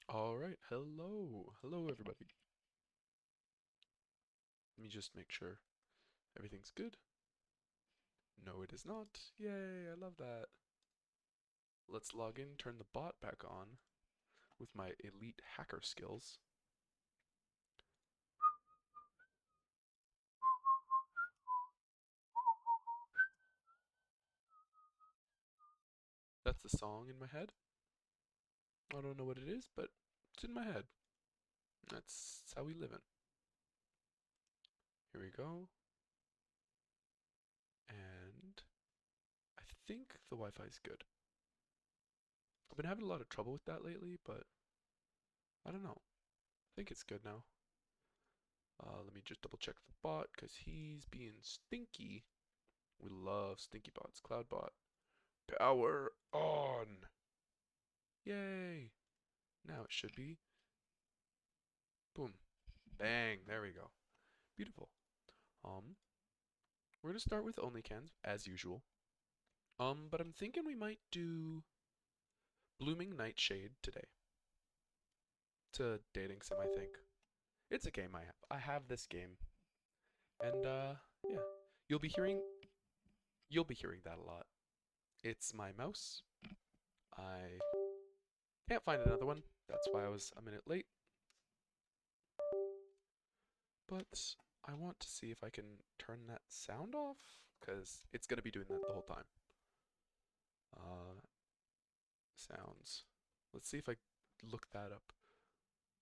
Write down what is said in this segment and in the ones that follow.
All right, hello everybody. Let me just make sure everything's good. No, it is not. Yay, I love that. Let's log in, turn the bot back on with my elite hacker skills. That's the song in my head. I don't know what it is, but it's in my head. That's how we live in. Here we go. And I think the Wi-Fi is good. I've been having a lot of trouble with that lately, but I don't know. I think it's good now. Let me just double check the bot because he's being stinky. We love stinky bots. Cloudbot. Power on. Yay. Now it should be. Boom. Bang. There we go. Beautiful. Um, we're gonna start with OnlyCans as usual. But I'm thinking we might do Blooming Nightshade today. It's a dating sim, I think. It's a game I have. I have this game, and yeah, you'll be hearing you'll be hearing that a lot. It's my mouse. I can't find another one. That's why I was a minute late. But I want to see if I can turn that sound off, because it's going to be doing that the whole time. Sounds. Let's see if I look that up.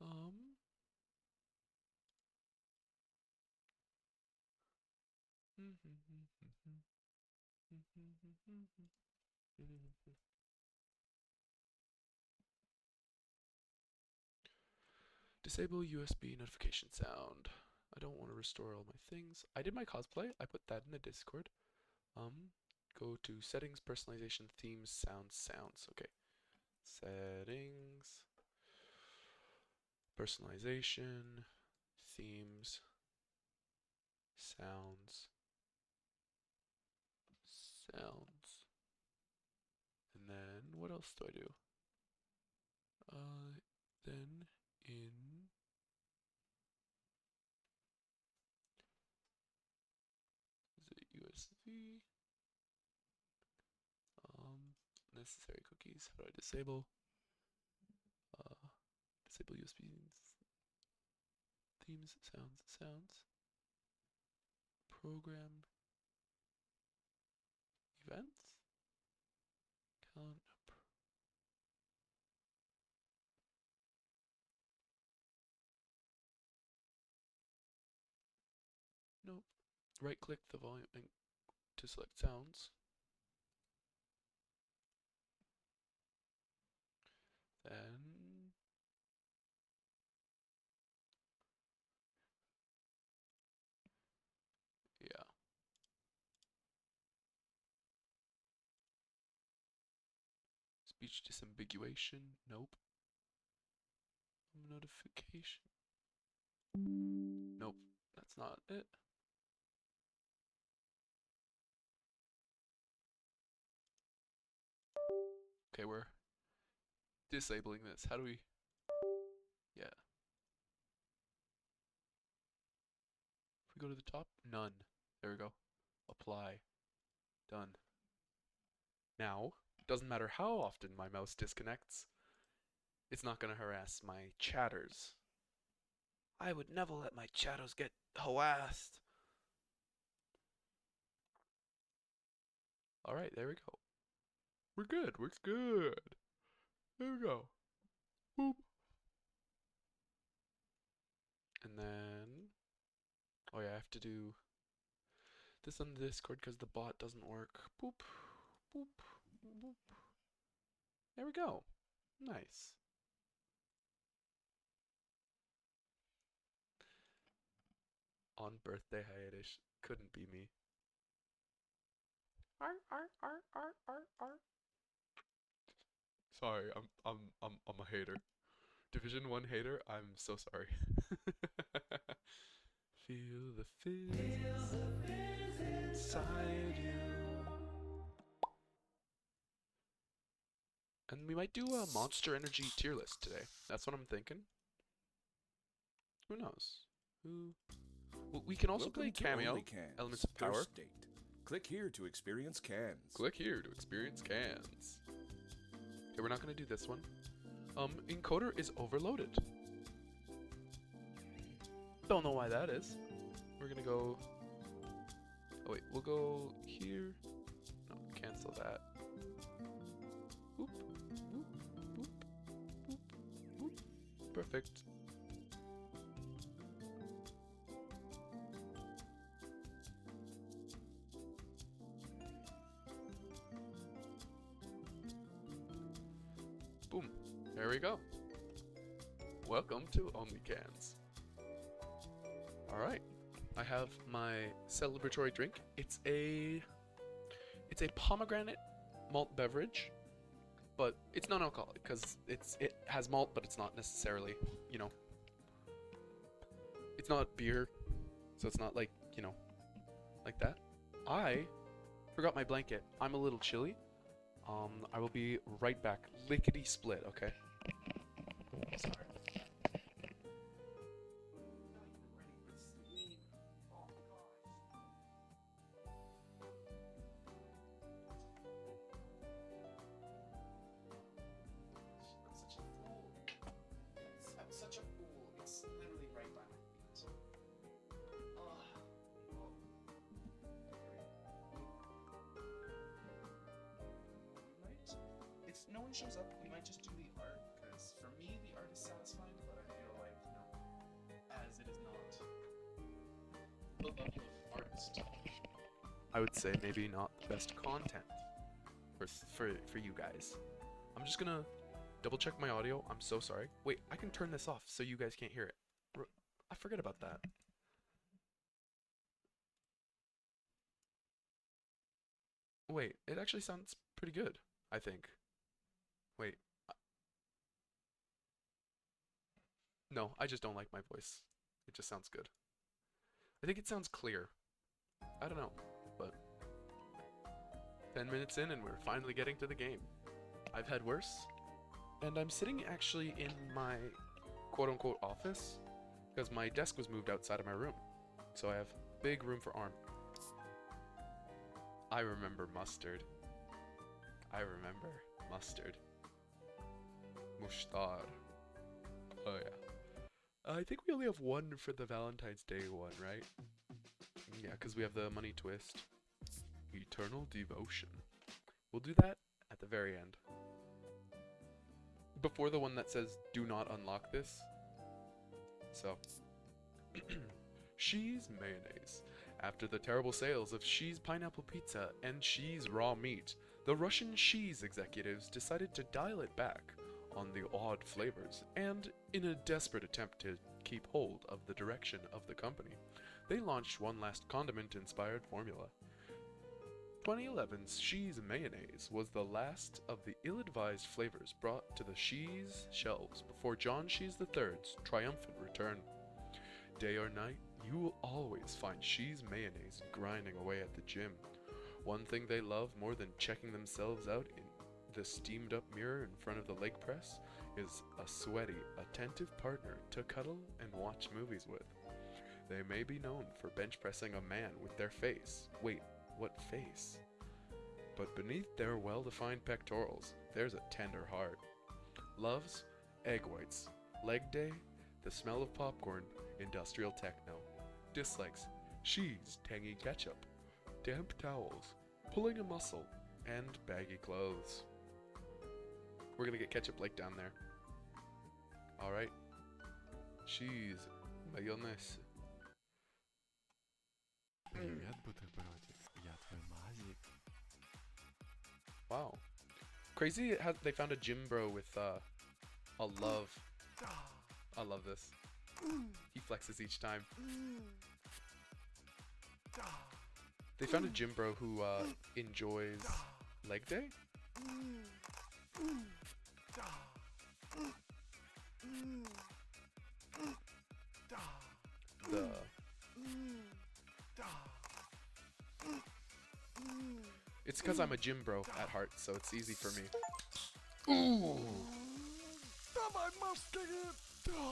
Um, Disable USB notification sound. I don't want to restore all my things. I did my cosplay. I put that in the Discord. Um, Go to settings, personalization, themes, sounds. Okay. Settings, personalization, themes, sounds. And then what else do I do? Then in is it USB? Necessary cookies. How do I disable? Disable USB themes, sounds. Program events. Count. Nope. Right click the volume to select sounds. Then yeah. Speech disambiguation. Nope. Notification. Nope. That's not it. Okay, we're disabling this. How do we? Yeah. If we go to the top, none. There we go. Apply. Done. Now, doesn't matter how often my mouse disconnects, it's not going to harass my chatters. I would never let my chatters get harassed. Alright, there we go. We're good. We're good. There we go. Boop. And then, oh yeah, I have to do this on the Discord because the bot doesn't work. Boop, boop, boop. There we go. Nice. On birthday hiatus. Couldn't be me. Ar. Sorry, I'm a hater. Division 1 hater, I'm so sorry. Feel the fizz inside you. And we might do a Monster Energy tier list today. That's what I'm thinking. Who knows? Who? Well, we can also play Cameo, OnlyCans, Elements of Power. First date. Click here to experience cans. Click here to experience cans. Okay, we're not going to do this one. Encoder is overloaded. Don't know why that is. We're going to go... Oh wait, we'll go here. No, cancel that. Boop, boop, boop, boop, boop. Perfect. Boom. There we go. Welcome to OnlyCans. Alright. I have my celebratory drink. It's a pomegranate malt beverage, but it's non-alcoholic because it has malt, but it's not necessarily, you know, it's not beer, so it's not like, you know, like that. I forgot my blanket. I'm a little chilly. I will be right back. Lickety split, okay? Sorry. No one shows up, we might just do the art, because for me the art is satisfying, but I feel like, you know, as it is not the level of artist, I would say maybe not the best content for you guys. I'm just gonna double check my audio. I'm so sorry. Wait, I can turn this off so you guys can't hear it. I forget about that. Wait, it actually sounds pretty good, I think. Wait. No, I just don't like my voice. It just sounds good. I think it sounds clear. I don't know, but 10 minutes in and we're finally getting to the game. I've had worse, and I'm sitting actually in my quote-unquote office because my desk was moved outside of my room, so I have big room for arm. I remember mustard. I remember mustard. Mushtar. Oh yeah. I think we only have one for the Valentine's Day one, right? Yeah, because we have the money twist. Eternal Devotion. We'll do that at the very end. Before the one that says, do not unlock this. So. She's mayonnaise. After the terrible sales of She's pineapple pizza and She's raw meat, the Russian She's executives decided to dial it back on the odd flavors, and in a desperate attempt to keep hold of the direction of the company, they launched one last condiment-inspired formula. 2011's She's mayonnaise was the last of the ill-advised flavors brought to the She's shelves before John She's III's triumphant return. Day or night, you will always find She's mayonnaise grinding away at the gym. One thing they love more than checking themselves out in the steamed up mirror in front of the leg press is a sweaty, attentive partner to cuddle and watch movies with. They may be known for bench pressing a man with their face. Wait, what face? But beneath their well-defined pectorals, there's a tender heart. Loves egg whites, leg day, the smell of popcorn, industrial techno. Dislikes She's tangy ketchup, damp towels, pulling a muscle, and baggy clothes. We're gonna get ketchup like down there. Alright. She's mayonnaise. Привет, бутербродик. Я твой мазик. Wow. Crazy they found a gym bro with a love. I love this. He flexes each time. They found a gym bro who enjoys leg day? It's because I'm a gym bro at heart, so it's easy for me. Ooh.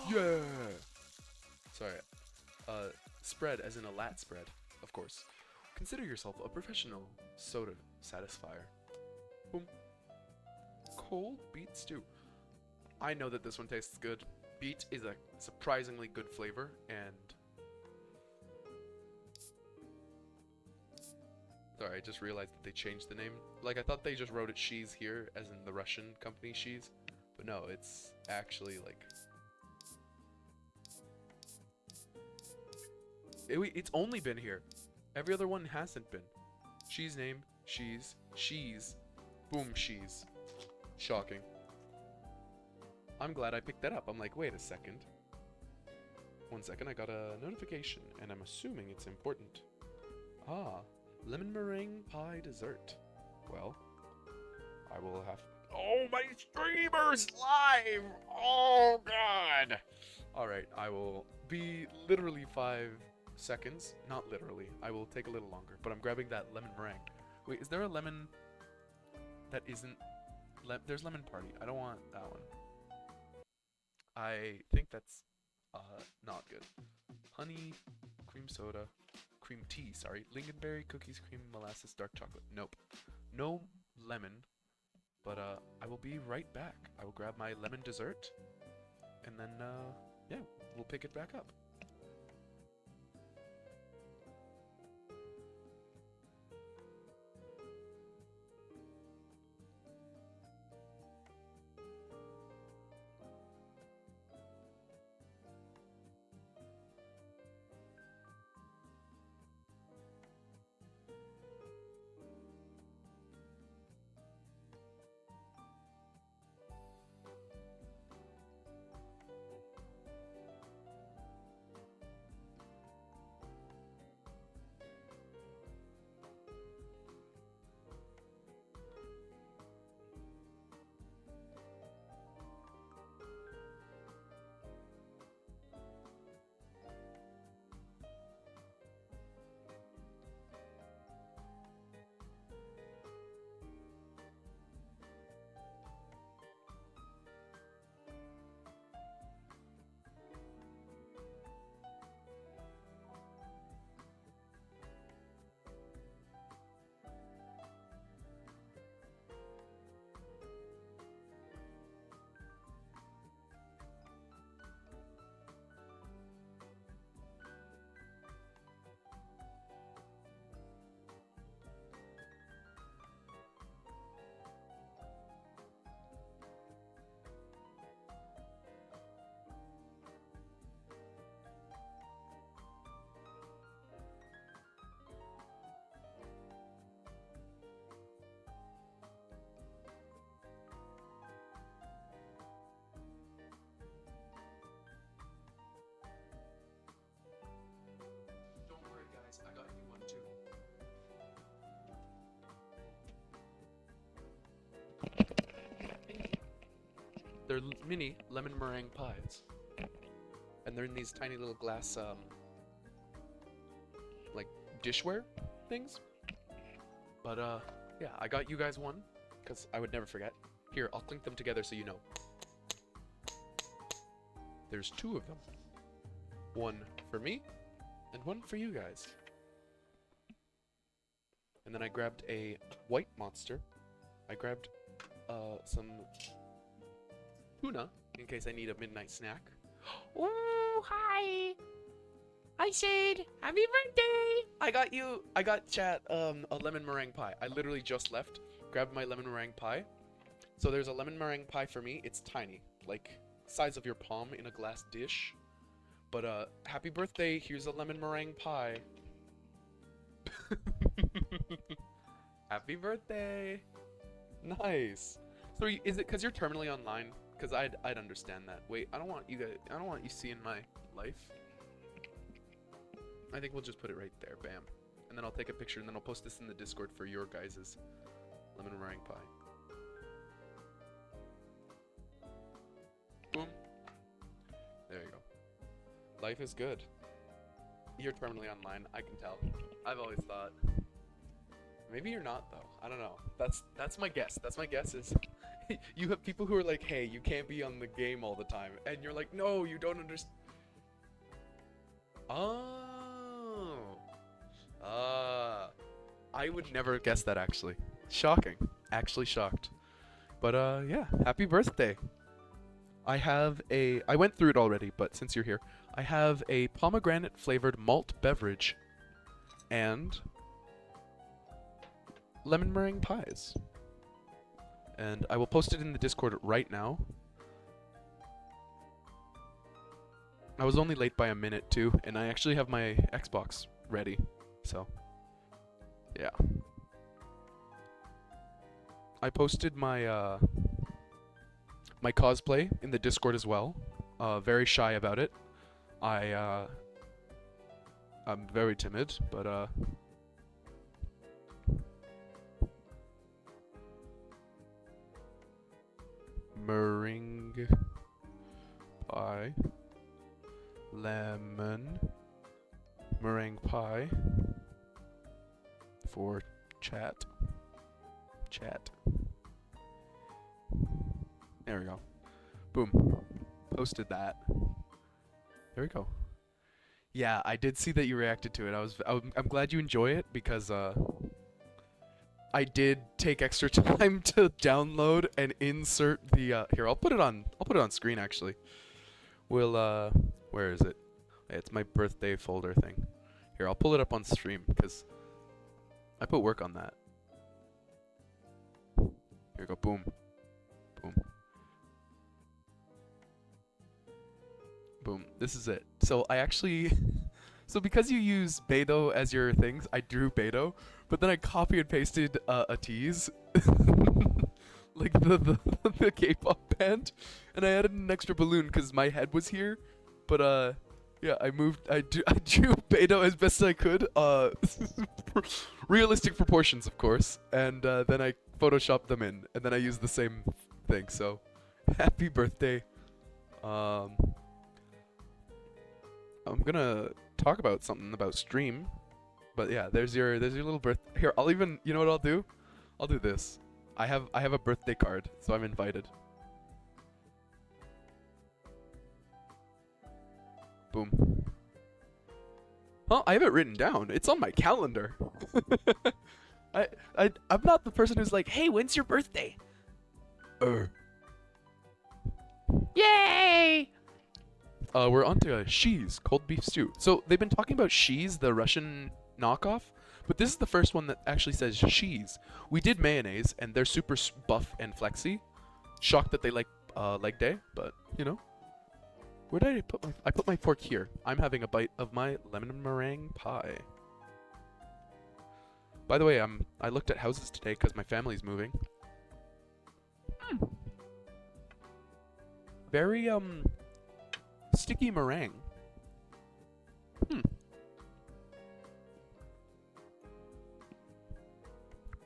Yeah. Sorry. Spread as in a lat spread, of course. Consider yourself a professional soda satisfier. Boom. Cold beet stew. I know that this one tastes good. Beet is a surprisingly good flavor, and sorry, I just realized that they changed the name. Like, I thought they just wrote it She's here, as in the Russian company She's, but no, it's actually like it's only been here. Every other one hasn't been. She's name, she's, boom, she's. Shocking. I'm glad I picked that up. I'm like, wait a second. 1 second, I got a notification, and I'm assuming it's important. Ah, lemon meringue pie dessert. Well, I will have... Oh, my streamer's live! Oh, God! Alright, I will be literally 5 seconds. Not literally. I will take a little longer, but I'm grabbing that lemon meringue. Wait, is there a lemon that isn't... There's lemon party. I don't want that one. I think that's not good. Honey, cream soda, cream tea, sorry. Lingonberry, cookies, cream, molasses, dark chocolate. Nope. No lemon, but I will be right back. I will grab my lemon dessert, and then, yeah, we'll pick it back up. Don't worry, guys. I got you one too. They're mini lemon meringue pies, and they're in these tiny little glass, like dishware things. But yeah, I got you guys one because I would never forget. Here, I'll clink them together so you know. There's 2 of them. One for me, and one for you guys. And then I grabbed a white monster. I grabbed some tuna in case I need a midnight snack. Oh, hi! Nightshade! Happy birthday! I got chat a lemon meringue pie. I literally just left, grabbed my lemon meringue pie. So there's a lemon meringue pie for me. It's tiny, like size of your palm in a glass dish. But happy birthday! Here's a lemon meringue pie. Happy birthday! Nice. So is it because you're terminally online? Because I'd understand that. Wait, I don't want you seeing my life. I think we'll just put it right there. Bam. And then I'll take a picture and then I'll post this in the Discord for your guys' lemon meringue pie. Boom. There you go. Life is good. You're terminally online, I can tell. I've always thought. Maybe you're not though. I don't know. That's my guess. That's my guess is You have people who are like, hey, you can't be on the game all the time. And you're like, no, you don't understand. Oh. I would never guess that actually. Shocking. Actually shocked. But yeah, happy birthday. I went through it already, but since you're here, I have a pomegranate flavored malt beverage and lemon meringue pies. And I will post it in the Discord right now. I was only late by a minute too, and I actually have my Xbox ready. So, yeah. I posted my my cosplay in the Discord as well. Very shy about it. I'm very timid, but meringue pie, lemon meringue pie for chat. There we go. Boom. Posted that. There we go. Yeah, I did see that you reacted to it. I'm glad you enjoy it because I did take extra time to download and insert the here, I'll put it on screen actually. We'll where is it? It's my birthday folder thing. Here, I'll pull it up on stream because I put work on that. Here we go. Boom. Boom. Boom. This is it. So I actually so because you use Beto as your things, I drew Beto, but then I copy and pasted a tease like the K-pop band, and I added an extra balloon because my head was here, but yeah, I drew Beto as best I could, realistic proportions of course, and then I photoshopped them in, and then I used the same thing. So happy birthday. I'm gonna talk about something about stream, but yeah, there's your little birth. Here, I'll even, you know what I'll do? I'll do this. I have a birthday card, so I'm invited. Boom. Oh, I have it written down. It's on my calendar. I'm not the person who's like, hey, when's your birthday? Yay! We're on to She's cold beef stew. So they've been talking about She's, the Russian knockoff, but this is the first one that actually says She's. We did mayonnaise, and they're super buff and flexy. Shocked that they like leg day, but you know. Where did I put my? I put my fork here. I'm having a bite of my lemon meringue pie. By the way, I looked at houses today because my family's moving. Very sticky meringue.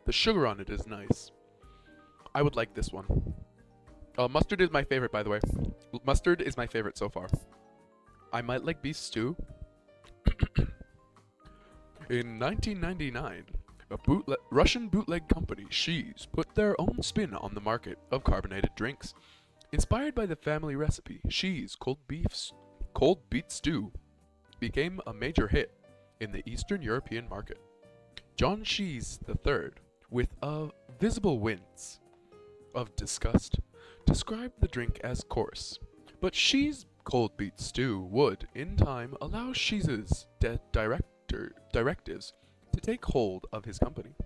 The sugar on it is nice. I would like this one. Mustard is my favorite, by the way. Mustard is my favorite so far. I might like beef stew. In 1999, a Russian bootleg company, She's, put their own spin on the market of carbonated drinks. Inspired by the family recipe, She's cold beet stew became a major hit in the Eastern European market. John She's III, with a visible wince of disgust, described the drink as coarse, but She's cold beet stew would, in time, allow She's directives to take hold of his company.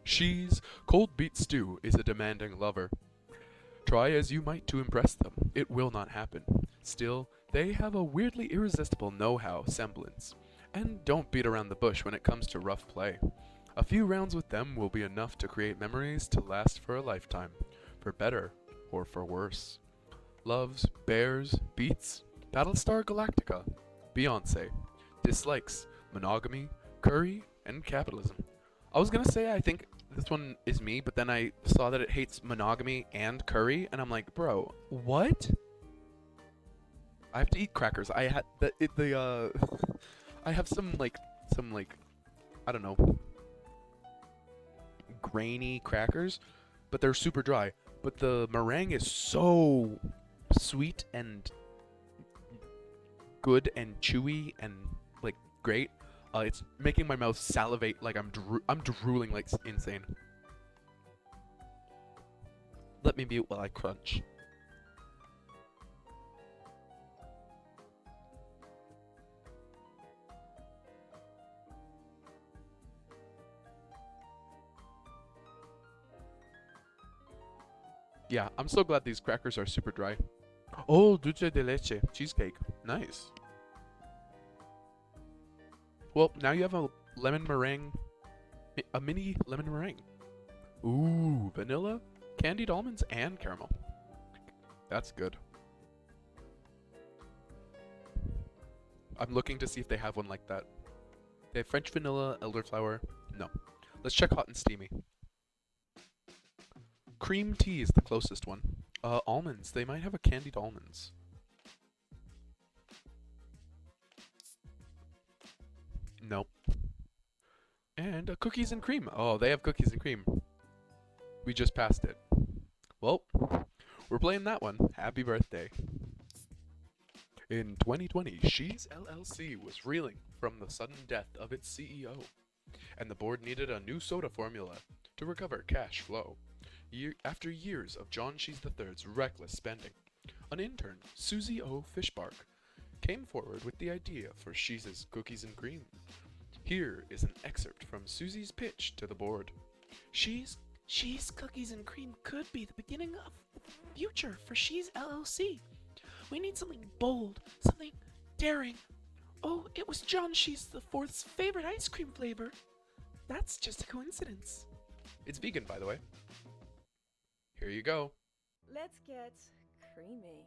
She's cold beet stew is a demanding lover. Try as you might to impress them, it will not happen. Still, they have a weirdly irresistible know-how semblance, and don't beat around the bush when it comes to rough play. A few rounds with them will be enough to create memories to last for a lifetime, for better or for worse. Loves, bears, beats, Battlestar Galactica, Beyonce, dislikes, monogamy, curry, and capitalism. I was gonna say I think this one is me, but then I saw that it hates monogamy and curry, and I'm like, bro, what? I have to eat crackers. I had I have some I don't know, grainy crackers, but they're super dry. but the meringue is so sweet and good and chewy and like great. It's making my mouth salivate like I'm drooling like insane. Let me mute while I crunch. Yeah, I'm so glad these crackers are super dry. Oh, dulce de leche cheesecake. Nice. Well, now you have a lemon meringue, a mini lemon meringue. Ooh, vanilla, candied almonds, and caramel. That's good. I'm looking to see if they have one like that. They have French vanilla, elderflower. No. Let's check hot and steamy. Cream tea is the closest one. Almonds. They might have a candied almonds. Nope. And cookies and cream. Oh, they have cookies and cream. We just passed it. Well, we're playing that one. Happy birthday. In 2020, She's LLC was reeling from the sudden death of its CEO, and the board needed a new soda formula to recover cash flow. After years of John Shees III's reckless spending, an intern, Susie O. Fishbark, came forward with the idea for Shees's Cookies and Cream. Here is an excerpt from Susie's pitch to the board. She's Cookies and Cream could be the beginning of the future for She's LLC. We need something bold, something daring. Oh, it was John Shees IV's favorite ice cream flavor. That's just a coincidence. It's vegan, by the way. Here you go. Let's get creamy.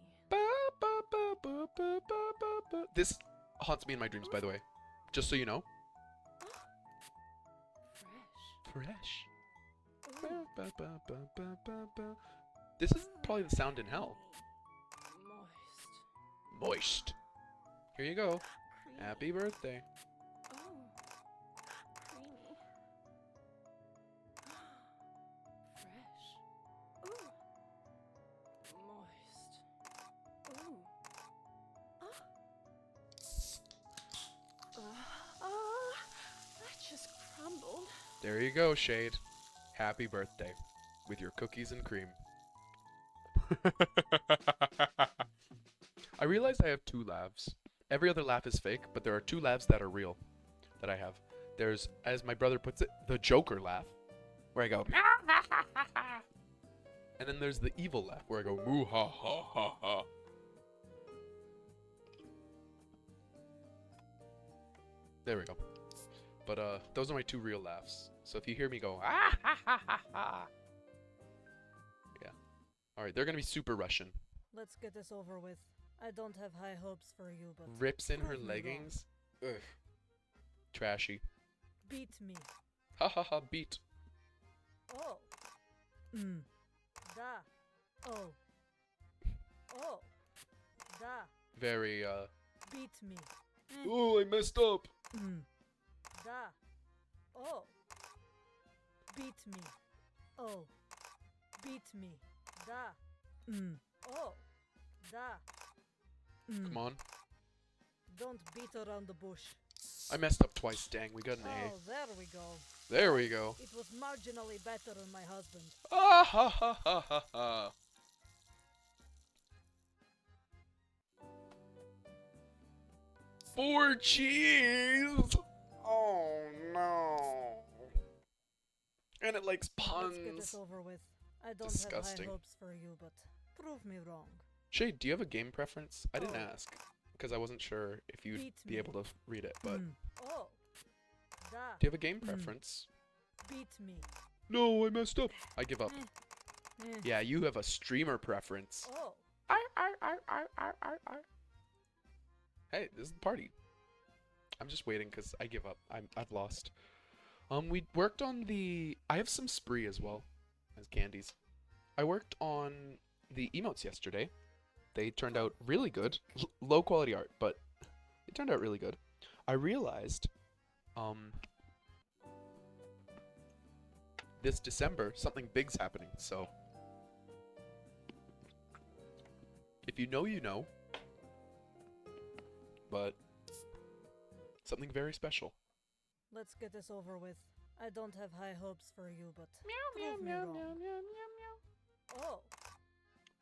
This haunts me in my dreams, by the way. Just so you know. Fresh. This is probably the sound in hell. Moist. Moist. Here you go. Creamy. Happy birthday. Oh. Creamy. Fresh. Ooh. Moist. Ooh. That just crumbled. There you go, Shade. Happy birthday. With your cookies and cream. I realized I have two laughs. Every other laugh is fake, but there are two laughs that are real that I have. There's, as my brother puts it, the Joker laugh, where I go, and then there's the evil laugh, where I go, moo ha ha ha ha. There we go. But those are my two real laughs. So if you hear me go, ah ha ha ha ha, yeah. All right, they're gonna be super Russian. Let's get this over with. I don't have high hopes for you, but Rips in her prove me wrong. leggings. Ugh. Trashy. Beat me. Ha ha ha. Beat. Oh. Da. Oh. Oh. Da. Very Beat me. Ooh, I messed up. Da. Oh. Beat me. Oh. Beat me. Da. Oh. Da. Come on. Don't beat around the bush. I messed up twice. Dang, we got an Oh, there we go. A. There we go. It was marginally better than my husband. Ah ha ha ha ha ha. For cheese. Oh no. And it likes Let's get this puns. over with. I don't Disgusting. have high hopes for you, but prove me wrong. Shade, do you have a game preference? I didn't Oh. ask because I wasn't sure if you'd Beat be me. able to read it. But Oh. Da. do you have a game preference? Beat me. No, I messed up. I give up. Eh. Yeah, you have a streamer preference. Oh. Hey, this is the party. I'm just waiting because I give up. I've lost. We worked on the. I have some spree as well as candies. I worked on the emotes yesterday. They turned out really good. Low quality art, but it turned out really good. I realized, this December something big's happening. So If you know, you know. But something very special. Let's get this over with. I don't have high hopes for you, but Meow, prove me meow, wrong. meow, meow, meow, meow. Oh.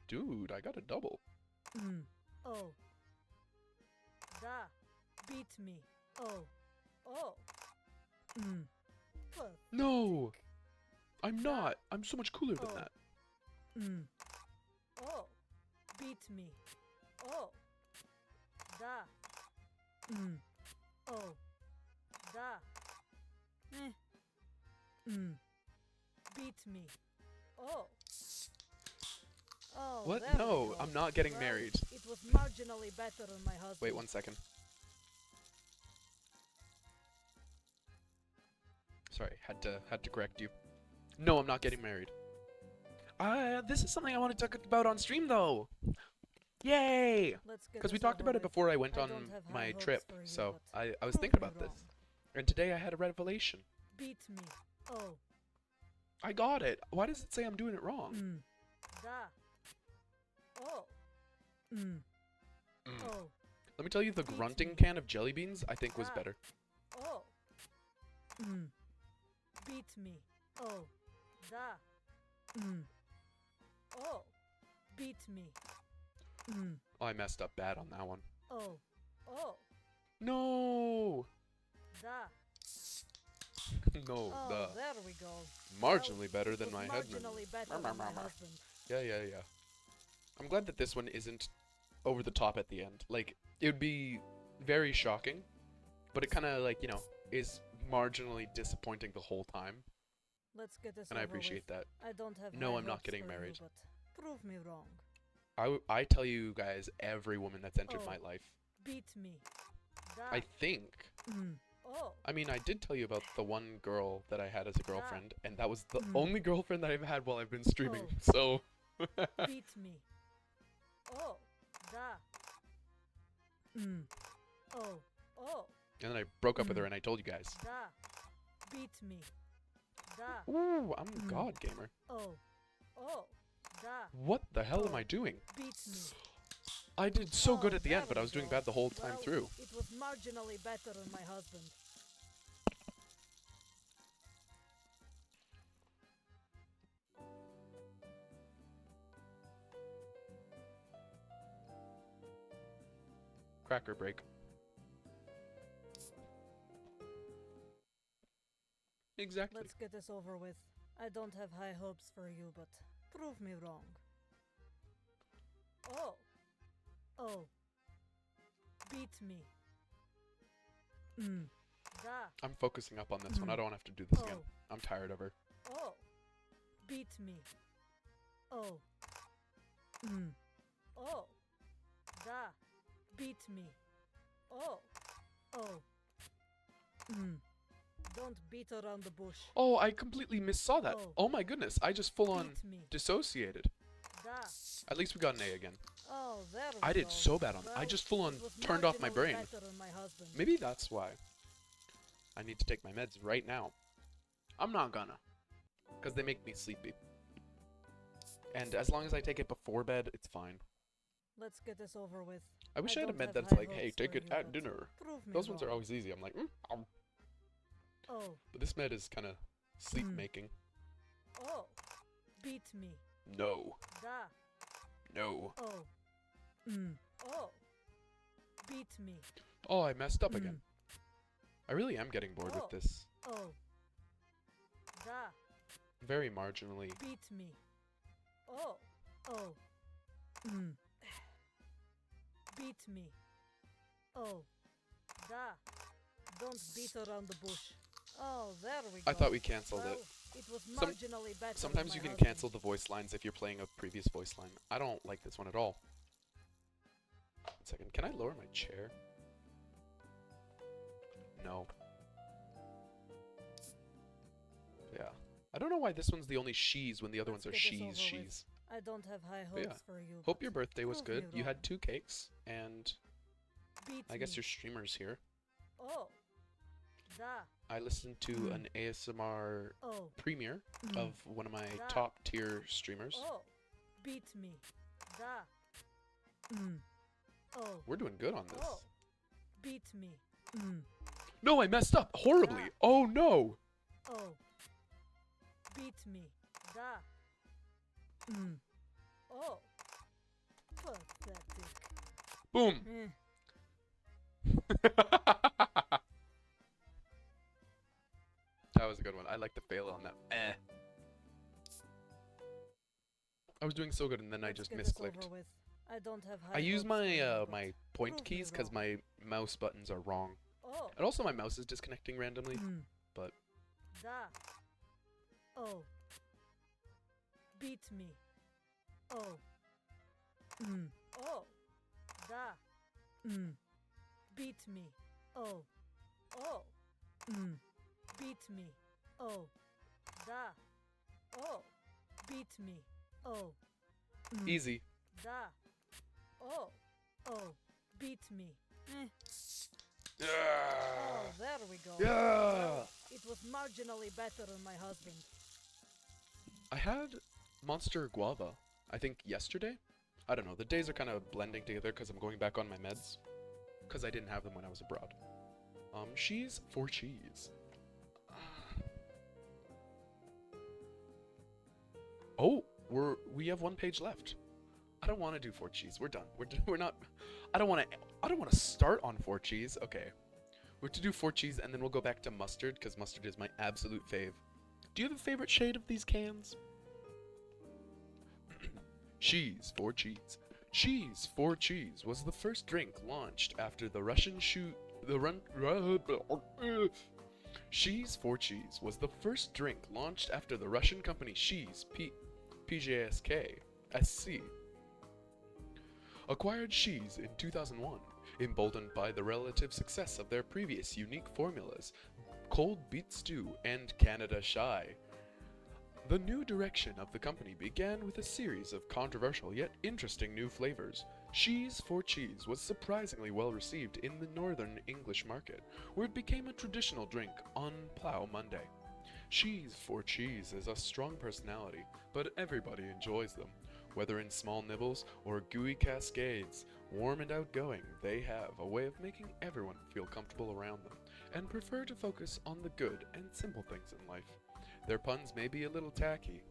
Dude, I got a double. Oh. Da. Beat me. Oh. Oh. Fuck. No! I'm not. I'm so much cooler than Oh. that. Oh. Beat me. Oh. Da. Oh. Da. Beat me. Oh. Oh. What? there we No, go. I'm not getting Well, married. It was marginally better than my husband. Wait 1 second. Sorry, had to correct you. No, I'm not getting married. This is something I want to talk about on stream though. Yay! Let's get Because we this talked over about it with. before I went I on don't have high my hopes trip, for you, so but I was prove thinking me about this. wrong. And today I had a revelation. Beat me. Oh. I got it. Why does it say I'm doing it wrong? Da. Oh. Oh. Let me tell you, the Beat grunting me. can of jelly beans I think was Ah. better. Oh. Beat me. Oh. Da. Oh. Beat me. Oh, I messed up bad on that one. Oh. Oh. No! Da. No, Oh, there we go. marginally better It than was my head. marginally better than my husband. Yeah. I'm glad that this one isn't over the top at the end. Like, it would be very shocking, but it kind of, like, you know, is marginally disappointing the whole time. Let's get this And I over appreciate with. that. I don't have No, high I'm not hopes getting for you, married. but prove me wrong. I tell you guys, every woman that's entered Oh. my life. Beat me. Da. I think. Oh. I mean, I did tell you about the one girl that I had as a girlfriend, and that was the Mm. only girlfriend that I've had while I've been streaming. Oh. So. Beat me. Oh. Da. Oh. Oh. And then I broke up with her and I told you guys. Da. Beat me. Da. Ooh, I'm a god gamer. Oh. Oh. Da. What the hell am Oh. I doing? Beat me. I did so good Oh, at the there end, but we I was doing go. bad the whole time Well, through. It was marginally better than my husband. Cracker break. Exactly. Let's get this over with. I don't have high hopes for you, but prove me wrong. Oh. Oh. Beat me. Da. I'm focusing up on this one. I don't have to do this again. Oh. I'm tired of her. Oh. Beat me. Oh. Oh. Da. Beat me. Oh. Oh. Don't beat around the bush. Oh, I completely missaw that. Oh. Oh my goodness, I just full on Beat me. dissociated. Da. At least we got an A again. Oh, there we I did go. so bad on that. I Well, just full on it was turned off my marginally brain. better than my husband. Maybe that's why. I need to take my meds right now. I'm not gonna. Because they make me sleepy. And as long as I take it before bed, it's fine. Let's get this over with. I wish I, had a don't med have that's high like, hey, hopes take for it you, at but dinner. prove me Those ones are wrong. always easy. I'm like, Oh. But this med is kind of sleep making. Oh. Beat me. No. Da. No. Oh. Oh. Beat me. Oh, I messed up again. I really am getting bored Oh. with this. Oh. Da. Very marginally. Beat me. Oh. Oh. Beat me. Oh. Da. Don't beat around the bush. Oh, there we go. I thought we canceled Well, it. It was Some- marginally better Sometimes than you my can husband. cancel the voice lines if you're playing a previous voice line. I don't like this one at all. 1 second. Can I lower my chair? No. Yeah. I don't know why this one's the only she's when the other Let's ones are get this over she's. with. I don't have high But hopes yeah. for you. Hope but your birthday was prove me good. You had wrong. 2 cakes, and Beat I guess me. your streamer's here. Oh. Da. I listened to an ASMR Oh. premiere of one of my Da. top tier streamers. Oh. Beat me. Da. Oh. We're doing good on this. Oh. Beat me. No, I messed up horribly. Ah. Oh no. Oh. Beat me. Da. Oh. Pathetic. Boom. Eh. That was a good one. I like the fail on that. I was doing so good and then I Let's just get this misclicked. over with. I don't have I high use hopes my for you, but my point prove me keys because wrong. my mouse buttons are wrong. Oh. And also my mouse is disconnecting randomly. but- Da. Oh. Beat me. Oh. Oh. Da. Beat me. Oh. Oh. Beat me. Oh. Da. Oh. Beat me. Oh. Easy. Da. Oh. Oh. Beat me. Yeah. Oh, there we go. Yeah. It was marginally better than my husband. I had Monster Guava, I think yesterday. I don't know. The days are kind of blending together because I'm going back on my meds. Because I didn't have them when I was abroad. Cheese for cheese. Oh, we have one page left. I don't want to do 4 cheese. We're done. We're not. I don't want to start on 4 cheese. Okay, we're to do 4 cheese and then we'll go back to mustard because mustard is my absolute fave. Do you have a favorite shade of these cans? Cheese for cheese. Cheese for cheese was the first drink launched after the Russian Cheese for cheese was the first drink launched after the Russian company Cheese PJSK SC acquired Cheese in 2001, emboldened by the relative success of their previous unique formulas, Cold Beet Stew and Canada Shy. The new direction of the company began with a series of controversial yet interesting new flavors. Cheese for cheese was surprisingly well received in the northern English market, where it became a traditional drink on Plough Monday. Cheese for cheese is a strong personality, but everybody enjoys them. Whether in small nibbles or gooey cascades, warm and outgoing, they have a way of making everyone feel comfortable around them, and prefer to focus on the good and simple things in life. Their puns may be a little tacky,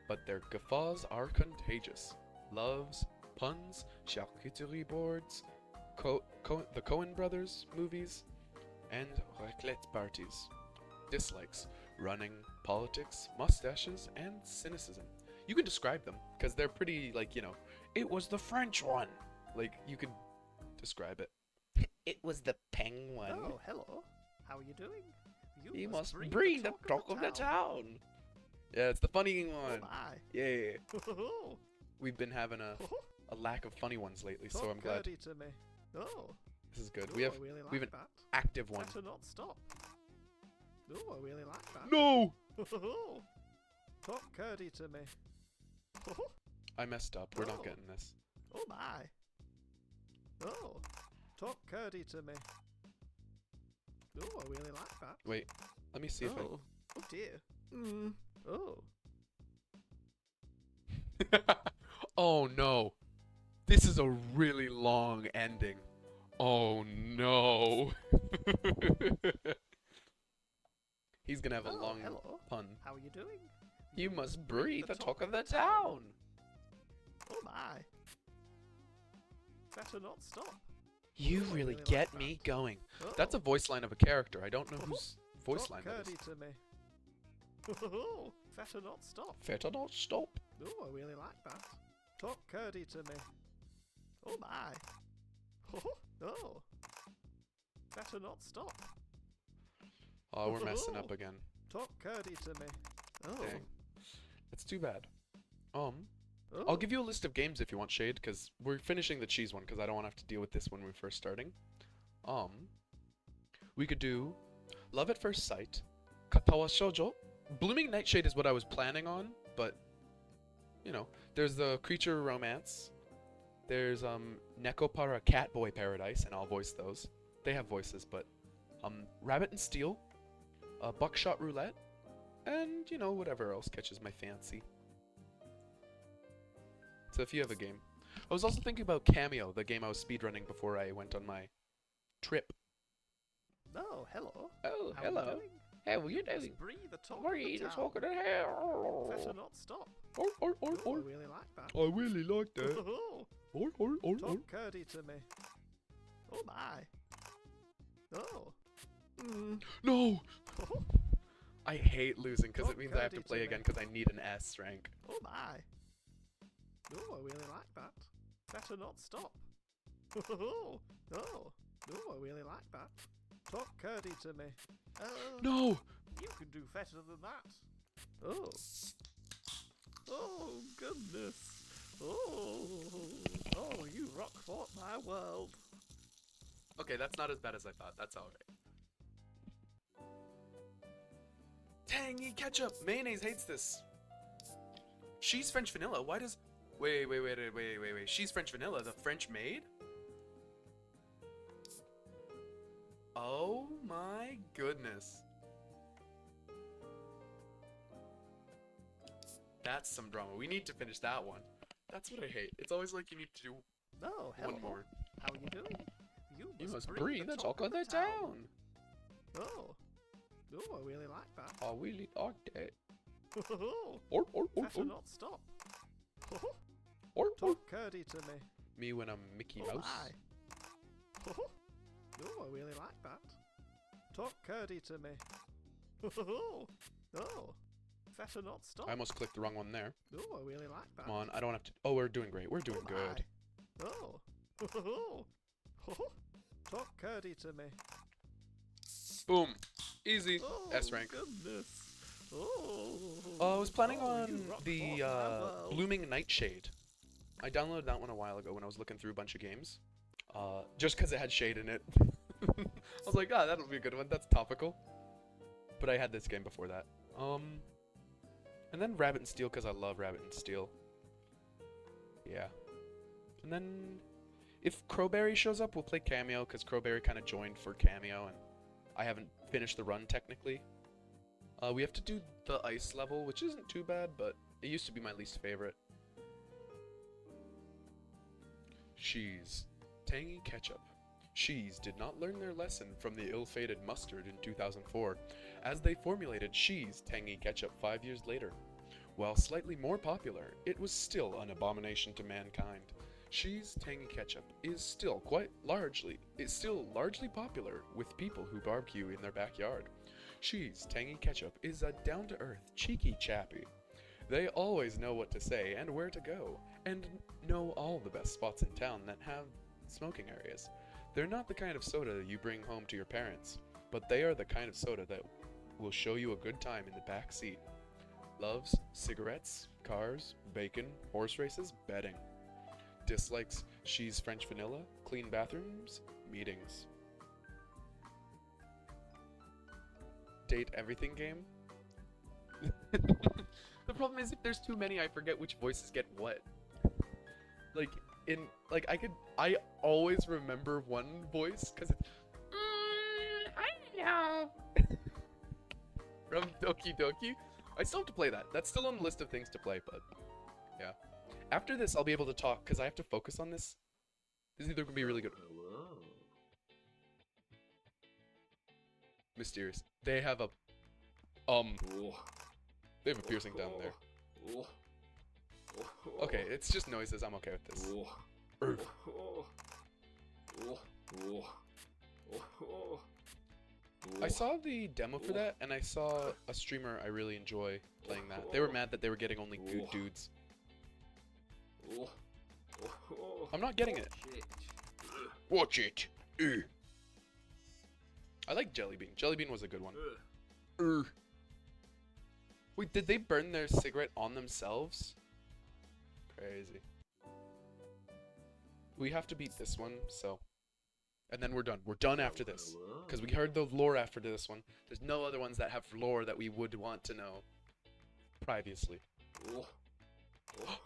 but their guffaws are contagious. Loves, puns, charcuterie boards, the Coen Brothers movies, and raclette parties. Dislikes, running, politics, mustaches, and cynicism. You can describe them, because they're pretty, like, you know, it was the French one. Like, you could describe it. It was the Peng one. Oh, hello. How are you doing? You must breathe the talk of the town. Yeah, it's the funny one. Oh my. Yeah. We've been having a lack of funny ones lately, so I'm glad. Talk to me. Oh. This is good. Oh, We have I really like we have an that. active one. Better not stop. Oh, I really like that. No! Talk curdy to me. I messed up. We're not Oh. getting this. Oh my. Oh. Talk curdy to me. Oh, I really like that. Wait, let me see if Oh dear. Oh. I... Oh no. This is a really long ending. Oh no. He's gonna have a long hello. pun. How are you doing? You must breathe the talk of the town. Oh my. Better not stop. You Oh, I really really get like me that. going. Oh. That's a voice line of a character. I don't know whose voice Talk line that curdy is. to me. Oh, better not stop. Better not stop. Oh, I really like that. Talk curdy to me. Oh my. Oh. Better not stop. Oh, we're messing up again. Talk curdy to me. Oh. Dang. That's too bad. Oh. I'll give you a list of games if you want, Shade, because we're finishing the cheese one, because I don't want to have to deal with this when we're first starting. We could do Love at First Sight, Katawa Shoujo. Blooming Nightshade is what I was planning on, but, you know, there's the Creature Romance. There's, Nekopara Catboy Paradise, and I'll voice those. They have voices, but, Rabbit and Steel, Buckshot Roulette, and, you know, whatever else catches my fancy. So if you have a game. I was also thinking about Cameo, the game I was speedrunning before I went on my trip. Oh, hello. Oh, How are you doing? How are you It's Bree, the talk What are of the you town. talking to hell? Better not stop. Or, Oh, I or. really like that. I really like that. Or. Talk Curdy to me. Oh my. Oh. No! I hate losing because it Talk means I have to Curdy play to again me. because I need an S rank. Oh my. Oh, I really like that. Better not stop. Oh. Oh, I really like that. Talk Curdy to me. No! You can do better than that. Oh. Oh, goodness. Oh, you rock fought my world. Okay, that's not as bad as I thought. That's alright. Tangy ketchup! Mayonnaise hates this. She's French vanilla. Why does... Wait. She's French vanilla. The French maid? Oh my goodness. That's some drama. We need to finish that one. That's what I hate. It's always like you need to do Oh, hello. one more. How are you doing? You must breathe the talk of the town. Oh, I really like that. I really like that. Or, Or. better not stop. Or. Talk Curdy to me. Me when I'm Mickey Oh Mouse. my. Oh, I really like that. Talk Curdy to me. Oh, better not stop. I almost clicked the wrong one there. Oh, I really like that. Come on, I don't have to... Oh, we're doing great. We're doing Oh good. my. Oh. Talk Curdy to me. Boom. Easy. Oh, S rank. Goodness. Oh. I was planning Oh, on you rock the fought my world. Blooming Nightshade. I downloaded that one a while ago when I was looking through a bunch of games. Just because it had shade in it. I was like, that'll be a good one. That's topical. But I had this game before that. And then Rabbit and Steel because I love Rabbit and Steel. Yeah. And then if Crowberry shows up, we'll play Cameo because Crowberry kind of joined for Cameo and I haven't finished the run technically. We have to do the ice level, which isn't too bad, but it used to be my least favorite. She's tangy ketchup. She's did not learn their lesson from the ill-fated mustard in 2004, as they formulated She's tangy ketchup 5 years later. While slightly more popular, it was still an abomination to mankind. She's tangy ketchup is still largely popular with people who barbecue in their backyard. She's tangy ketchup is a down-to-earth, cheeky chappy. They always know what to say and where to go, and know all the best spots in town that have smoking areas. They're not the kind of soda you bring home to your parents, but they are the kind of soda that will show you a good time in the back seat. Loves cigarettes, cars, bacon, horse races, betting. Dislikes She's French vanilla, clean bathrooms, meetings. Date everything game? The problem is if there's too many, I forget which voices get what. I always remember one voice because it's I know from Doki Doki. I still have to play that. That's still on the list of things to play, but yeah. After this, I'll be able to talk because I have to focus on this. This is either gonna be really good. Mysterious. They have a They have a piercing down there. Okay, it's just noises. I'm okay with this. I saw the demo for that, and I saw a streamer I really enjoy playing that. They were mad that they were getting only good dudes. I'm not getting it. Watch it. I like Jellybean. Jellybean was a good one. Wait, did they burn their cigarette on themselves? Crazy. We have to beat this one, so... And then we're done. We're done after this. Because we heard the lore after this one. There's no other ones that have lore that we would want to know previously.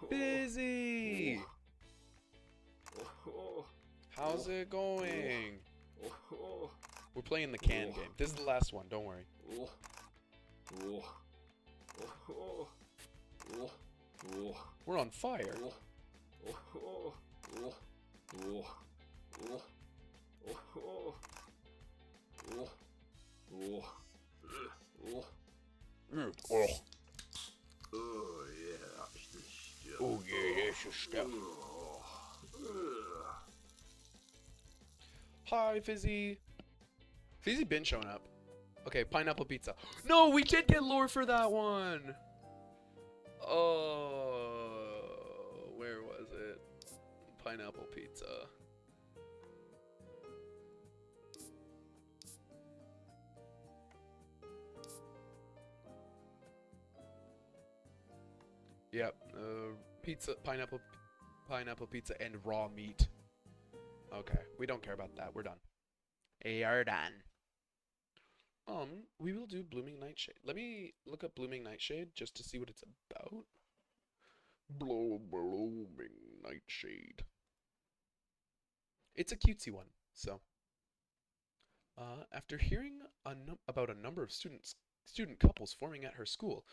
Busy! How's it going? We're playing the can game. This is the last one, don't worry. We're on fire. Oh yeah, that's your stuff. Hi, Fizzy. Fizzy been showing up. Okay, pineapple pizza. No, we did get lore for that one. Oh, where was it? Pineapple pizza. Yep, pizza, pineapple pizza, and raw meat. Okay, we don't care about that. We're done. You're done. We will do Blooming Nightshade. Let me look up Blooming Nightshade just to see what it's about. Blooming Nightshade. It's a cutesy one, so. After hearing about a number of student couples forming at her school,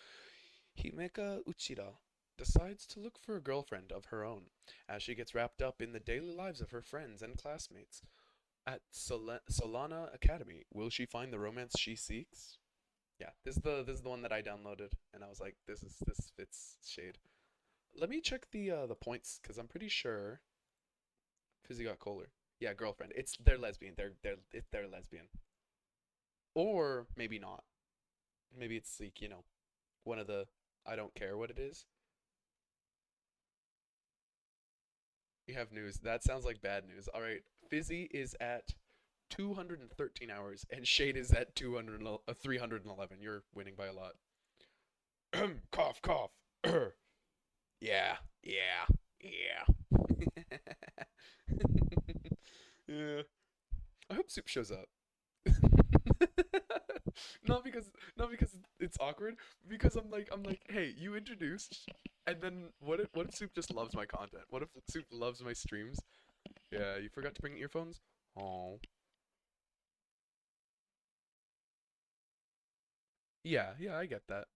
Himeka Uchida decides to look for a girlfriend of her own, as she gets wrapped up in the daily lives of her friends and classmates. At Solana Academy, will she find the romance she seeks? Yeah, this is the one that I downloaded, and I was like, this fits Shade. Let me check the points, because I'm pretty sure Fizzy got Kohler. Yeah, girlfriend. They're lesbian. They're lesbian. Or maybe not. Maybe it's like, you know, one of the I don't care what it is. We have news. That sounds like bad news. All right, Fizzy is at 213 hours, and Shade is at 311. You're winning by a lot. Cough, cough. Yeah, yeah, yeah. Yeah. I hope Soup shows up. not because it's awkward, because I'm like, hey, you introduced, and then what if Soup just loves my content? What if Soup loves my streams? Yeah, you forgot to bring earphones? Oh. Yeah, yeah, I get that.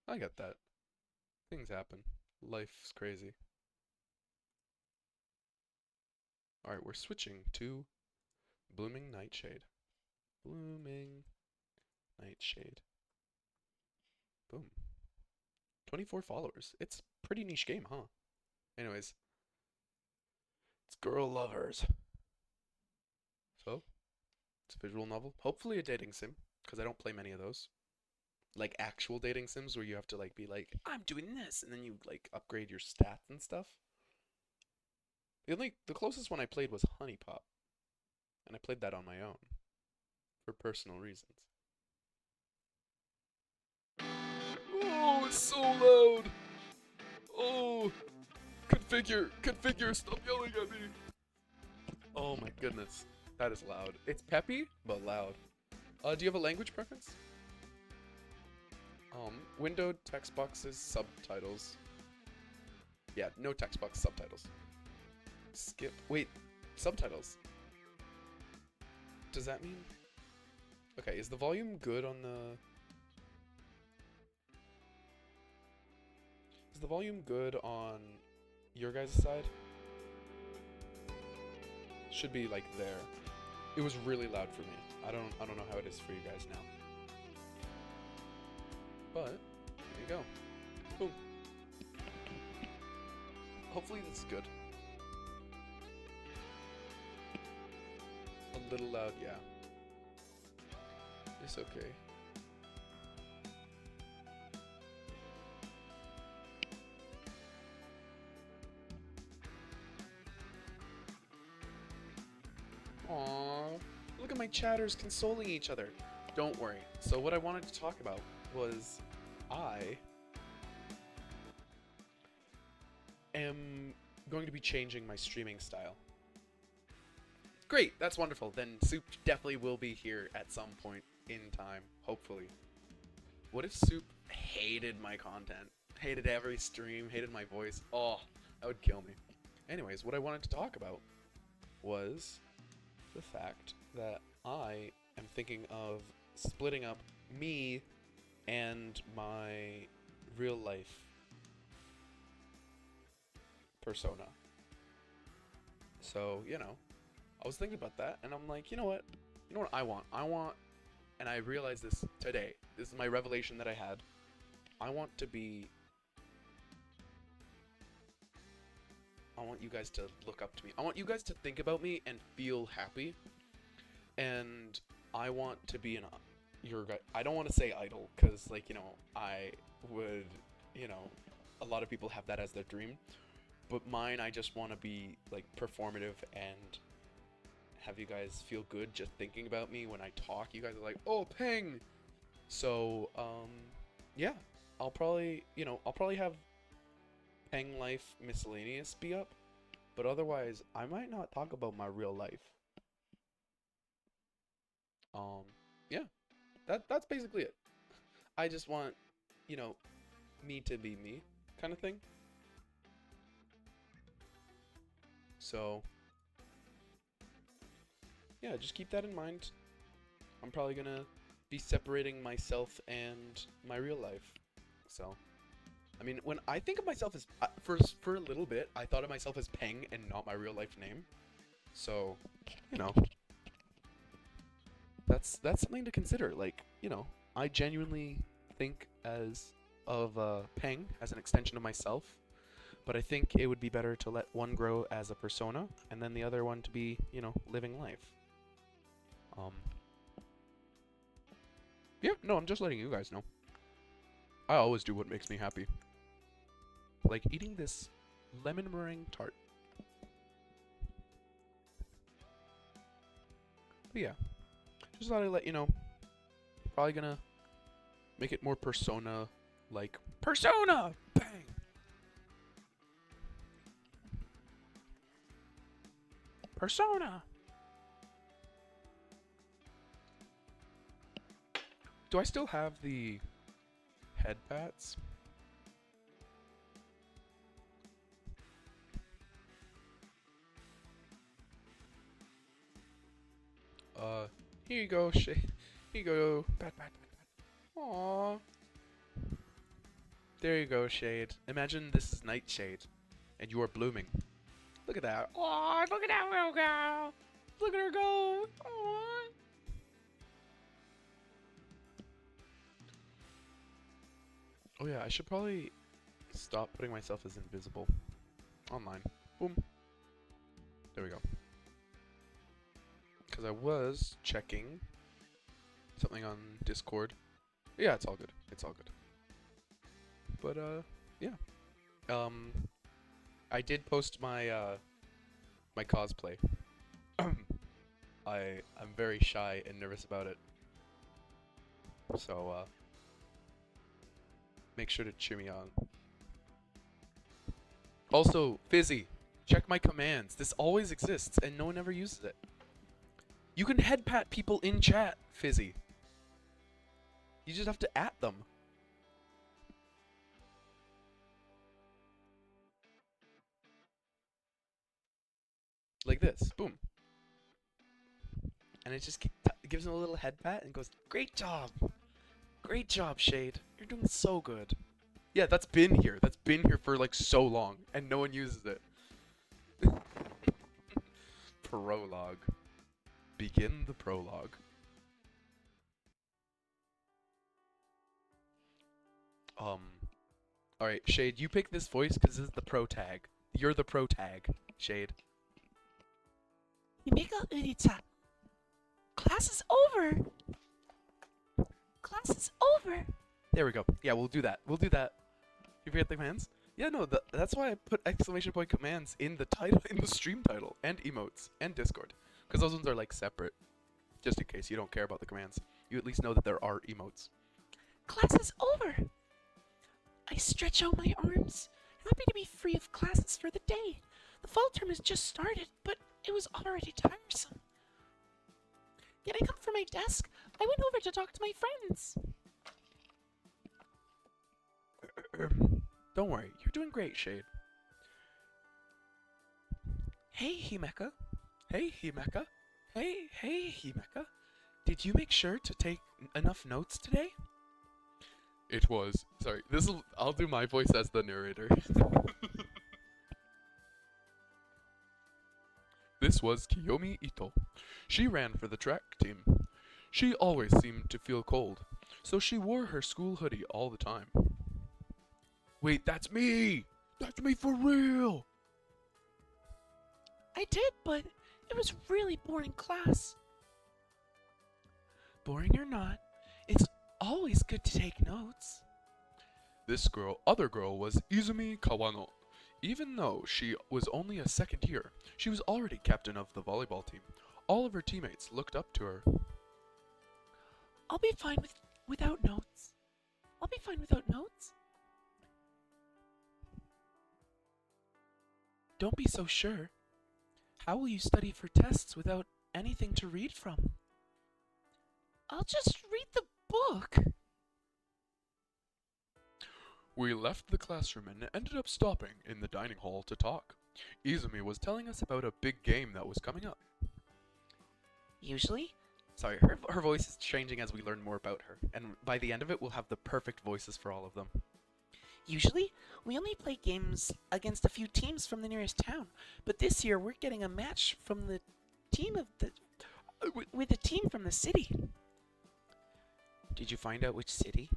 I get that. Things happen. Life's crazy. Alright, we're switching to Blooming Nightshade. Blooming Nightshade. Boom. 24 followers. It's pretty niche game, huh? Anyways, it's girl lovers. So, it's a visual novel. Hopefully a dating sim, because I don't play many of those. Like actual dating sims where you have to like be like, I'm doing this, and then you like upgrade your stats and stuff. The closest one I played was Honey Pop, and I played that on my own for personal reasons. Oh, it's so loud. Oh, configure, stop yelling at me. Oh my goodness, that is loud. It's peppy but loud. Do you have a language preference? Windowed text boxes, subtitles. Yeah, no text box, subtitles. Skip. Wait, subtitles. Does that mean? Okay, is the volume good on the? Is the volume good on your guys' side? Should be like there. It was really loud for me. I don't know how it is for you guys now. But there you go. Boom. Hopefully this is good. A little loud, yeah. It's okay. Aww. Look at my chatters consoling each other. Don't worry. So what I wanted to talk about was I am going to be changing my streaming style. Great, that's wonderful. Then Soup definitely will be here at some point in time, hopefully. What if Soup hated my content? Hated every stream, hated my voice? Oh, that would kill me. Anyways, what I wanted to talk about was the fact that I am thinking of splitting up me and my real life persona. So, you know, I was thinking about that, and I'm like, you know what? You know what I want? And I realized this today. This is my revelation that I had. I want you guys to look up to me. I want you guys to think about me and feel happy. And I want to be your guy. I don't want to say idol, because, like, you know, I would, you know, a lot of people have that as their dream. But mine, I just want to be, like, performative and have you guys feel good just thinking about me when I talk. You guys are like, oh, Peng! So, yeah. I'll probably have Peng Life Miscellaneous be up. But otherwise, I might not talk about my real life. Yeah. That's basically it. I just want, you know, me to be me, kind of thing. So, yeah, just keep that in mind. I'm probably gonna be separating myself and my real life. So, I mean, when I think of myself as for a little bit, I thought of myself as Peng and not my real life name. So, you know, that's something to consider. Like, you know, I genuinely think of Peng as an extension of myself. But I think it would be better to let one grow as a persona, and then the other one to be, you know, living life. Yeah, no, I'm just letting you guys know. I always do what makes me happy. Like eating this lemon meringue tart. But yeah, just thought I'd let you know. Probably gonna make it more persona-like. Persona! Bang! Persona! Do I still have the head pats? Here you go, Here you go. Pat, pat, pat, pat. Aww. There you go, Shade. Imagine this is Nightshade, and you are blooming. Look at that. Aww, look at that little girl. Look at her go. Aww. Oh yeah, I should probably stop putting myself as invisible online. Boom. There we go. Because I was checking something on Discord. Yeah, it's all good. It's all good. But yeah. I did post my my cosplay. I'm very shy and nervous about it. So make sure to cheer me on. Also, Fizzy, check my commands. This always exists and no one ever uses it. You can head pat people in chat, Fizzy. You just have to at them. Like this. Boom. And it just gives him a little head pat and goes, great job. Great job, Shade. You're doing so good. Yeah, that's been here. That's been here for like so long. And no one uses it. Prologue. Begin the prologue. Alright, Shade, you pick this voice because this is the pro tag. You're the pro tag, Shade. Himeka Urita. Class is over. Class is over. There we go. Yeah, we'll do that. We'll do that. You forget the commands? Yeah, no, that's why I put exclamation point commands in the title, in the stream title, and emotes, and Discord. Because those ones are like separate. Just in case you don't care about the commands. You at least know that there are emotes. Class is over. I stretch out my arms, happy to be free of classes for the day. The fall term has just started, but it was already tiresome. Getting up from my desk, I went over to talk to my friends. Don't worry, you're doing great, Shade. Hey, Himeka. Hey, Himeka. Hey, Himeka. Did you make sure to take enough notes today? It was. Sorry, I'll do my voice as the narrator. This was Kiyomi Ito. She ran for the track team. She always seemed to feel cold, so she wore her school hoodie all the time. Wait, that's me! That's me for real! I did, but it was really boring class. Boring or not, it's always good to take notes. This other girl was Izumi Kawano. Even though she was only a second year, she was already captain of the volleyball team. All of her teammates looked up to her. I'll be fine without notes. I'll be fine without notes. Don't be so sure. How will you study for tests without anything to read from? I'll just read the book. We left the classroom and ended up stopping in the dining hall to talk. Izumi was telling us about a big game that was coming up. Usually, Sorry, her voice is changing as we learn more about her, and by the end of it, we'll have the perfect voices for all of them. we only play games against a few teams from the nearest town, but this year we're getting a match from the team of the with a team from the city. Did you find out which city?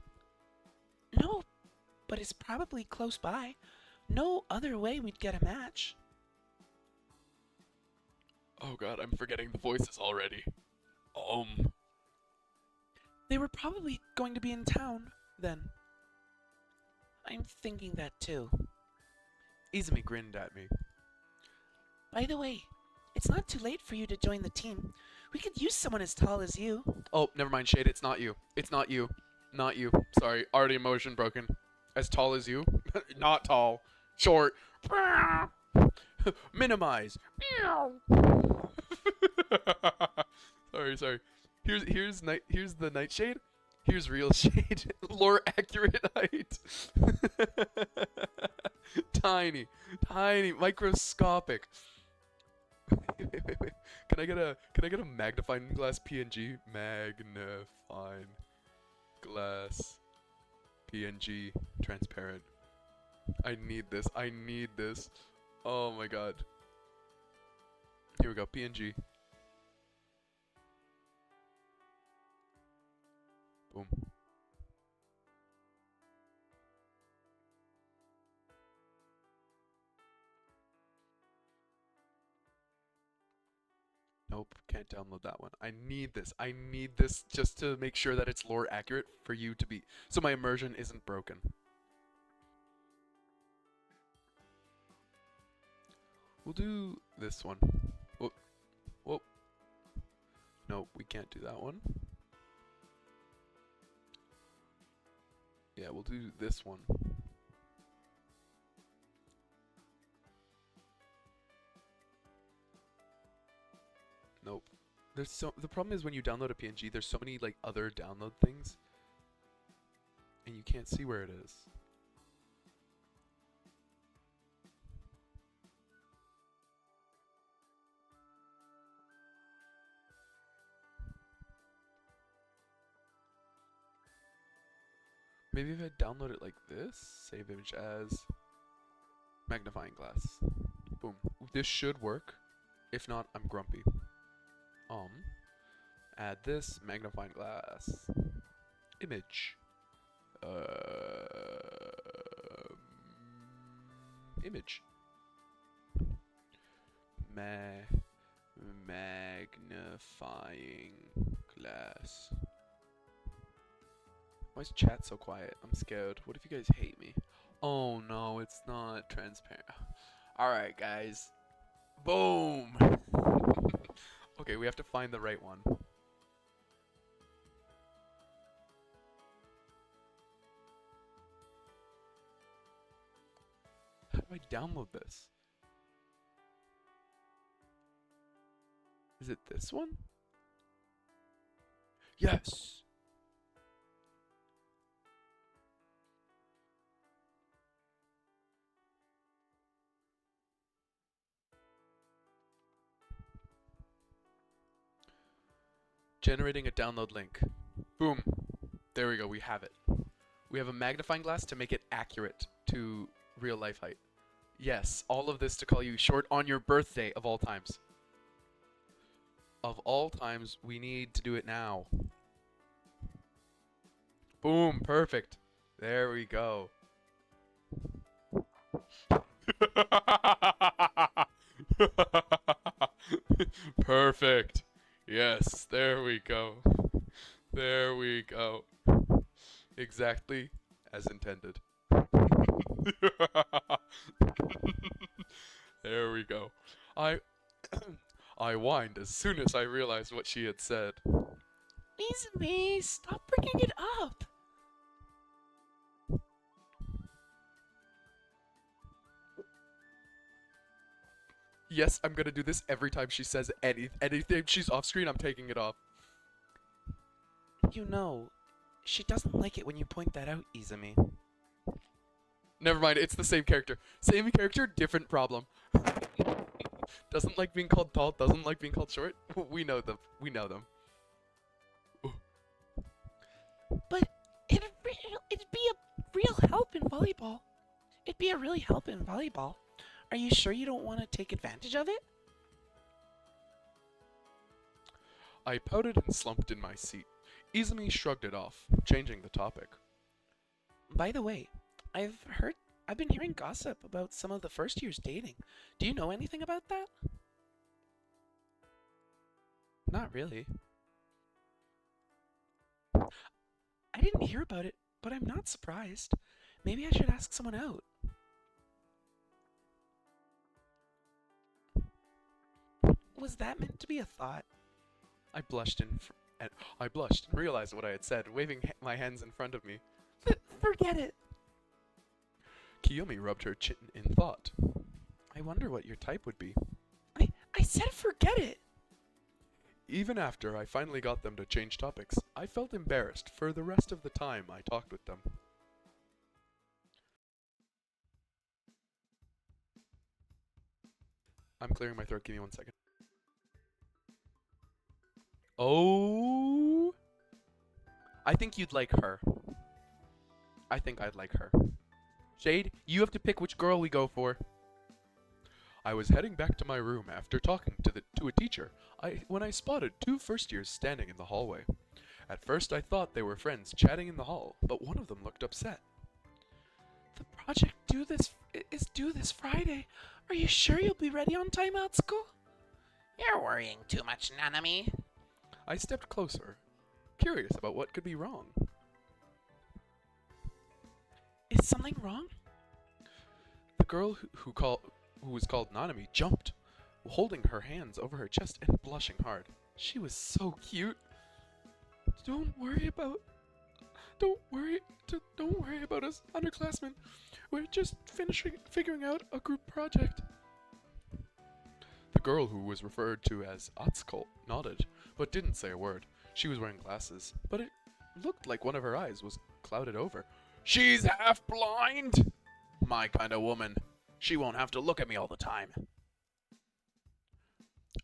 No, but it's probably close by. No other way we'd get a match. Oh god, I'm forgetting the voices already. They were probably going to be in town then. I'm thinking that too. Izumi grinned at me. By the way, it's not too late for you to join the team. We could use someone as tall as you. Oh, never mind, Shade, it's not you. It's not you. Not you. Sorry, already emotion broken. As tall as you? Not tall. Short. Minimize. Sorry. Here's the Nightshade. Here's real Shade. Lore accurate height. Tiny, microscopic. Wait. Can I get a magnifying glass PNG? Magnifying glass PNG transparent. I need this. Oh my god. Here we go, PNG. Boom. Nope, can't download that one. I need this just to make sure that it's lore accurate for you to be, so my immersion isn't broken. We'll do this one. Whoa. No, we can't do that one. Yeah, we'll do this one. Nope. The problem is when you download a PNG, there's so many like other download things, and you can't see where it is. Maybe if I download it like this, save image as magnifying glass. Boom. This should work. If not, I'm grumpy. Add this magnifying glass. Image. Image. Magnifying glass. Why is chat so quiet? I'm scared. What if you guys hate me? Oh no, it's not transparent. Alright, guys. Boom! Okay, we have to find the right one. How do I download this? Is it this one? Yes! Generating a download link. Boom. There we go, we have it. We have a magnifying glass to make it accurate to real life height. Yes, all of this to call you short on your birthday of all times. Of all times, we need to do it now. Boom, perfect. There we go. Perfect. Yes, there we go. There we go. Exactly as intended. There we go. I I whined as soon as I realized what she had said. Izumi, stop bringing it up. Yes, I'm gonna do this every time she says anything. She's off screen, I'm taking it off. You know, she doesn't like it when you point that out, Izumi. Never mind, it's the same character. Same character, different problem. Doesn't like being called tall, doesn't like being called short. We know them. We know them. But it'd be a real help in volleyball. It'd be a really help in volleyball. Are you sure you don't want to take advantage of it? I pouted and slumped in my seat. Izumi shrugged it off, changing the topic. By the way, I've been hearing gossip about some of the first years dating. Do you know anything about that? Not really. I didn't hear about it, but I'm not surprised. Maybe I should ask someone out. Was that meant to be a thought? I blushed and realized what I had said, waving my hands in front of me. Forget it. Kiyomi rubbed her chin in thought. I wonder what your type would be. I said forget it. Even after I finally got them to change topics, I felt embarrassed for the rest of the time I talked with them. I'm clearing my throat, give me 1 second. Oh, I think you'd like her. I think I'd like her. Shade, you have to pick which girl we go for. I was heading back to my room after talking to a teacher when I spotted two first years standing in the hallway. At first I thought they were friends chatting in the hall, but one of them looked upset. The project is due this Friday. Are you sure you'll be ready on time, Atsuko? You're worrying too much, Nanami. I stepped closer, curious about what could be wrong. Is something wrong? The girl who was called Nanami jumped, holding her hands over her chest and blushing hard. She was so cute. Don't worry about us, underclassmen. We're just figuring out a group project. The girl who was referred to as Atsuko nodded, but didn't say a word. She was wearing glasses, but it looked like one of her eyes was clouded over. She's half blind! My kind of woman. She won't have to look at me all the time.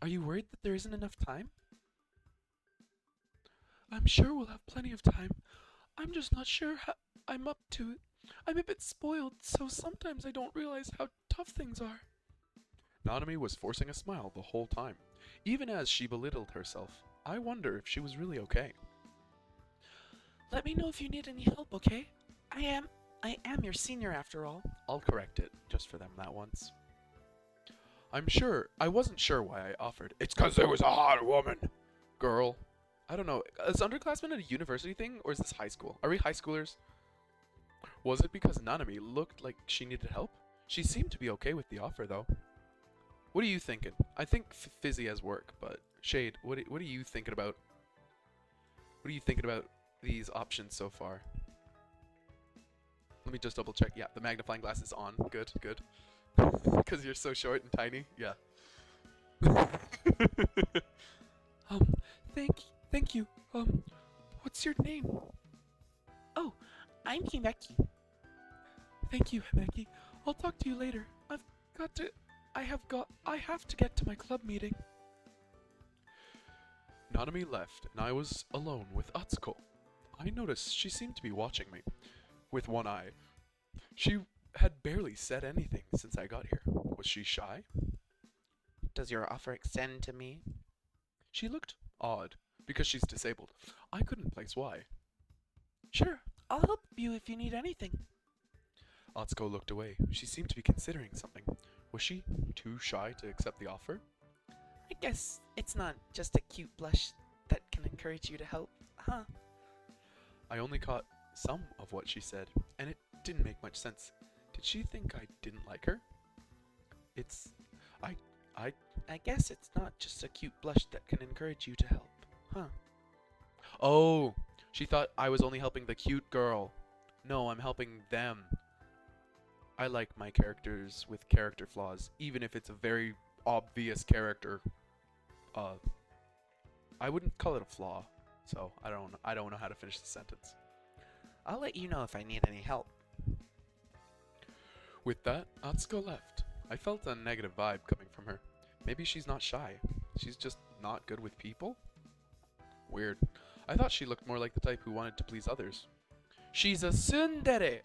Are you worried that there isn't enough time? I'm sure we'll have plenty of time. I'm just not sure how I'm up to it. I'm a bit spoiled, so sometimes I don't realize how tough things are. Nanami was forcing a smile the whole time, even as she belittled herself. I wonder if she was really okay. Let me know if you need any help, okay? I am your senior after all. I'll correct it, just for them that once. I wasn't sure why I offered. It's 'cause there was a hot woman. Girl. I don't know, is underclassmen a university thing, or is this high school? Are we high schoolers? Was it because Nanami looked like she needed help? She seemed to be okay with the offer, though. What are you thinking? I think Fizzy has work, but Shade, what are you thinking about? What are you thinking about these options so far? Let me just double check. Yeah, the magnifying glass is on. Good, good. Because you're so short and tiny. Yeah. Thank you. What's your name? Oh, I'm Himeki. Thank you, Himeki. I'll talk to you later. I have to get to my club meeting. Nanami left, and I was alone with Atsuko. I noticed she seemed to be watching me. with one eye. She had barely said anything since I got here. Was she shy? Does your offer extend to me? She looked odd, because she's disabled. I couldn't place why. Sure, I'll help you if you need anything. Atsuko looked away. She seemed to be considering something. Was she too shy to accept the offer? I guess it's not just a cute blush that can encourage you to help, huh? I only caught some of what she said, and it didn't make much sense. Did she think I didn't like her? I guess it's not just a cute blush that can encourage you to help, huh? Oh, she thought I was only helping the cute girl. No, I'm helping them. I like my characters with character flaws, even if it's a very obvious character. I wouldn't call it a flaw, so I don't know how to finish the sentence. I'll let you know if I need any help. With that, Atsuko left. I felt a negative vibe coming from her. Maybe she's not shy. She's just not good with people? Weird. I thought she looked more like the type who wanted to please others. She's a tsundere!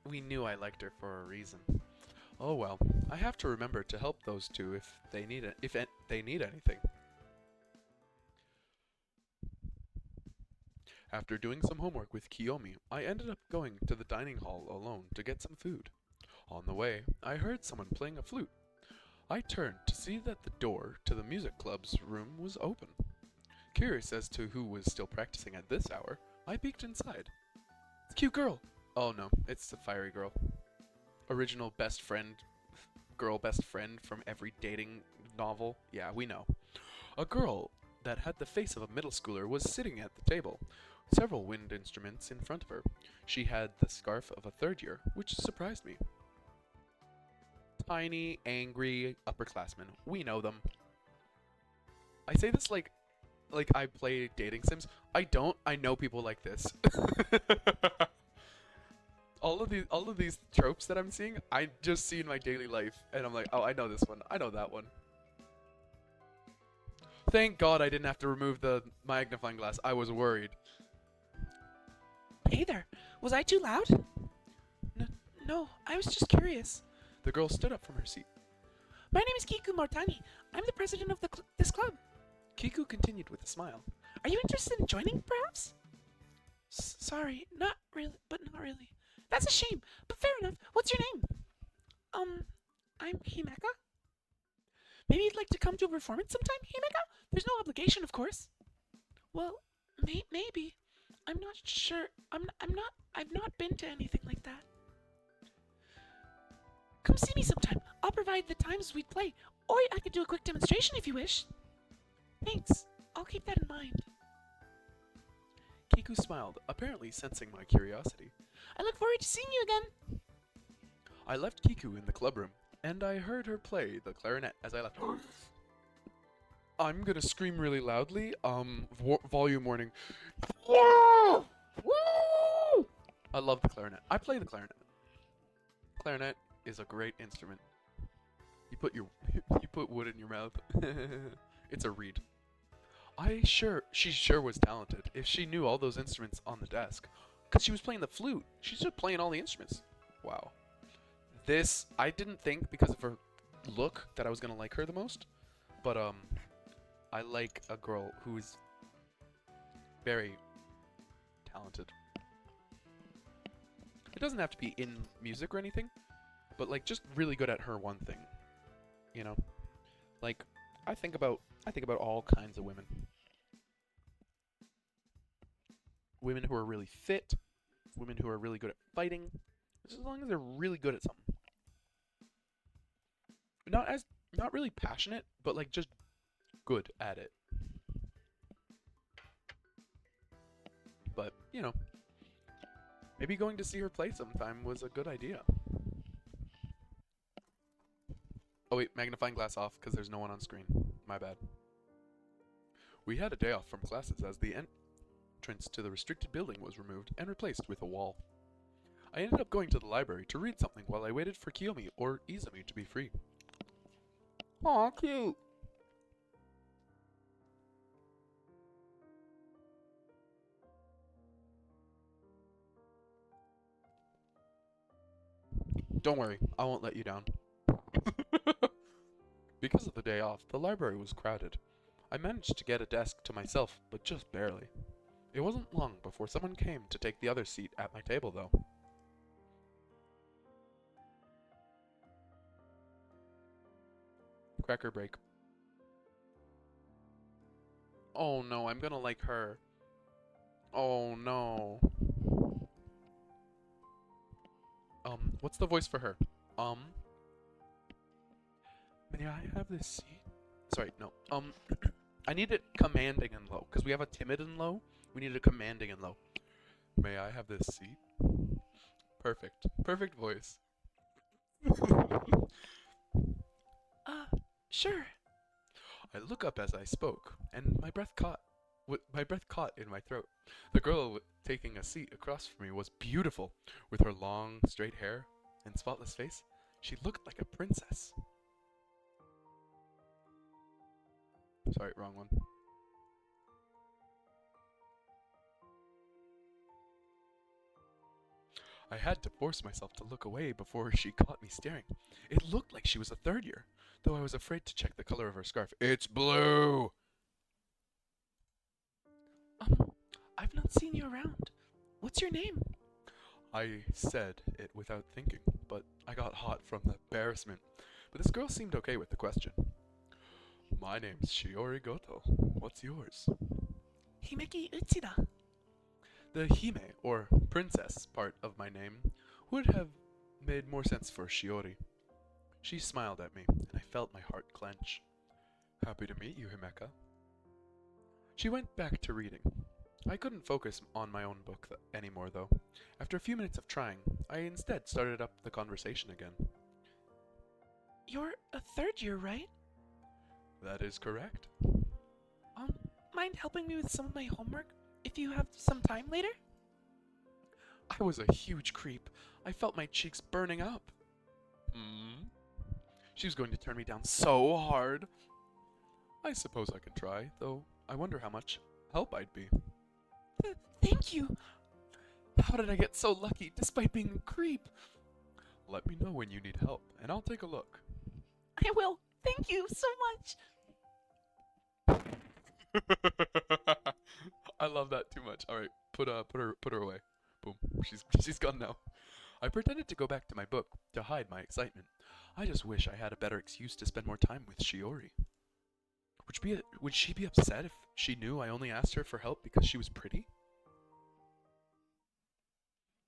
We knew I liked her for a reason. Oh well, I have to remember to help those two if they need anything. After doing some homework with Kiyomi, I ended up going to the dining hall alone to get some food. On the way, I heard someone playing a flute. I turned to see that the door to the music club's room was open. Curious as to who was still practicing at this hour, I peeked inside. It's a cute girl. Oh no, it's the fiery girl. Original best friend from every dating novel. Yeah, we know. A girl that had the face of a middle schooler was sitting at the table, several wind instruments in front of her. She had the scarf of a third year, which surprised me. Tiny, angry upperclassmen. We know them. I say this like I play dating sims. I don't. I know people like this. all of these tropes that I'm seeing, I just see in my daily life, and I'm like, oh, I know this one. I know that one. Thank God I didn't have to remove the magnifying glass. I was worried. Hey there, was I too loud? No, I was just curious. The girl stood up from her seat. My name is Kiku Martani. I'm the president of this club. Kiku continued with a smile. Are you interested in joining, perhaps? Sorry, not really, but not really. That's a shame, but fair enough. What's your name? I'm Himeka. Maybe you'd like to come to a performance sometime, Himeka? There's no obligation, of course. Well, maybe. I'm not sure. I've not been to anything like that. Come see me sometime. I'll provide the times we'd play, or I could do a quick demonstration if you wish. Thanks. I'll keep that in mind. Kiku smiled, apparently sensing my curiosity. I look forward to seeing you again. I left Kiku in the club room, and I heard her play the clarinet as I left. I'm gonna scream really loudly. Volume warning. Yeah! Woo! I love the clarinet. I play the clarinet. Clarinet is a great instrument. You put wood in your mouth. It's a reed. She sure was talented. If she knew all those instruments on the desk, cause she was playing the flute. She's just playing all the instruments. Wow. I didn't think because of her look that I was gonna like her the most, but I like a girl who is very talented. It doesn't have to be in music or anything, but like just really good at her one thing. You know? Like I think about all kinds of women. Women who are really fit, women who are really good at fighting, just as long as they're really good at something. Not really passionate, but like just good at it. But, you know, maybe going to see her play sometime was a good idea. Oh wait, magnifying glass off because there's no one on screen. My bad. We had a day off from classes as the entrance to the restricted building was removed and replaced with a wall. I ended up going to the library to read something while I waited for Kiyomi or Izumi to be free. Aw, cute! don't worry, I won't let you down. Because of the day off, the library was crowded. I managed to get a desk to myself, but just barely. It wasn't long before someone came to take the other seat at my table, though. Cracker break. Oh no, I'm gonna like her. Oh no. What's the voice for her? May I have this seat? Sorry, no. I need it commanding and low, because we have a timid and low. We need a commanding and low. May I have this seat? Perfect. Perfect voice. Sure. I look up as I spoke, and my breath caught in my throat. The girl taking a seat across from me was beautiful, with her long, straight hair and spotless face. She looked like a princess. Sorry, wrong one. I had to force myself to look away before she caught me staring. It looked like she was a third year, though I was afraid to check the color of her scarf. It's blue! I've not seen you around. What's your name? I said it without thinking, but I got hot from the embarrassment. But this girl seemed okay with the question. My name's Shiori Goto. What's yours? Himeki Uchida. The Hime, or princess, part of my name would have made more sense for Shiori. She smiled at me, and I felt my heart clench. Happy to meet you, Himeka. She went back to reading. I couldn't focus on my own book anymore, though. After a few minutes of trying, I instead started up the conversation again. You're a third year, right? That is correct. Mind helping me with some of my homework if you have some time later? I was a huge creep. I felt my cheeks burning up. She was going to turn me down so hard. I suppose I can try, though I wonder how much help I'd be. Thank you. How did I get so lucky despite being a creep? Let me know when you need help, and I'll take a look. I will. Thank you so much. I love that too much. All right, put her away. Boom. She's gone now. I pretended to go back to my book to hide my excitement. I just wish I had a better excuse to spend more time with Shiori. Would she be upset if she knew I only asked her for help because she was pretty?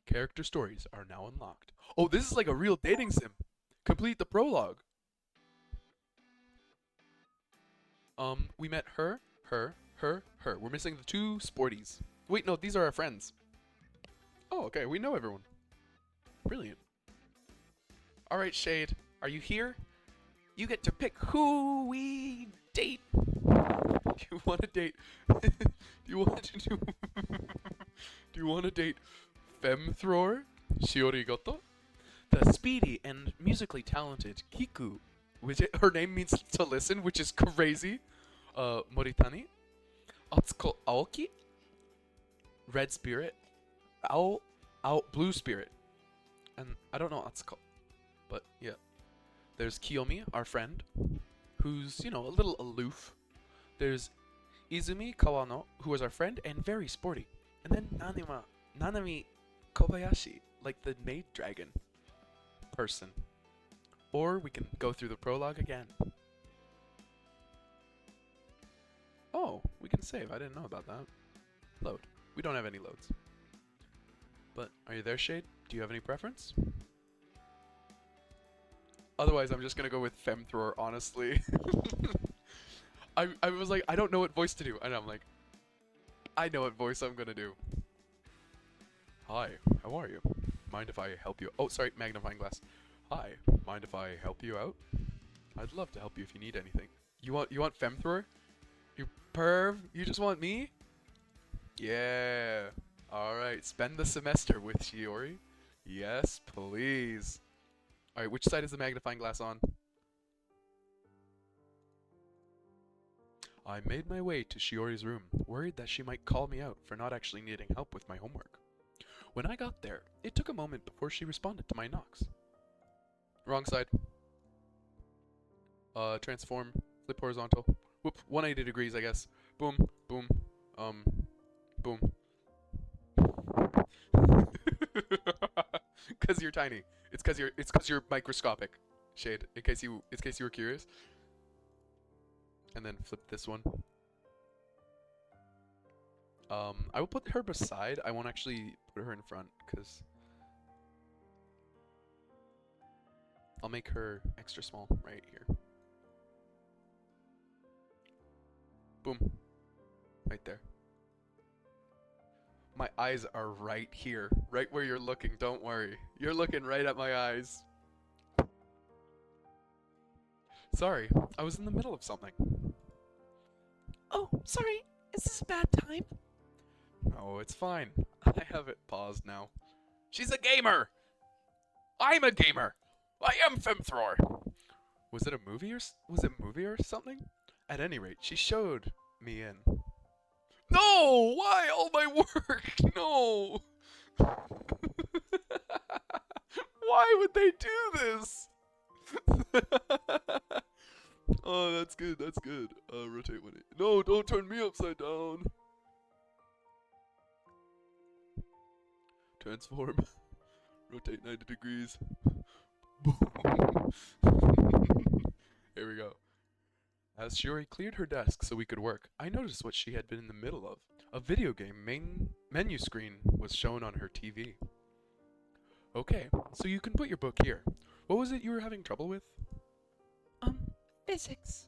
Character stories are now unlocked. Oh, this is like a real dating sim. Complete the prologue. We met her. We're missing the two sporties. Wait, no, these are our friends. Oh, okay, we know everyone. Brilliant. All right, Shade, are you here? You get to pick who we date. Do you want to date? Do you want to do? Do you want to date Femthror Shiori Goto, the speedy and musically talented Kiku, which her name means to listen, which is crazy. Moritani, Atsuko Aoki, Red Spirit, Blue Spirit, and I don't know Atsuko, but yeah. There's Kiyomi, our friend, who's, a little aloof. There's Izumi Kawano, who is our friend and very sporty. And then Nanami Kobayashi, like the maid dragon person. Or we can go through the prologue again. Oh, we can save. I didn't know about that. Load. We don't have any loads. But are you there, Shade? Do you have any preference? Otherwise, I'm just gonna go with Femthror, honestly. I was like, I don't know what voice to do. And I'm like, I know what voice I'm gonna do. Hi, how are you? Mind if I help you? Oh, sorry, magnifying glass. Hi, mind if I help you out? I'd love to help you if you need anything. You want Femthror? You perv? You just want me? Yeah. Alright, spend the semester with Shiori. Yes, please. Alright, which side is the magnifying glass on? I made my way to Shiori's room, worried that she might call me out for not actually needing help with my homework. When I got there, it took a moment before she responded to my knocks. Wrong side. Transform. Flip horizontal. Whoop. 180 degrees, I guess. Boom. Boom. Boom. Cause you're tiny. It's cause you're microscopic. Shade. In case you were curious. And then flip this one. I will put her beside. I won't actually put her in front because I'll make her extra small right here. Boom. Right there. My eyes are right here. Right where you're looking, don't worry. You're looking right at my eyes. Sorry, I was in the middle of something. Oh, sorry. Is this a bad time? No, it's fine. I have it paused now. She's a gamer! I'm a gamer! I am Femthror! Was it a movie or something? At any rate, she showed me in. No! Why all my work? No! Why would they do this? Oh, that's good, that's good. Rotate 180. No, don't turn me upside down. Transform. Rotate 90 degrees. Boom. Here we go. As Shiori cleared her desk so we could work, I noticed what she had been in the middle of. A video game main menu screen was shown on her TV. Okay, so you can put your book here. What was it you were having trouble with? Physics.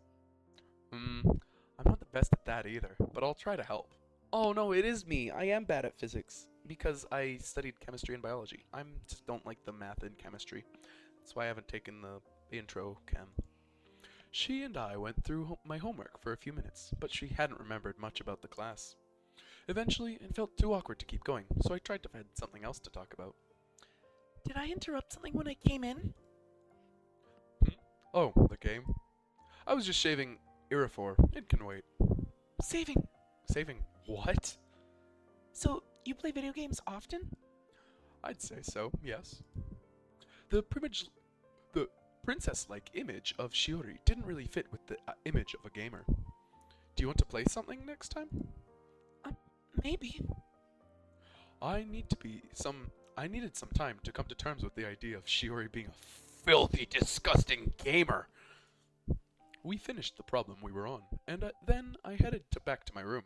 I'm not the best at that either, but I'll try to help. Oh no, it is me. I am bad at physics because I studied chemistry and biology. I just don't like the math and chemistry. That's why I haven't taken the intro chem. She and I went through my homework for a few minutes, but she hadn't remembered much about the class. Eventually, it felt too awkward to keep going, so I tried to find something else to talk about. Did I interrupt something when I came in? Oh, the game? I was just shaving Irifor. It can wait. Saving. Saving what? So, you play video games often? I'd say so, yes. The princess-like image of Shiori didn't really fit with the image of a gamer. Do you want to play something next time? Maybe. I needed some time to come to terms with the idea of Shiori being a filthy, disgusting gamer. We finished the problem we were on, and then I headed back to my room.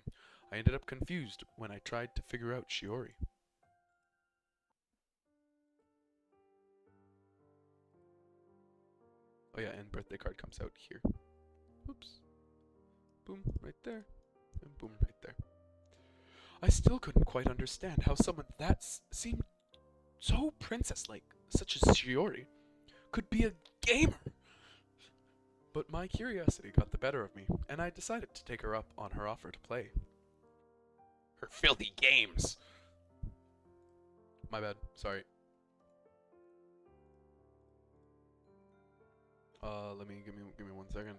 I ended up confused when I tried to figure out Shiori. Oh yeah, and birthday card comes out here. Oops. Boom, right there. And boom, right there. I still couldn't quite understand how someone that seemed so princess-like, such as Shiori, could be a gamer. But my curiosity got the better of me, and I decided to take her up on her offer to play her filthy games. My bad, sorry. Give me 1 second.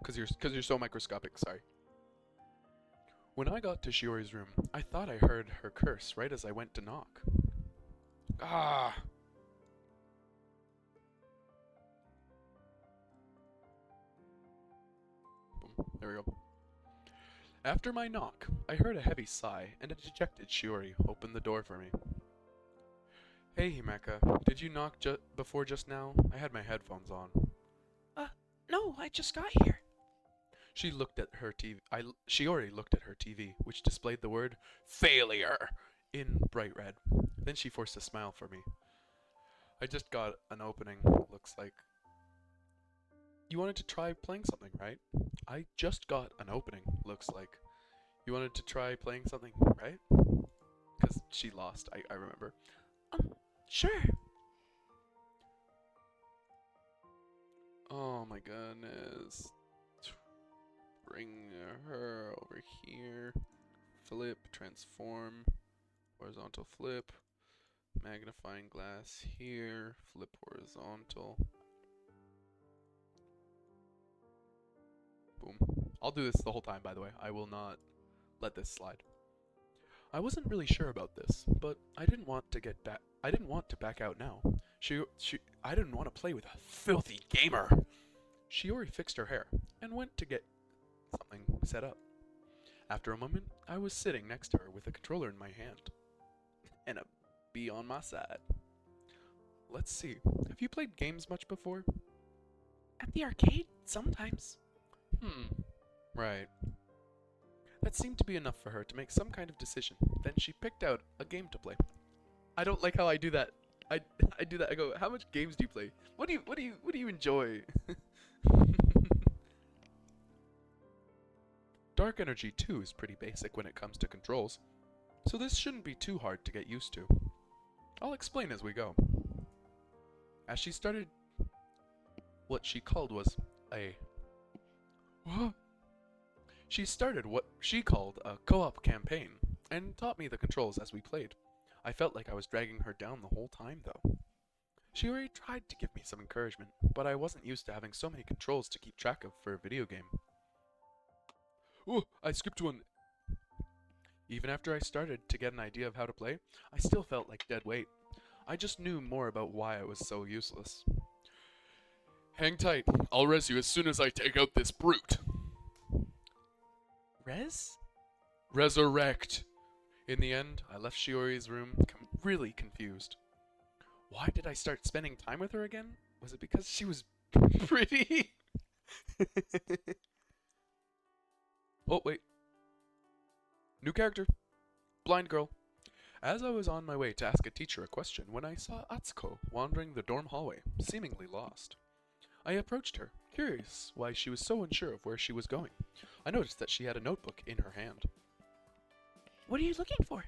Cause you're so microscopic, sorry. When I got to Shiori's room, I thought I heard her curse right as I went to knock. Ah! Boom, there we go. After my knock, I heard a heavy sigh, and a dejected Shiori opened the door for me. Hey, Himeka, did you knock before just now? I had my headphones on. No, I just got here. She looked at her TV. Shiori looked at her TV, which displayed the word failure in bright red. Then she forced a smile for me. I just got an opening, looks like. You wanted to try playing something, right? I just got an opening, looks like. You wanted to try playing something, right? Because she lost, I remember. Sure. Oh my goodness. Bring her over here. Flip, transform, horizontal flip, magnifying glass here, flip horizontal. Boom. I'll do this the whole time, by the way. I will not let this slide. I wasn't really sure about this, but I didn't want to get back. I didn't want to back out now. I didn't want to play with a filthy gamer. Shiori fixed her hair and went to get something set up. After a moment, I was sitting next to her with a controller in my hand and a bee on my side. Let's see. Have you played games much before? At the arcade, sometimes. Right. That seemed to be enough for her to make some kind of decision. Then she picked out a game to play. I don't like how I do that. I do that. I go, "How much games do you play? What do you enjoy?" Dark Energy 2 is pretty basic when it comes to controls, so this shouldn't be too hard to get used to. I'll explain as we go. As she started, what she called was a... What? She started what she called a co-op campaign, and taught me the controls as we played. I felt like I was dragging her down the whole time, though. She already tried to give me some encouragement, but I wasn't used to having so many controls to keep track of for a video game. Oh, I skipped one. Even after I started to get an idea of how to play, I still felt like dead weight. I just knew more about why I was so useless. Hang tight. I'll res you as soon as I take out this brute. Res? Resurrect. In the end, I left Shiori's room really confused. Why did I start spending time with her again? Was it because she was pretty? Oh, wait. New character. Blind girl. As I was on my way to ask a teacher a question when I saw Atsuko wandering the dorm hallway, seemingly lost. I approached her, curious why she was so unsure of where she was going. I noticed that she had a notebook in her hand. What are you looking for?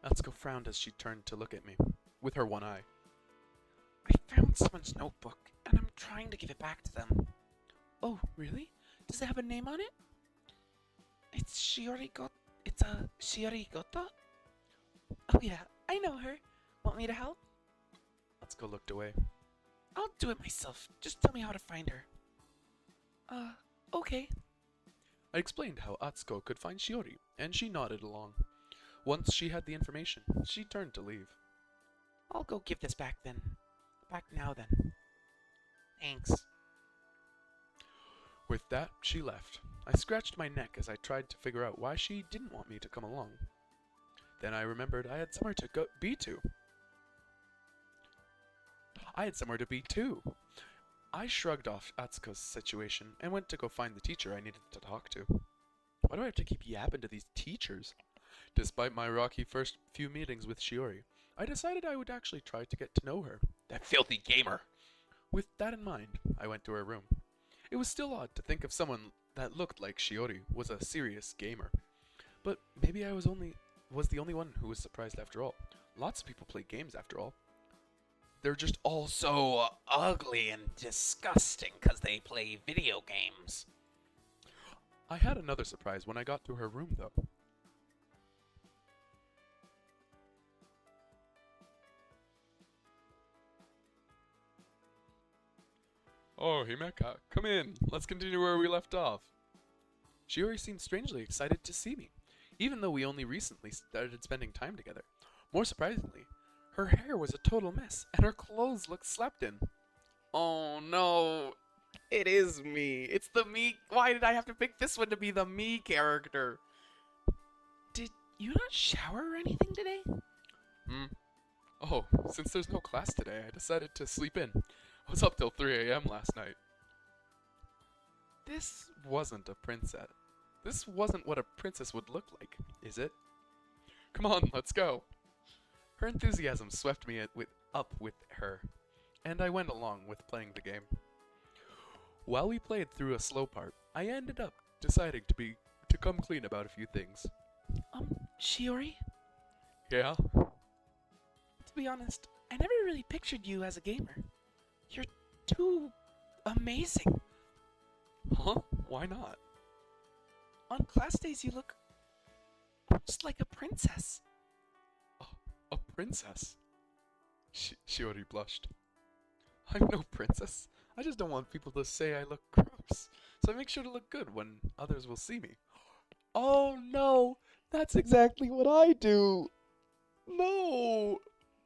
Atsuko frowned as she turned to look at me, with her one eye. I found someone's notebook, and I'm trying to give it back to them. Oh, really? Does it have a name on it? It's a Shiori Goto? Oh yeah, I know her. Want me to help? Atsuko looked away. I'll do it myself. Just tell me how to find her. Okay. I explained how Atsuko could find Shiori, and she nodded along. Once she had the information, she turned to leave. I'll go give this back then. Back now then. Thanks. With that, she left. I scratched my neck as I tried to figure out why she didn't want me to come along. Then I remembered I had somewhere to be to. I shrugged off Atsuko's situation and went to go find the teacher I needed to talk to. Why do I have to keep yapping to these teachers? Despite my rocky first few meetings with Shiori, I decided I would actually try to get to know her. That filthy gamer! With that in mind, I went to her room. It was still odd to think of someone that looked like Shiori was a serious gamer. But maybe I was the only one who was surprised after all. Lots of people play games after all. They're just all so Ugly and disgusting because they play video games. I had another surprise when I got to her room, though. Oh, Himeka, come in. Let's continue where we left off. Shiori seemed strangely excited to see me, even though we only recently started spending time together. More surprisingly, her hair was a total mess, and her clothes looked slept in. Oh no, it is me. It's the me. Why did I have to pick this one to be the me character? Did you not shower or anything today? Oh, since there's no class today, I decided to sleep in. I was up till 3 a.m. last night. This wasn't a princess. This wasn't what a princess would look like, is it? Come on, let's go. Her enthusiasm swept me up with her, and I went along with playing the game. While we played through a slow part, I ended up deciding to come clean about a few things. Shiori? Yeah? To be honest, I never really pictured you as a gamer. You're too amazing. Huh? Why not? On class days, you look just like a princess. A princess? Shiori blushed. I'm no princess. I just don't want people to say I look gross. So I make sure to look good when others will see me. Oh no! That's exactly what I do. No.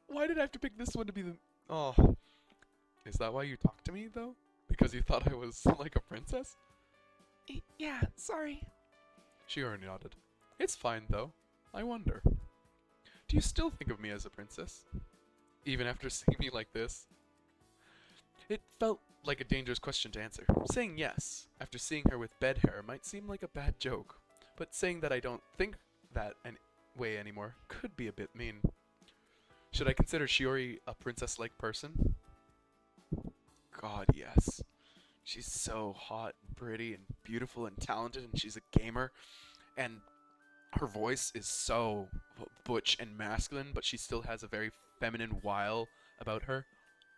Why did I have to pick this one to be the... Oh. Is that why you talked to me, though? Because you thought I was like a princess? Yeah, sorry. Shiori nodded. It's fine, though. I wonder. Do you still think of me as a princess? Even after seeing me like this? It felt like a dangerous question to answer. Saying yes, after seeing her with bed hair, might seem like a bad joke. But saying that I don't think that way anymore could be a bit mean. Should I consider Shiori a princess-like person? God, yes. She's so hot and pretty and beautiful and talented, and she's a gamer. And her voice is so butch and masculine, but she still has a very feminine wile about her.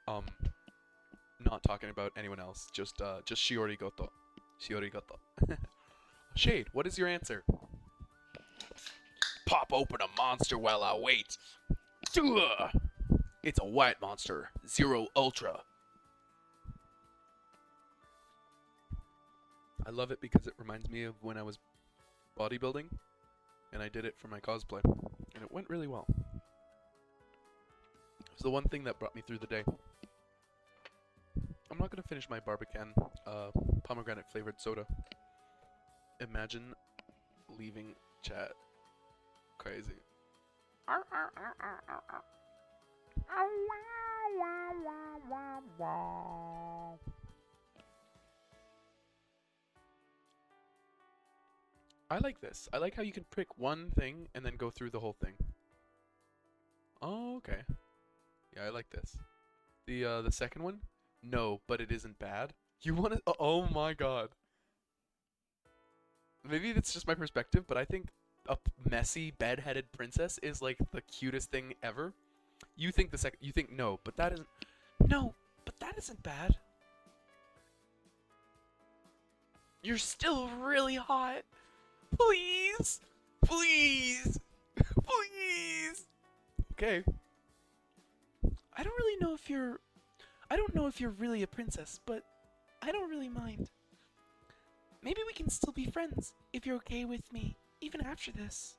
Not talking about anyone else, just Shiori Goto. Shiori Goto. Shade, what is your answer? Pop open a monster while I wait. Duh! It's a white monster, Zero Ultra. I love it because it reminds me of when I was bodybuilding, and I did it for my cosplay, and it went really well. It was the one thing that brought me through the day. I'm not going to finish my Barbican pomegranate flavored soda. Imagine leaving chat. Crazy. I like this. I like how you can pick one thing and then go through the whole thing. Oh, okay. Yeah, I like this. The second one? No, but it isn't bad. You want to... Oh my god. Maybe it's just my perspective, but I think a messy, bed-headed princess is like the cutest thing ever. You think the second... You think no, but that isn't... No, but that isn't bad. You're still really hot. Please! Please! Please! Okay. I don't really know if you're... I don't know if you're really a princess, but I don't really mind. Maybe we can still be friends, if you're okay with me, even after this.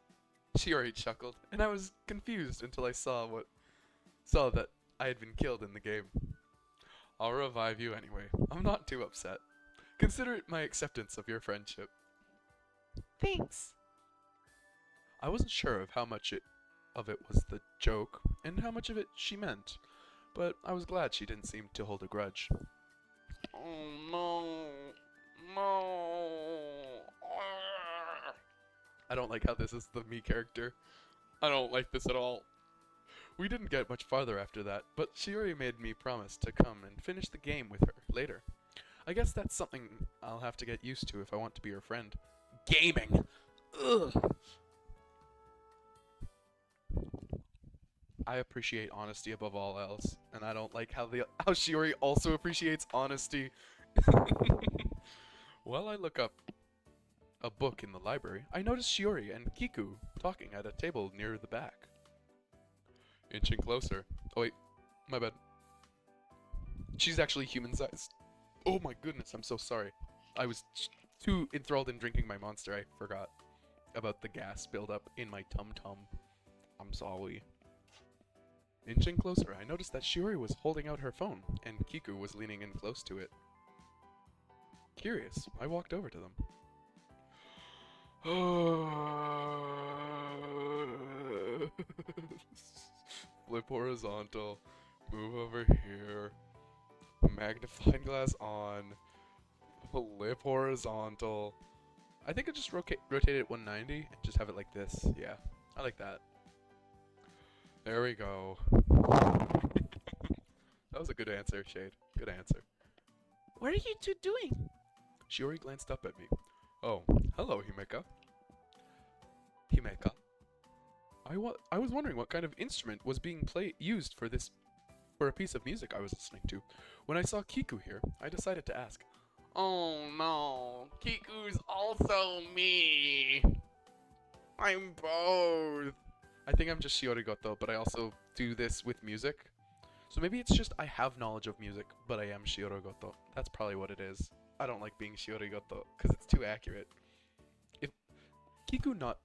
Shiori chuckled, and I was confused until I saw that I had been killed in the game. I'll revive you anyway. I'm not too upset. Consider it my acceptance of your friendship. Thanks. I wasn't sure of how much of it was the joke, and how much of it she meant, but I was glad she didn't seem to hold a grudge. Oh no. No. I don't like how this is the me character. I don't like this at all. We didn't get much farther after that, but Shiori made me promise to come and finish the game with her later. I guess that's something I'll have to get used to if I want to be her friend. Gaming! Ugh. I appreciate honesty above all else, and I don't like how Shiori also appreciates honesty. While I look up a book in the library, I notice Shiori and Kiku talking at a table near the back. Inching closer. Oh wait, my bad. She's actually human-sized. Oh my goodness, I'm so sorry. I was too enthralled in drinking my monster, I forgot about the gas buildup in my tum-tum. I'm sorry. Inching closer, I noticed that Shiori was holding out her phone, and Kiku was leaning in close to it. Curious, I walked over to them. Flip horizontal, move over here, magnifying glass on, flip horizontal. I think I just rotate it 190 and just have it like this. Yeah, I like that. There we go. That was a good answer, Shade. Good answer. What are you two doing? Shiori glanced up at me. Oh, hello, Himeka. Himeka. I was wondering what kind of instrument was being used for a piece of music I was listening to. When I saw Kiku here, I decided to ask. Oh no, Kiku's also me. I'm both. I think I'm just Shiori Goto, but I also do this with music. So maybe it's just I have knowledge of music, but I am Shiori Goto. That's probably what it is. I don't like being Shiori Goto because it's too accurate. If Kiku not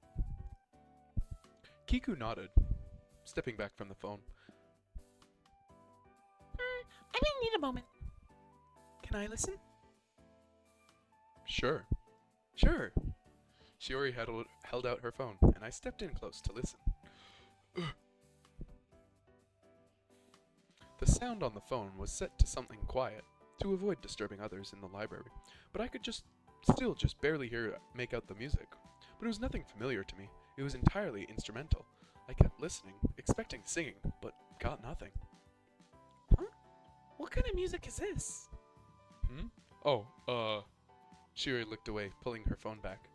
Kiku nodded, stepping back from the phone. I may need a moment. Can I listen? Sure. Sure. Shiori held out her phone, and I stepped in close to listen. The sound on the phone was set to something quiet, to avoid disturbing others in the library, but I could still just barely make out the music. But it was nothing familiar to me. It was entirely instrumental. I kept listening, expecting singing, but got nothing. Huh? What kind of music is this? Oh, Shiori looked away, pulling her phone back.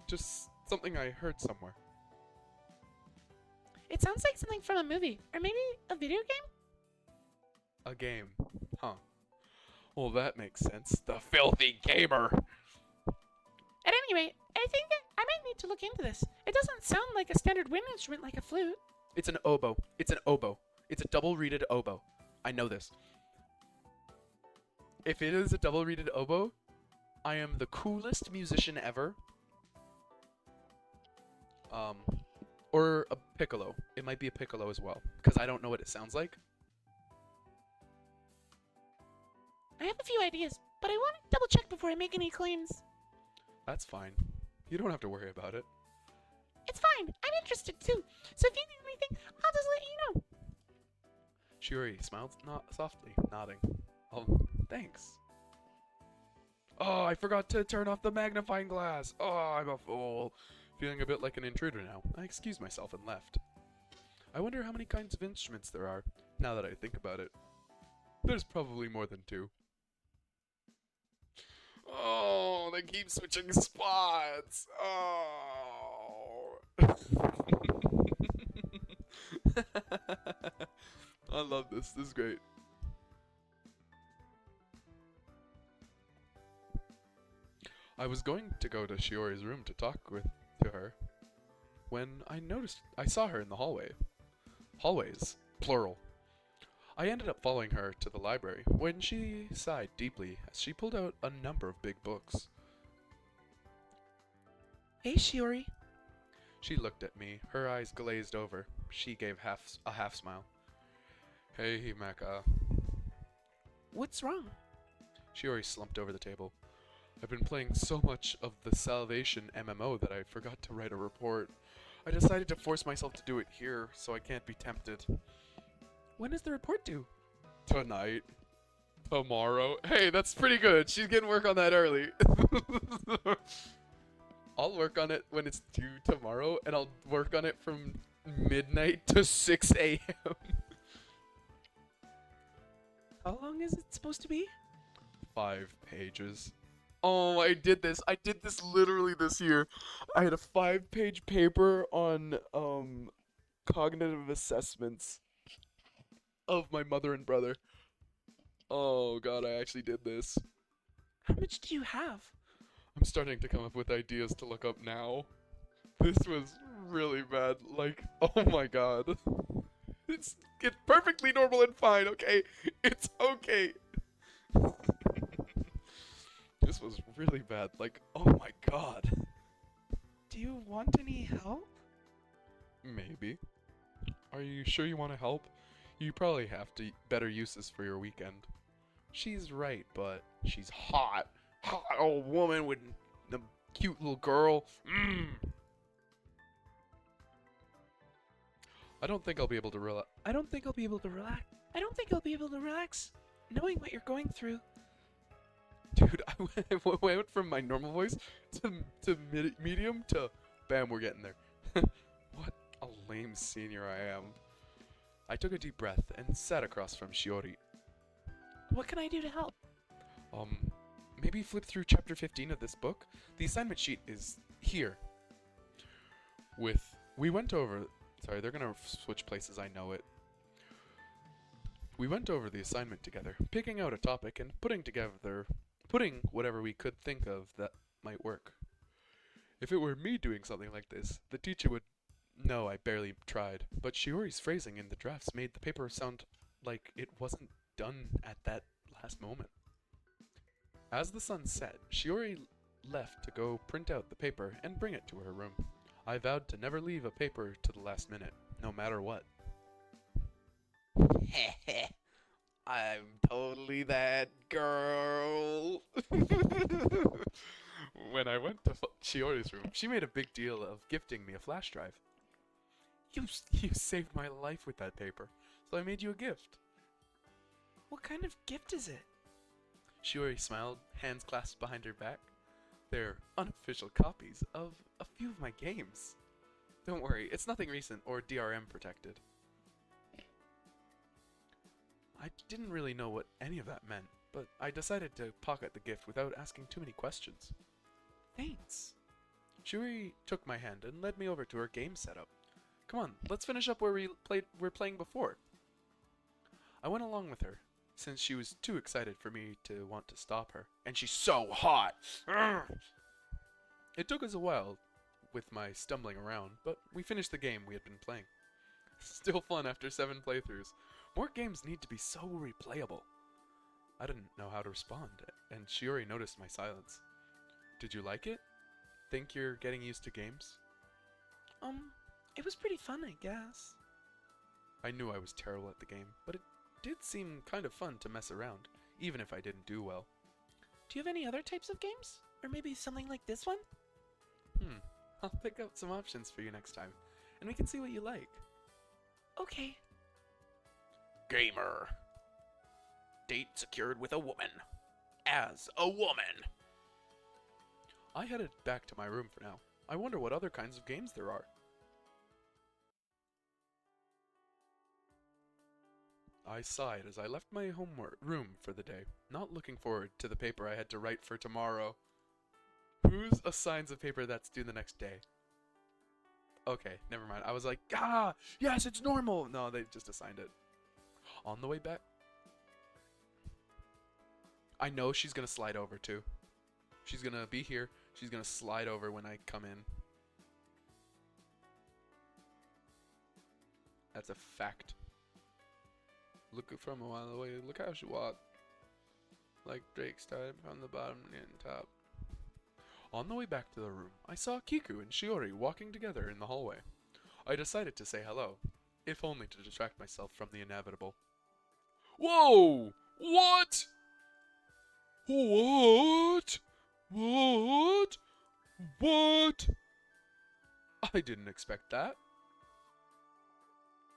Just something I heard somewhere. It sounds like something from a movie, or maybe a video game? A game. Huh. Well, that makes sense. The filthy gamer! At any rate, I think that I might need to look into this. It doesn't sound like a standard wind instrument like a flute. It's an oboe. It's an oboe. It's a double-reeded oboe. I know this. If it is a double-reeded oboe, I am the coolest musician ever. Or a piccolo. It might be a piccolo as well, because I don't know what it sounds like. I have a few ideas, but I want to double check before I make any claims. That's fine. You don't have to worry about it. It's fine. I'm interested too. So if you need anything, I'll just let you know. Shiori smiled softly, nodding. Oh, thanks. Oh, I forgot to turn off the magnifying glass. Oh, I'm a fool. Feeling a bit like an intruder now, I excused myself and left. I wonder how many kinds of instruments there are, now that I think about it. There's probably more than 2. Oh, they keep switching spots. Oh. I love this. This is great. I was going to go to Shiori's room to talk to her when I saw her in the hallway. Hallways, plural. I ended up following her to the library when she sighed deeply as she pulled out a number of big books. Hey, Shiori. She looked at me, her eyes glazed over. She gave a half smile. Hey, Himeka. What's wrong? Shiori slumped over the table. I've been playing so much of the Salvation MMO that I forgot to write a report. I decided to force myself to do it here, so I can't be tempted. When is the report due? Tonight. Tomorrow. Hey, that's pretty good. She's getting work on that early. I'll work on it when it's due tomorrow, and I'll work on it from midnight to 6 a.m. How long is it supposed to be? 5 pages. Oh, I did this. I did this literally this year. I had a 5-page paper on cognitive assessments of my mother and brother. Oh god, I actually did this. How much do you have? I'm starting to come up with ideas to look up now. This was really bad. Like, oh my god. It's perfectly normal and fine, okay? It's okay. This was really bad. Like, oh my god. Do you want any help? Maybe. Are you sure you want to help? You probably have better uses for your weekend. She's right, but she's hot. Hot old woman with a cute little girl. I don't think I'll be able to relax. I don't think I'll be able to relax knowing what you're going through. Dude, I went from my normal voice to medium to bam, we're getting there. What a lame senior I am. I took a deep breath and sat across from Shiori. What can I do to help? Maybe flip through chapter 15 of this book. The assignment sheet is here. We went over, sorry, they're gonna switch places, I know it. We went over the assignment together, picking out a topic and putting whatever we could think of that might work. If it were me doing something like this, the teacher would know I barely tried, but Shiori's phrasing in the drafts made the paper sound like it wasn't done at that last moment. As the sun set, Shiori left to go print out the paper and bring it to her room. I vowed to never leave a paper to the last minute, no matter what. I'm totally that girl. When I went to Shiori's room, she made a big deal of gifting me a flash drive. You saved my life with that paper, so I made you a gift. What kind of gift is it? Shiori smiled, hands clasped behind her back. They're unofficial copies of a few of my games. Don't worry, it's nothing recent or DRM protected. I didn't really know what any of that meant, but I decided to pocket the gift without asking too many questions. Thanks. Shiori took my hand and led me over to her game setup. Come on, let's finish up where we're playing before. I went along with her, since she was too excited for me to want to stop her. And she's so hot! Urgh! It took us a while with my stumbling around, but we finished the game we had been playing. Still fun after 7 playthroughs. More games need to be so replayable. I didn't know how to respond, and Shiori noticed my silence. Did you like it? Think you're getting used to games? It was pretty fun, I guess. I knew I was terrible at the game, but it did seem kind of fun to mess around, even if I didn't do well. Do you have any other types of games? Or maybe something like this one? I'll pick out some options for you next time, and we can see what you like. Okay. Gamer. Date secured with a woman. As a woman. I headed back to my room for now. I wonder what other kinds of games there are. I sighed as I left my room for the day, not looking forward to the paper I had to write for tomorrow. Whose assigns a paper that's due the next day? Okay, never mind. I was like, yes, it's normal. No, they just assigned it. On the way back, I know she's gonna slide over too. She's gonna be here. She's gonna slide over when I come in. That's a fact. Look from a while away. Look how she walked. Like Drake started from the bottom and top. On the way back to the room, I saw Kiku and Shiori walking together in the hallway. I decided to say hello, if only to distract myself from the inevitable. Whoa! What? What? What? What? I didn't expect that.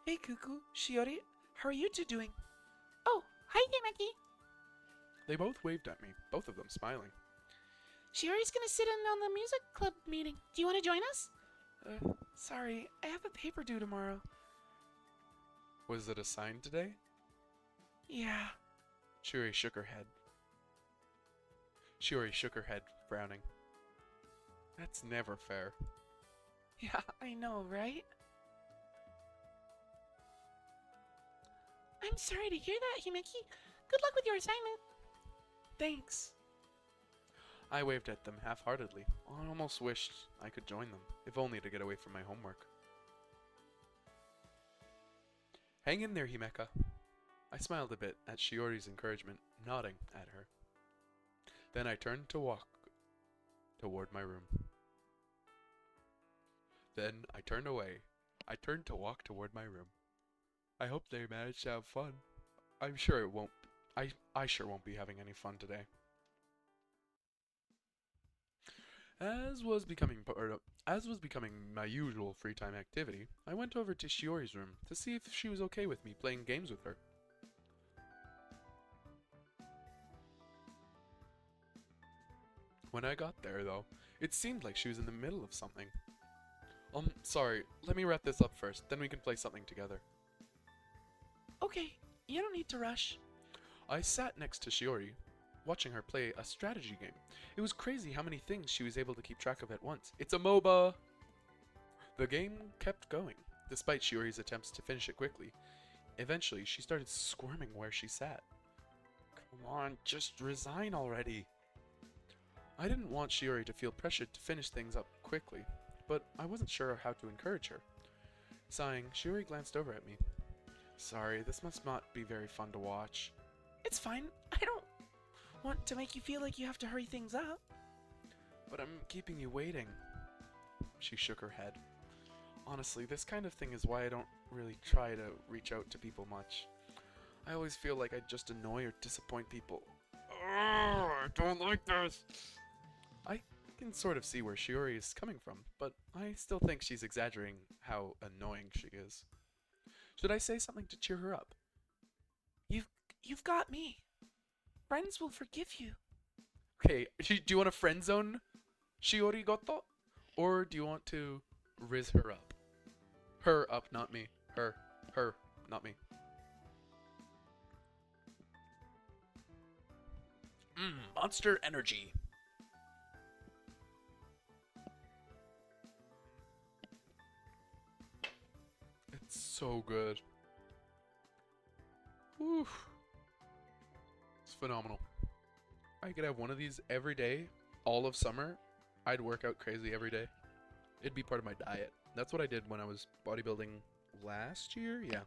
Hey, Cuckoo, Shiori, how are you two doing? Oh, hi, Himeki. They both waved at me, both of them smiling. Shiori's gonna sit in on the music club meeting. Do you want to join us? Sorry, I have a paper due tomorrow. Was it assigned today? Yeah. Shiori shook her head. Shiori shook her head, frowning. That's never fair. Yeah, I know, right? I'm sorry to hear that, Himeki. Good luck with your assignment. Thanks. I waved at them half-heartedly. I almost wished I could join them, if only to get away from my homework. Hang in there, Himeka. I smiled a bit at Shiori's encouragement, nodding at her. Then I turned to walk toward my room. Then I turned away. I turned to walk toward my room. I hope they managed to have fun. I'm sure it won't. I sure won't be having any fun today. As was becoming my usual free time activity, I went over to Shiori's room to see if she was okay with me playing games with her. When I got there, though, it seemed like she was in the middle of something. Sorry, let me wrap this up first, then we can play something together. Okay, you don't need to rush. I sat next to Shiori, watching her play a strategy game. It was crazy how many things she was able to keep track of at once. It's a MOBA! The game kept going, despite Shiori's attempts to finish it quickly. Eventually, she started squirming where she sat. Come on, just resign already. I didn't want Shiori to feel pressured to finish things up quickly, but I wasn't sure how to encourage her. Sighing, Shiori glanced over at me. Sorry, this must not be very fun to watch. It's fine. I don't want to make you feel like you have to hurry things up. But I'm keeping you waiting. She shook her head. Honestly, this kind of thing is why I don't really try to reach out to people much. I always feel like I just annoy or disappoint people. I don't like this. I can sort of see where Shiori is coming from, but I still think she's exaggerating how annoying she is. Should I say something to cheer her up? You've got me. Friends will forgive you. Okay, do you want to friend zone Shiori Goto? Or do you want to riz her up? Her up, not me. Her, not me. Monster energy. It's so good. Oof. It's phenomenal. I could have one of these every day, all of summer. I'd work out crazy every day. It'd be part of my diet. That's what I did when I was bodybuilding last year. Yeah.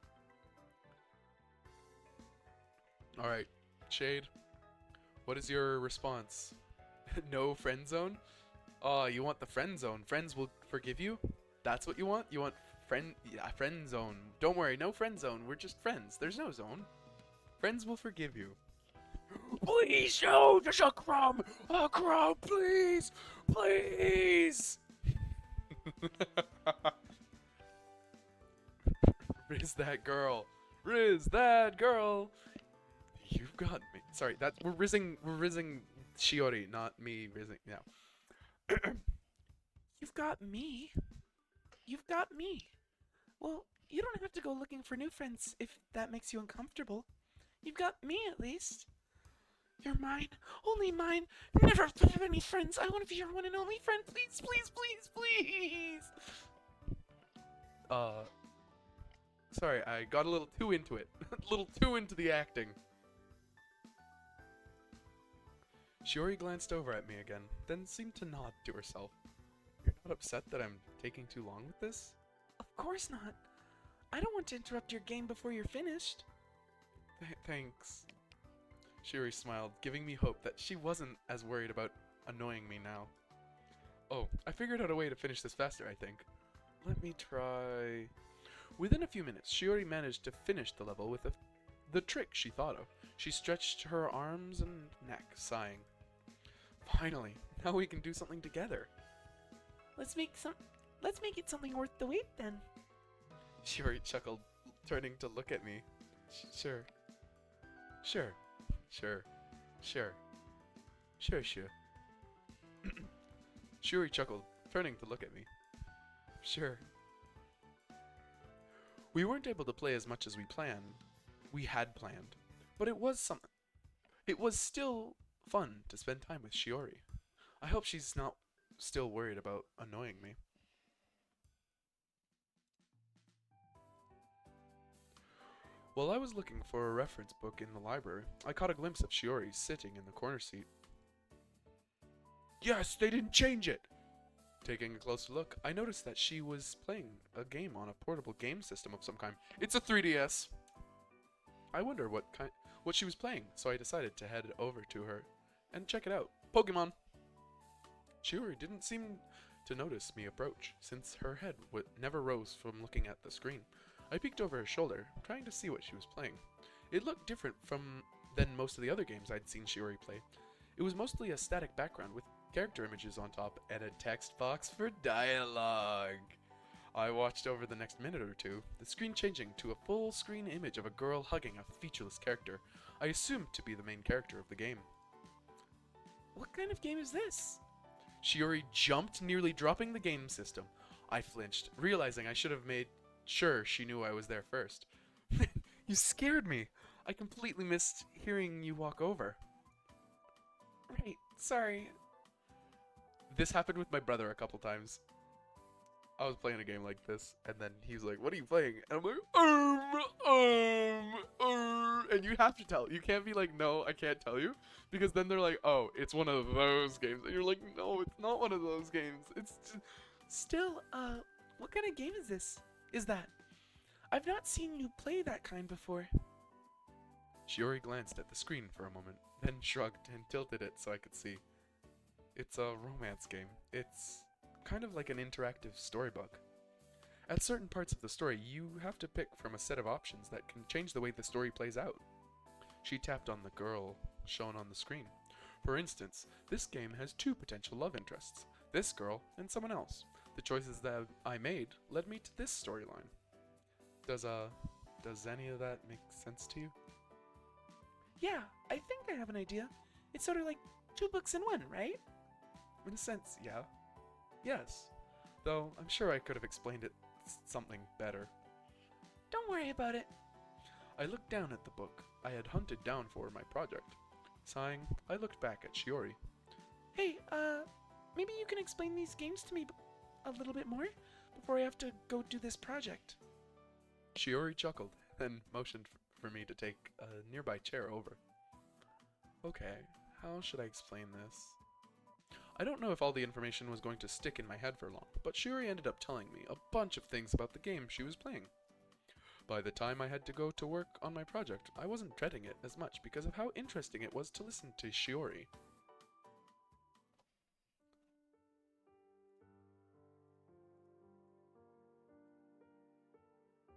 All right, Shade. What is your response? No friend zone? Oh, you want the friend zone. Friends will forgive you? That's what you want? You want friend zone. Don't worry, no friend zone. We're just friends. There's no zone. Friends will forgive you. Please, no, just a crumb, please, please. Riz that girl, You've got me. Sorry, we're rizzing Shiori, not me rizzing. Yeah. You've got me. You've got me. Well, you don't have to go looking for new friends if that makes you uncomfortable. You've got me at least. You're mine, only mine. Never have any friends. I want to be your one and only friend. Please, please, please, please. Sorry, I got a little too into it. A little too into the acting. Shiori glanced over at me again, then seemed to nod to herself. You're not upset that I'm taking too long with this? Of course not. I don't want to interrupt your game before you're finished. Thanks. Shiori smiled, giving me hope that she wasn't as worried about annoying me now. Oh, I figured out a way to finish this faster, I think. Let me try... Within a few minutes, Shiori managed to finish the level with the trick she thought of. She stretched her arms and neck, sighing. Finally, now we can do something together. Let's make it something worth the wait then. Shiori chuckled, turning to look at me. Sure. Sure. Shiori chuckled, turning to look at me. Sure. We weren't able to play as much as we had planned, but it was still fun to spend time with Shiori. I hope she's not still worried about annoying me. While I was looking for a reference book in the library, I caught a glimpse of Shiori sitting in the corner seat. Yes, they didn't change it! Taking a closer look, I noticed that she was playing a game on a portable game system of some kind. It's a 3DS! I wonder what she was playing, so I decided to head over to her and check it out. Pokemon! Shiori didn't seem to notice me approach, since her head never rose from looking at the screen. I peeked over her shoulder, trying to see what she was playing. It looked different than most of the other games I'd seen Shiori play. It was mostly a static background with character images on top and a text box for dialogue. I watched over the next minute or two, the screen changing to a full screen image of a girl hugging a featureless character I assumed to be the main character of the game. What kind of game is this? Shiori jumped, nearly dropping the game system. I flinched, realizing I should have made sure she knew I was there first. You scared me. I completely missed hearing you walk over. Right, sorry. This happened with my brother a couple times. I was playing a game like this, and then he was like, "What are you playing?" And I'm like, and you have to tell. You can't be like, "No, I can't tell you," because then they're like, "Oh, it's one of those games," and you're like, "No, it's not one of those games. It's just... Still, what kind of game is this? Is that? I've not seen you play that kind before. Shiori glanced at the screen for a moment, then shrugged and tilted it so I could see. It's a romance game. It's kind of like an interactive storybook. At certain parts of the story, you have to pick from a set of options that can change the way the story plays out. She tapped on the girl shown on the screen. For instance, this game has two potential love interests, this girl and someone else. The choices that I made led me to this storyline. Does any of that make sense to you? Yeah, I think I have an idea. It's sort of like 2 books in one, right? In a sense, yeah. Yes. Though I'm sure I could have explained it something better. Don't worry about it. I looked down at the book I had hunted down for my project. Sighing, I looked back at Shiori. Hey, maybe you can explain these games to me a little bit more before I have to go do this project. Shiori chuckled and motioned for me to take a nearby chair over. Okay, how should I explain this? I don't know if all the information was going to stick in my head for long, but Shiori ended up telling me a bunch of things about the game she was playing. By the time I had to go to work on my project, I wasn't dreading it as much because of how interesting it was to listen to Shiori.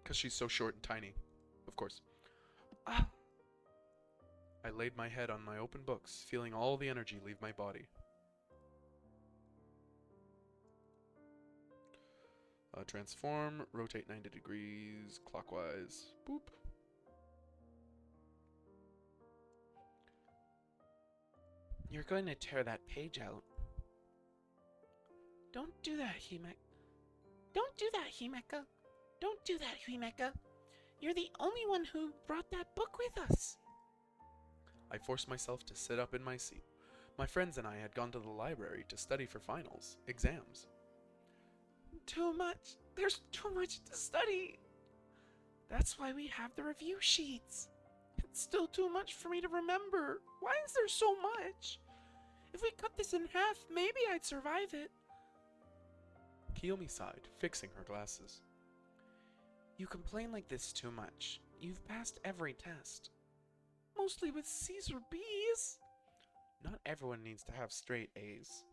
Because she's so short and tiny, of course. I laid my head on my open books, feeling all the energy leave my body. Transform, rotate 90 degrees, clockwise, boop. You're going to tear that page out. Don't do that, Himeka. Don't do that, Himeka. Don't do that, Himeka. You're the only one who brought that book with us. I forced myself to sit up in my seat. My friends and I had gone to the library to study for finals, exams. Too much. There's too much to study. That's why we have the review sheets. It's still too much for me to remember. Why is there so much? If we cut this in half, maybe I'd survive it. Kiyomi sighed, fixing her glasses. You complain like this too much. You've passed every test. Mostly with C's or B's. Not everyone needs to have straight A's.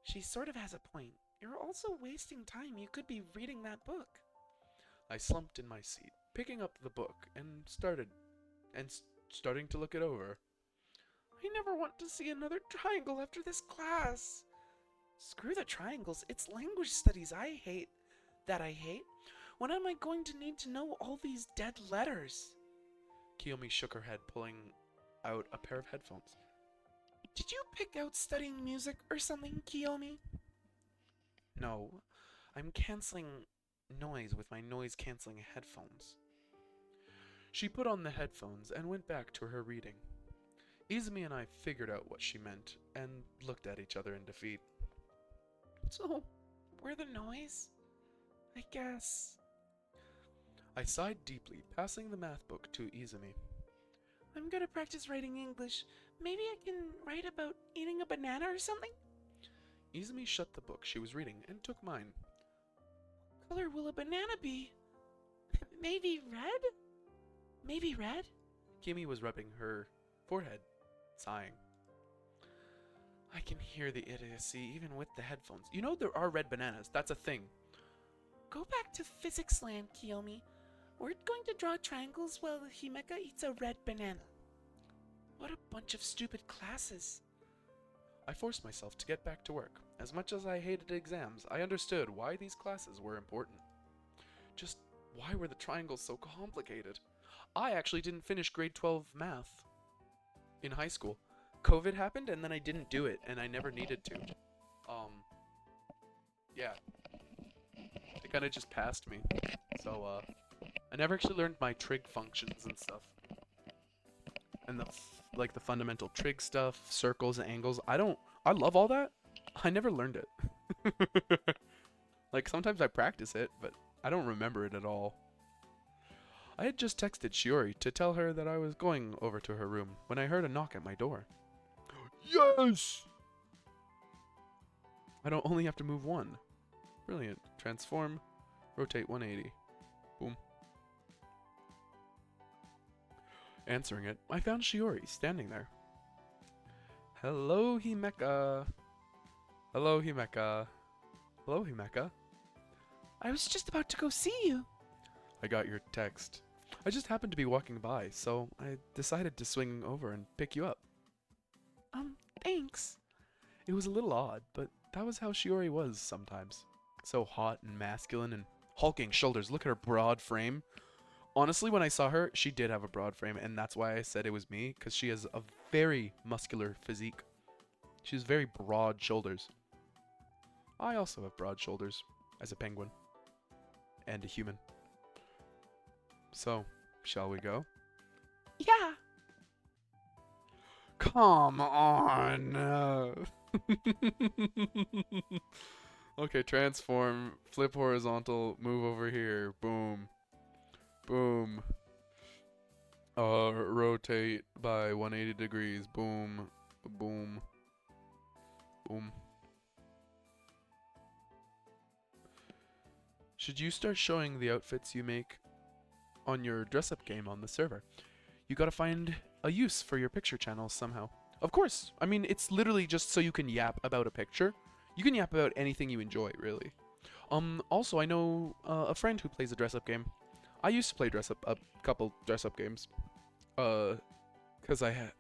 She sort of has a point. You're also wasting time. You could be reading that book. I slumped in my seat, picking up the book and starting to look it over. I never want to see another triangle after this class. Screw the triangles. It's language studies I hate. When am I going to need to know all these dead letters? Kiyomi shook her head, pulling out a pair of headphones. Did you pick out studying music or something, Kiyomi? No, I'm canceling noise with my noise-canceling headphones. She put on the headphones and went back to her reading. Izumi and I figured out what she meant and looked at each other in defeat. So, we're the noise? I guess. I sighed deeply, passing the math book to Izumi. I'm gonna practice writing English. Maybe I can write about eating a banana or something? Izumi shut the book she was reading and took mine. What color will a banana be? Maybe red? Maybe red? Kimi was rubbing her forehead, sighing. I can hear the idiocy even with the headphones. You know there are red bananas. That's a thing. Go back to physics land, Kiyomi. We're going to draw triangles while Himeka eats a red banana. What a bunch of stupid classes. I forced myself to get back to work. As much as I hated exams, I understood why these classes were important. Just why were the triangles so complicated? I actually didn't finish grade 12 math in high school. COVID happened and then I didn't do it and I never needed to. Yeah. It kind of just passed me. So, I never actually learned my trig functions and stuff. And the fundamental trig stuff, circles and angles. I love all that. I never learned it. Like, sometimes I practice it, but I don't remember it at all. I had just texted Shiori to tell her that I was going over to her room when I heard a knock at my door. Yes! I don't only have to move one. Brilliant. Transform, rotate 180. Boom. Answering it, I found Shiori standing there. Hello, Himeka. Hello, Himeka. Hello, Himeka. I was just about to go see you. I got your text. I just happened to be walking by, so I decided to swing over and pick you up. Thanks. It was a little odd, but that was how Shiori was sometimes. So hot and masculine and hulking shoulders. Look at her broad frame. Honestly, when I saw her, she did have a broad frame, and that's why I said it was me, because she has a very muscular physique. She has very broad shoulders. I also have broad shoulders, as a penguin. And a human. So, shall we go? Yeah. Come on! Okay, transform, flip horizontal, move over here, boom. Boom. Rotate by 180 degrees, boom, boom, boom. Should you start showing the outfits you make on your dress-up game on the server? You gotta find a use for your picture channels somehow. Of course, I mean, it's literally just so you can yap about a picture. You can yap about anything you enjoy, really. Also, I know a friend who plays a dress-up game. I used to play a couple dress-up games. Cause I had,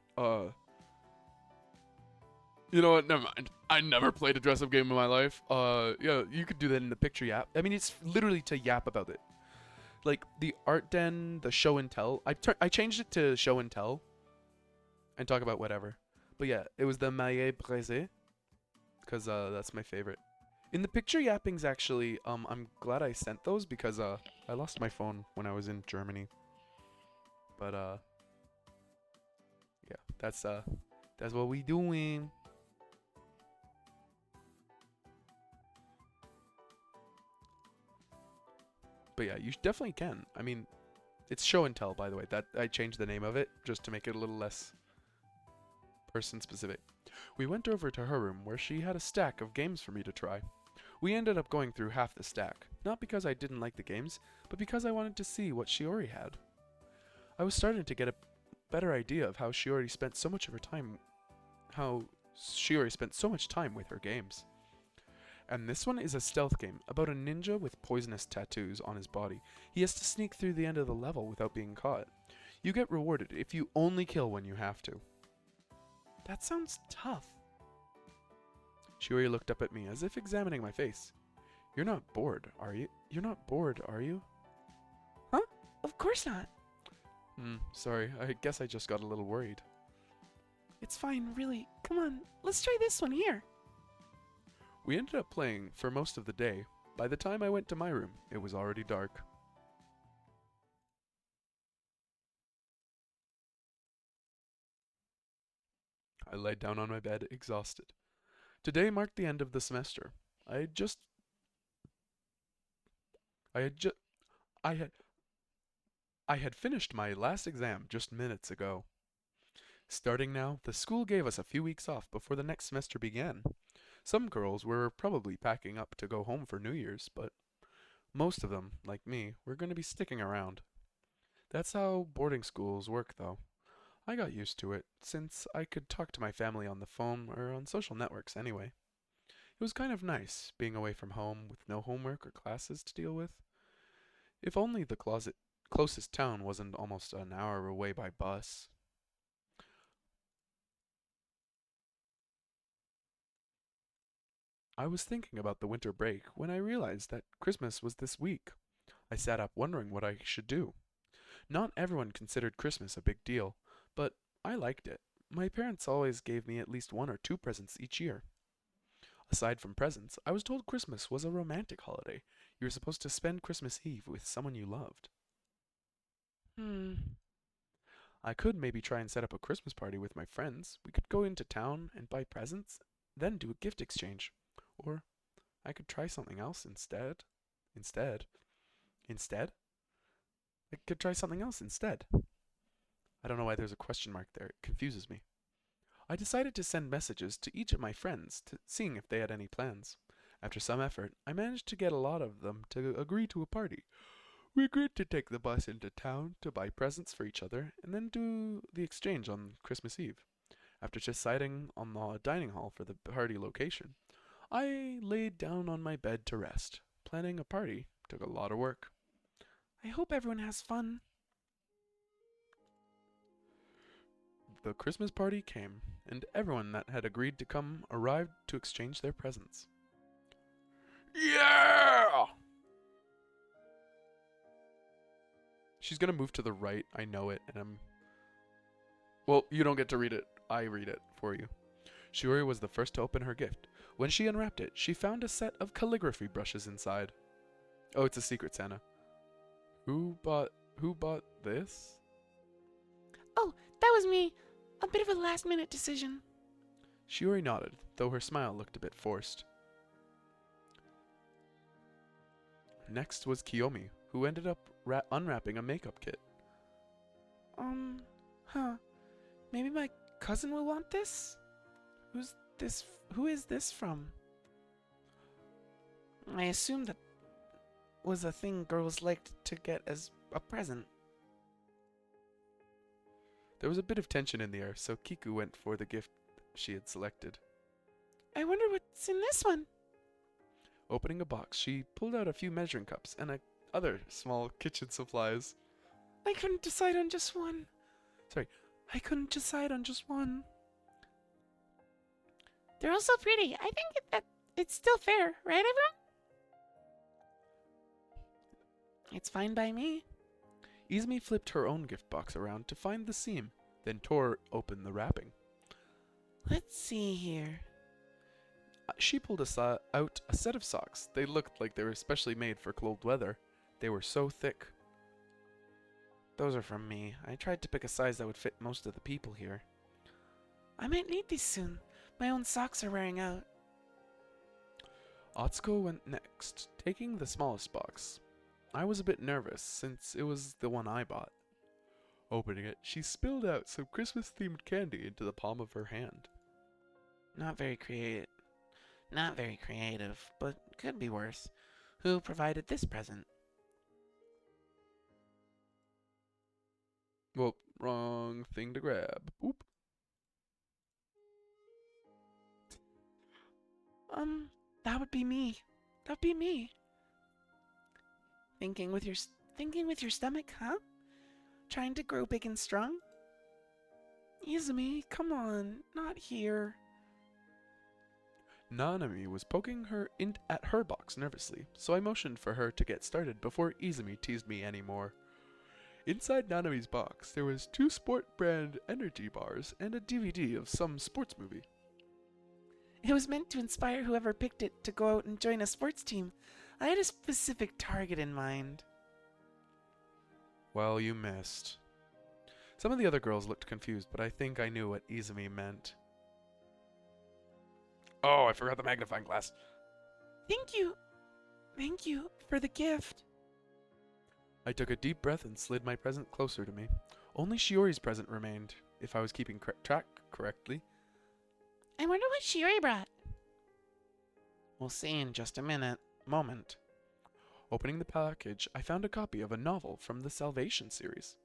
you know what, never mind. I never played a dress-up game in my life. Yeah, you could do that in the picture yap. I mean, it's literally to yap about it. Like, the art den, the show and tell. I changed it to show and tell. And talk about whatever. But yeah, it was the maillet brisé. Because, that's my favorite. In the picture yappings, actually, I'm glad I sent those because, I lost my phone when I was in Germany. But, yeah, that's what we doing. But yeah, you definitely can. I mean, it's show and tell, by the way. That I changed the name of it just to make it a little less person specific. We went over to her room where she had a stack of games for me to try. We ended up going through half the stack, not because I didn't like the games, but because I wanted to see what Shiori had. I was starting to get a better idea of how Shiori spent so much time with her games. And this one is a stealth game about a ninja with poisonous tattoos on his body. He has to sneak through the end of the level without being caught. You get rewarded if you only kill when you have to. That sounds tough. Shiori looked up at me as if examining my face. You're not bored, are you? You're not bored, are you? Huh? Of course not. Sorry, I guess I just got a little worried. It's fine, really. Come on, let's try this one here. We ended up playing for most of the day. By the time I went to my room, it was already dark. I laid down on my bed, exhausted. Today marked the end of the semester. I had finished my last exam just minutes ago. Starting now, the school gave us a few weeks off before the next semester began. Some girls were probably packing up to go home for New Year's, but most of them, like me, were going to be sticking around. That's how boarding schools work, though. I got used to it, since I could talk to my family on the phone or on social networks anyway. It was kind of nice, being away from home with no homework or classes to deal with. If only the closest town wasn't almost an hour away by bus. I was thinking about the winter break when I realized that Christmas was this week. I sat up wondering what I should do. Not everyone considered Christmas a big deal, but I liked it. My parents always gave me at least 1 or 2 presents each year. Aside from presents, I was told Christmas was a romantic holiday. You were supposed to spend Christmas Eve with someone you loved. I could maybe try and set up a Christmas party with my friends. We could go into town and buy presents, then do a gift exchange. Or I could try something else instead. Instead? I could try something else instead. I don't know why there's a question mark there. It confuses me. I decided to send messages to each of my friends, seeing if they had any plans. After some effort, I managed to get a lot of them to agree to a party. We agreed to take the bus into town to buy presents for each other and then do the exchange on Christmas Eve. After deciding on the dining hall for the party location, I laid down on my bed to rest. Planning a party took a lot of work. I hope everyone has fun. The Christmas party came, and everyone that had agreed to come arrived to exchange their presents. Yeah! She's gonna move to the right, I know it, and well, you don't get to read it. I read it for you. Shiori was the first to open her gift. When she unwrapped it, she found a set of calligraphy brushes inside. Oh, it's a secret, Santa. Who bought this? Oh, that was me. A bit of a last-minute decision. Shiori nodded, though her smile looked a bit forced. Next was Kiyomi, who ended up unwrapping a makeup kit. Huh. Maybe my cousin will want this? Who is this from? I assume that was a thing girls liked to get as a present. There was a bit of tension in the air, so Kiku went for the gift she had selected. I wonder what's in this one. Opening a box, she pulled out a few measuring cups and other small kitchen supplies. I couldn't decide on just one. I couldn't decide on just one. They're all so pretty. I think that it's still fair, right, everyone? It's fine by me. Izumi flipped her own gift box around to find the seam, then tore open the wrapping. Let's see here. She pulled out a set of socks. They looked like they were especially made for cold weather. They were so thick. Those are from me. I tried to pick a size that would fit most of the people here. I might need these soon. My own socks are wearing out. Atsuko went next, taking the smallest box. I was a bit nervous, since it was the one I bought. Opening it, she spilled out some Christmas-themed candy into the palm of her hand. Not very creative, but could be worse. Who provided this present? Well, wrong thing to grab. Oop. That would be me. That'd be me. Thinking with your stomach, huh? Trying to grow big and strong? Izumi, come on, not here. Nanami was poking her at her box nervously, so I motioned for her to get started before Izumi teased me anymore. Inside Nanami's box, there was 2 sport brand energy bars and a DVD of some sports movie. It was meant to inspire whoever picked it to go out and join a sports team. I had a specific target in mind. Well, you missed. Some of the other girls looked confused, but I think I knew what Izumi meant. Oh, I forgot the magnifying glass. Thank you. Thank you for the gift. I took a deep breath and slid my present closer to me. Only Shiori's present remained, if I was keeping track correctly. I wonder what Shiori brought. We'll see in just a moment. Opening the package, I found a copy of a novel from the Salvation series.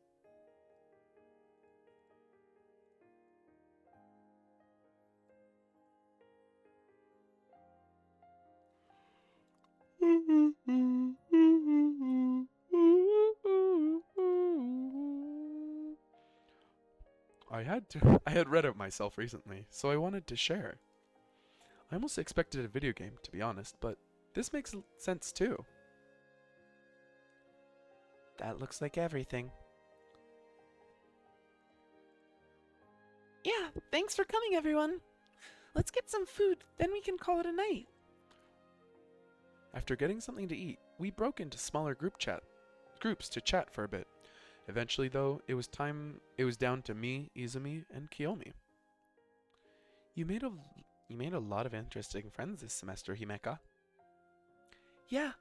I had read it myself recently, so I wanted to share. I almost expected a video game, to be honest, but this makes sense too. That looks like everything. Yeah, thanks for coming, everyone. Let's get some food, then we can call it a night. After getting something to eat, we broke into smaller groups to chat for a bit. Eventually, though, it was down to me, Izumi, and Kiyomi. You made a lot of interesting friends this semester, Himeka. Yeah,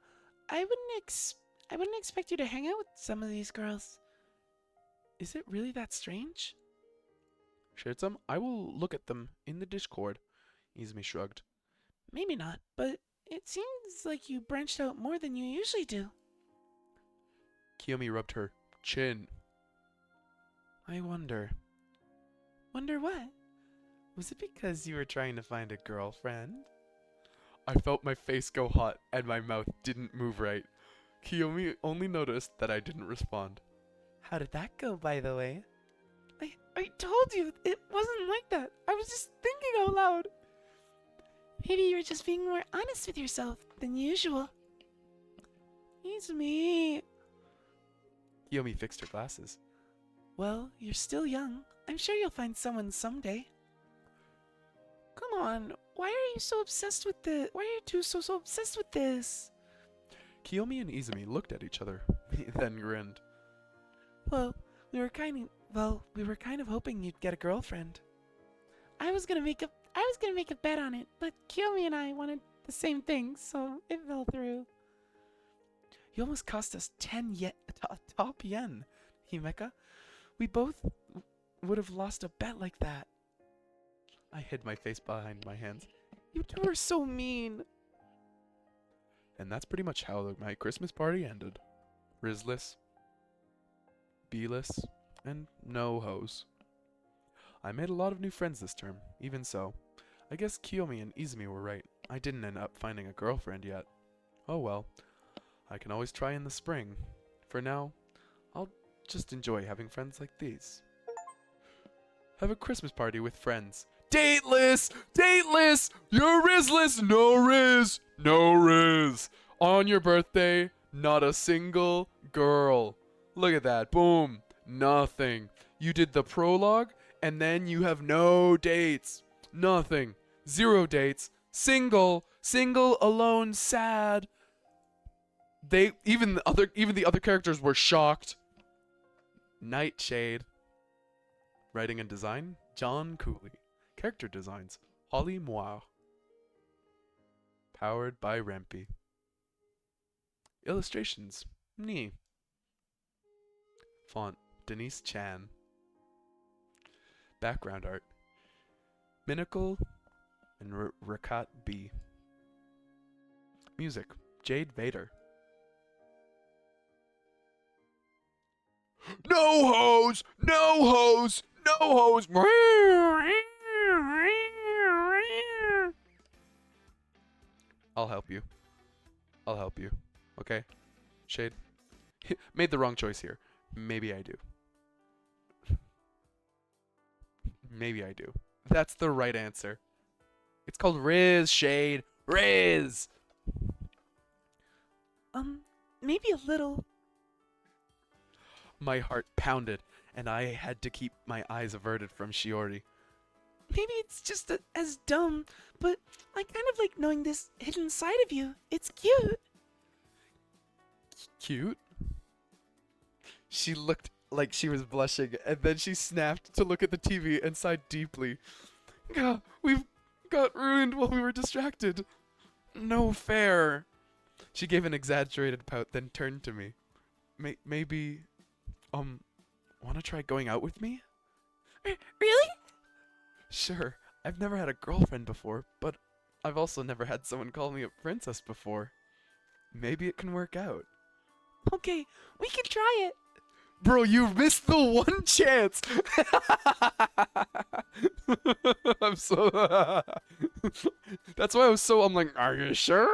I wouldn't expect you to hang out with some of these girls. Is it really that strange? Shared some? I will look at them in the Discord. Izumi shrugged. Maybe not, but it seems like you branched out more than you usually do. Kiyomi rubbed her chin. I wonder. Wonder what? Was it because you were trying to find a girlfriend? I felt my face go hot and my mouth didn't move right. Kiyomi only noticed that I didn't respond. How did that go, by the way? I told you it wasn't like that. I was just thinking out loud. Maybe you were just being more honest with yourself than usual. It's me. Kiyomi fixed her glasses. Well, you're still young. I'm sure you'll find someone someday. Come on, why are you so obsessed with this? Why are you two so obsessed with this? Kiyomi and Izumi looked at each other, then grinned. Well, we were kind of hoping you'd get a girlfriend. I was gonna make a bet on it, but Kiyomi and I wanted the same thing, so it fell through. You almost cost us 10 top yen, Himeka. We both would have lost a bet like that. I hid my face behind my hands. You two are so mean. And that's pretty much how my Christmas party ended. Rizless, B-less, and no hoes. I made a lot of new friends this term. Even so, I guess Kiyomi and Izumi were right. I didn't end up finding a girlfriend yet. Oh well. I can always try in the spring. For now, I'll just enjoy having friends like these. Have a Christmas party with friends. Dateless! Dateless! You're Rizless! No Riz! No Riz! On your birthday, not a single girl. Look at that. Boom. Nothing. You did the prologue, and then you have no dates. Nothing. 0 dates. Single. Single, alone, sad. Even the other characters were shocked. Nightshade. Writing and design, John Cooley. Character designs, Holly Moir. Powered by Rempy. Illustrations, Ni. Font, Denise Chan. Background art, Minical and Rakat B. Music, Jade Vader. No hose! No hose! No hose! I'll help you. I'll help you. Okay? Shade? Made the wrong choice here. Maybe I do. Maybe I do. That's the right answer. It's called Riz, Shade. Riz! Maybe a little. My heart pounded, and I had to keep my eyes averted from Shiori. Maybe it's just as dumb, but I kind of like knowing this hidden side of you. It's cute. Cute? She looked like she was blushing, and then she snapped to look at the TV and sighed deeply. God, we've got ruined while we were distracted. No fair. She gave an exaggerated pout, then turned to me. Maybe, wanna try going out with me? Really? Sure, I've never had a girlfriend before, but I've also never had someone call me a princess before. Maybe it can work out. Okay, we can try it. Bro, you missed the one chance! I'm so... That's why I'm like, are you sure?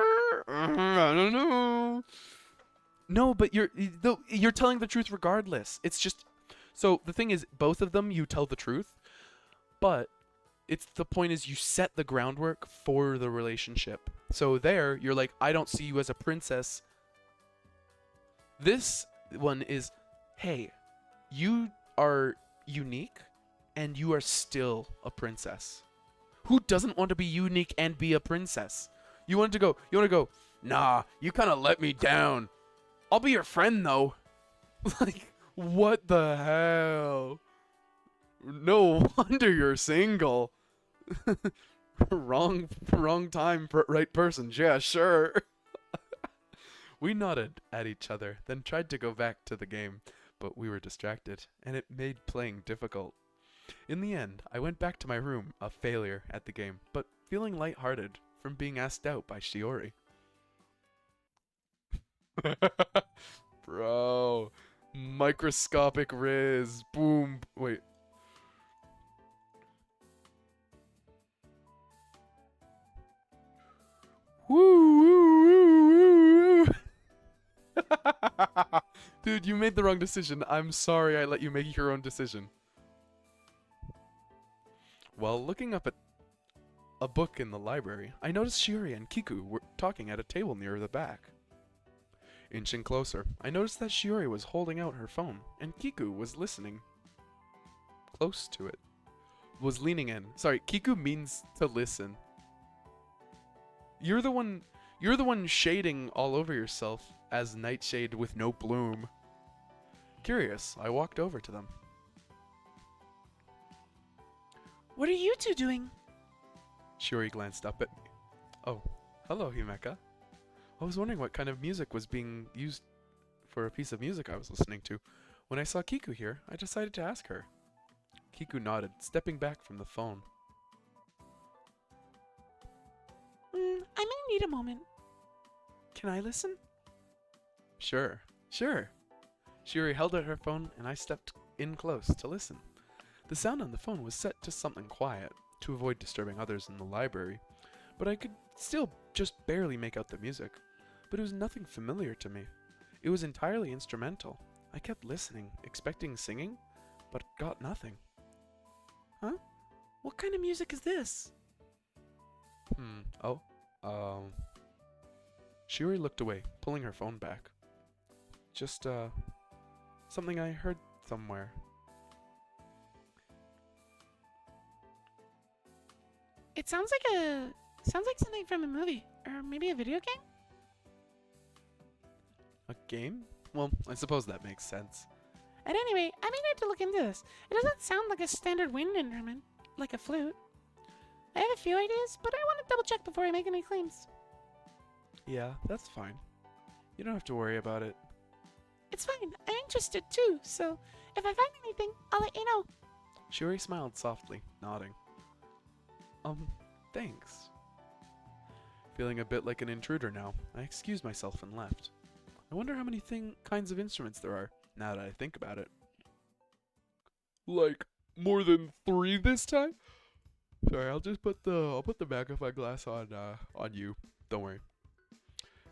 I don't know. No, but you're telling the truth regardless. It's just... So, the thing is, both of them, you tell the truth, but the point is you set the groundwork for the relationship. So there, you're like, I don't see you as a princess. This one is, hey, you are unique and you are still a princess. Who doesn't want to be unique and be a princess? You want to go, nah, you kind of let me down. I'll be your friend though. Like, what the hell? No wonder you're single. wrong time, right person. Yeah, sure. We nodded at each other, then tried to go back to the game, but we were distracted, and it made playing difficult. In the end, I went back to my room, a failure at the game, but feeling lighthearted from being asked out by Shiori. Bro, microscopic Riz, boom, wait. Dude, you made the wrong decision. I'm sorry I let you make your own decision. While looking up at a book in the library, I noticed Shiori and Kiku were talking at a table near the back. Inching closer, I noticed that Shiori was holding out her phone, and Kiku was listening close to it. Was leaning in. Sorry, Kiku means to listen. You're the one shading all over yourself as Nightshade with no bloom. Curious, I walked over to them. What are you two doing? Shiori glanced up at me. Oh, hello, Himeka. I was wondering what kind of music was being used for a piece of music I was listening to. When I saw Kiku here, I decided to ask her. Kiku nodded, stepping back from the phone. I might need a moment. Can I listen? Sure. Shiori held out her phone and I stepped in close to listen. The sound on the phone was set to something quiet, to avoid disturbing others in the library, but I could still just barely make out the music. But it was nothing familiar to me. It was entirely instrumental. I kept listening, expecting singing, but got nothing. Huh? What kind of music is this? Shiori looked away, pulling her phone back. Just, something I heard somewhere. It sounds like something from a movie, or maybe a video game? A game? Well, I suppose that makes sense. At any rate, I may need to look into this. It doesn't sound like a standard wind instrument, like a flute. I have a few ideas, but I want to double check before I make any claims. Yeah, that's fine. You don't have to worry about it. It's fine. I'm interested too, so if I find anything, I'll let you know. Shiori smiled softly, nodding. Thanks. Feeling a bit like an intruder now, I excused myself and left. I wonder how many kinds of instruments there are, now that I think about it. Like, more than 3 this time? Sorry, I'll put the magnifying glass on you. Don't worry.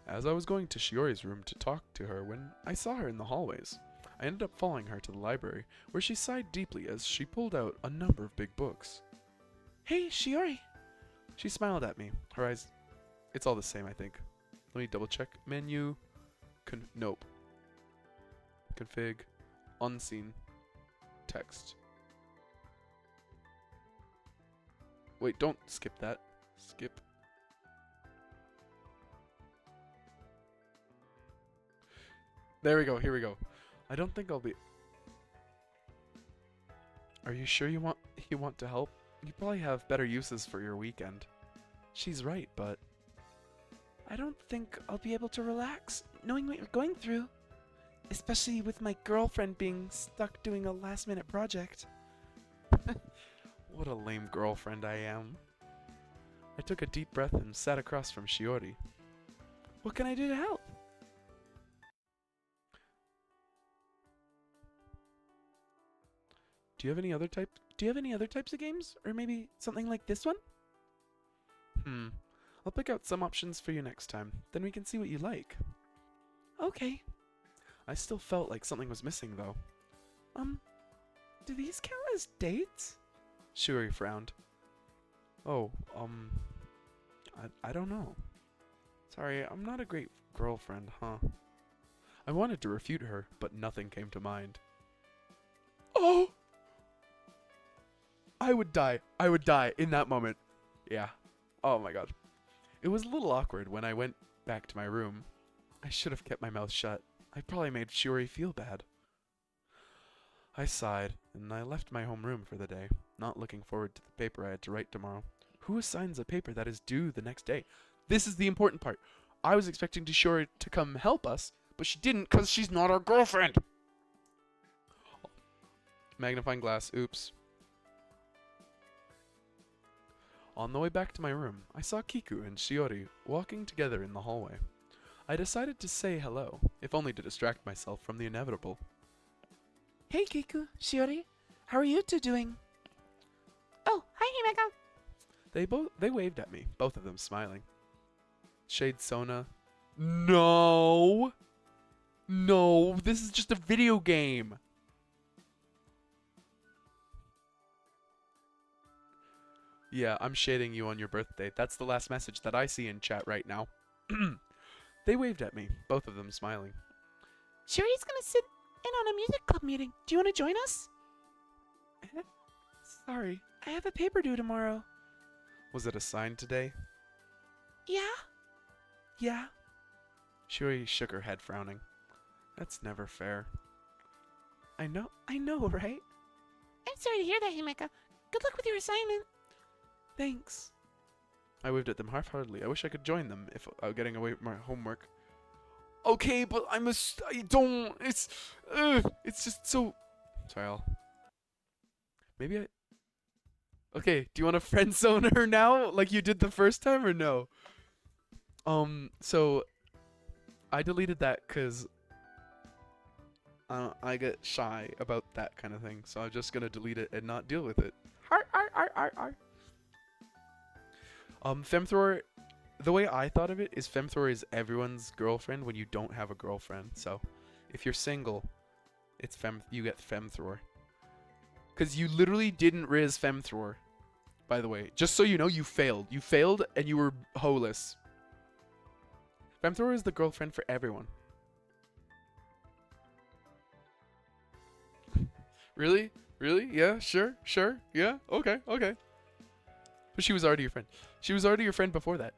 As I was going to Shiori's room to talk to her when I saw her in the hallways, I ended up following her to the library, where she sighed deeply as she pulled out a number of big books. Hey, Shiori. She smiled at me, her eyes... It's all the same, I think. Let me double check. Menu... Nope. Config... Unseen... Text. Wait, don't skip that. Skip. There we go, here we go. I don't think I'll be... Are you sure you want to help? You probably have better uses for your weekend. She's right, but... I don't think I'll be able to relax, knowing what you're going through. Especially with my girlfriend being stuck doing a last-minute project. What a lame girlfriend I am. I took a deep breath and sat across from Shiori. What can I do to help? Do you have any other types of games? Or maybe something like this one? I'll pick out some options for you next time. Then we can see what you like. Okay. I still felt like something was missing, though. Do these count as dates? Shiori frowned. Oh, I don't know. Sorry, I'm not a great girlfriend, huh? I wanted to refute her, but nothing came to mind. Oh! I would die in that moment. Yeah. Oh my god. It was a little awkward when I went back to my room. I should have kept my mouth shut. I probably made Shiori feel bad. I sighed, and I left my homeroom for the day, not looking forward to the paper I had to write tomorrow. Who assigns a paper that is due the next day? This is the important part. I was expecting Shiori to come help us, but she didn't because she's not our girlfriend. Magnifying glass, oops. On the way back to my room, I saw Kiku and Shiori walking together in the hallway. I decided to say hello, if only to distract myself from the inevitable. Hey, Kiku, Shiori. How are you two doing? Oh, hi, Himeka. They waved at me, both of them smiling. Shade Sona. No! No, this is just a video game. Yeah, I'm shading you on your birthday. That's the last message that I see in chat right now. They waved at me, both of them smiling. Shuri's gonna sit in on a music club meeting. Do you want to join us? Sorry, I have a paper due tomorrow. Was it assigned today? Yeah? Yeah. Shuri shook her head, frowning. That's never fair. I know, right? I'm sorry to hear that, Himeka. Good luck with your assignment. Thanks. I waved at them half-heartedly. I wish I could join them if I were getting away with my homework. Okay, but I don't. It's just so. Sorry, maybe I. Okay, do you want to friend zone her now, like you did the first time, or no? So I deleted that because I get shy about that kind of thing, so I'm just gonna delete it and not deal with it. Femthor, the way I thought of it is Femthor is everyone's girlfriend when you don't have a girlfriend. So if you're single, it's you get Femthor. Because you literally didn't riz Femthor, by the way. Just so you know, you failed. You failed and you were holeless. Femthor is the girlfriend for everyone. Really? Really? Yeah, sure, yeah, okay. But she was already your friend. She was already your friend before that.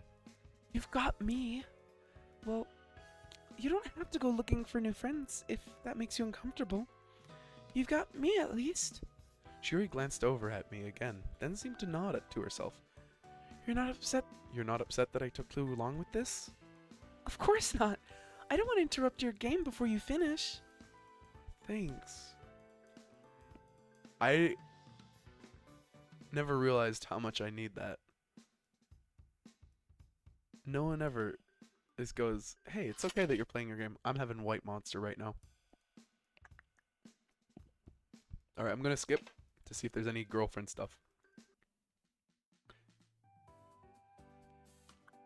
You've got me. Well, you don't have to go looking for new friends if that makes you uncomfortable. You've got me at least. Shuri glanced over at me again, then seemed to nod to herself. You're not upset? You're not upset that I took too long with this? Of course not. I don't want to interrupt your game before you finish. Thanks. I never realized how much I need that. No one ever goes, hey, it's okay that you're playing your game. I'm having White Monster right now. Alright, I'm gonna skip to see if there's any girlfriend stuff.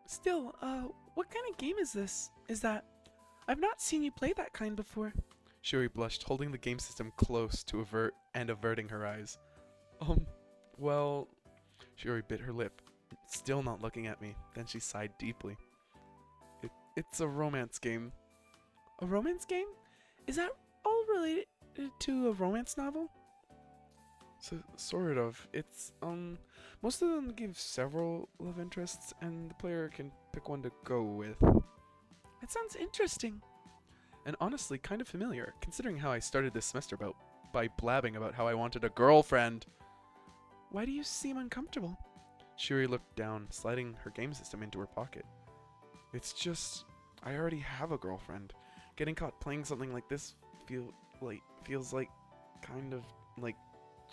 Still, what kind of game is this? Is that? I've not seen you play that kind before. Shuri blushed, holding the game system close to averting her eyes. Well... Shuri bit her lip, still not looking at me. Then she sighed deeply. It's a romance game. A romance game? Is that all related to a romance novel? So, sort of. It's, most of them give several love interests, and the player can pick one to go with. That sounds interesting. And honestly, kind of familiar, considering how I started this semester by blabbing about how I wanted a girlfriend. Why do you seem uncomfortable? Shuri looked down, sliding her game system into her pocket. It's just, I already have a girlfriend. Getting caught playing something like this feels like kind of like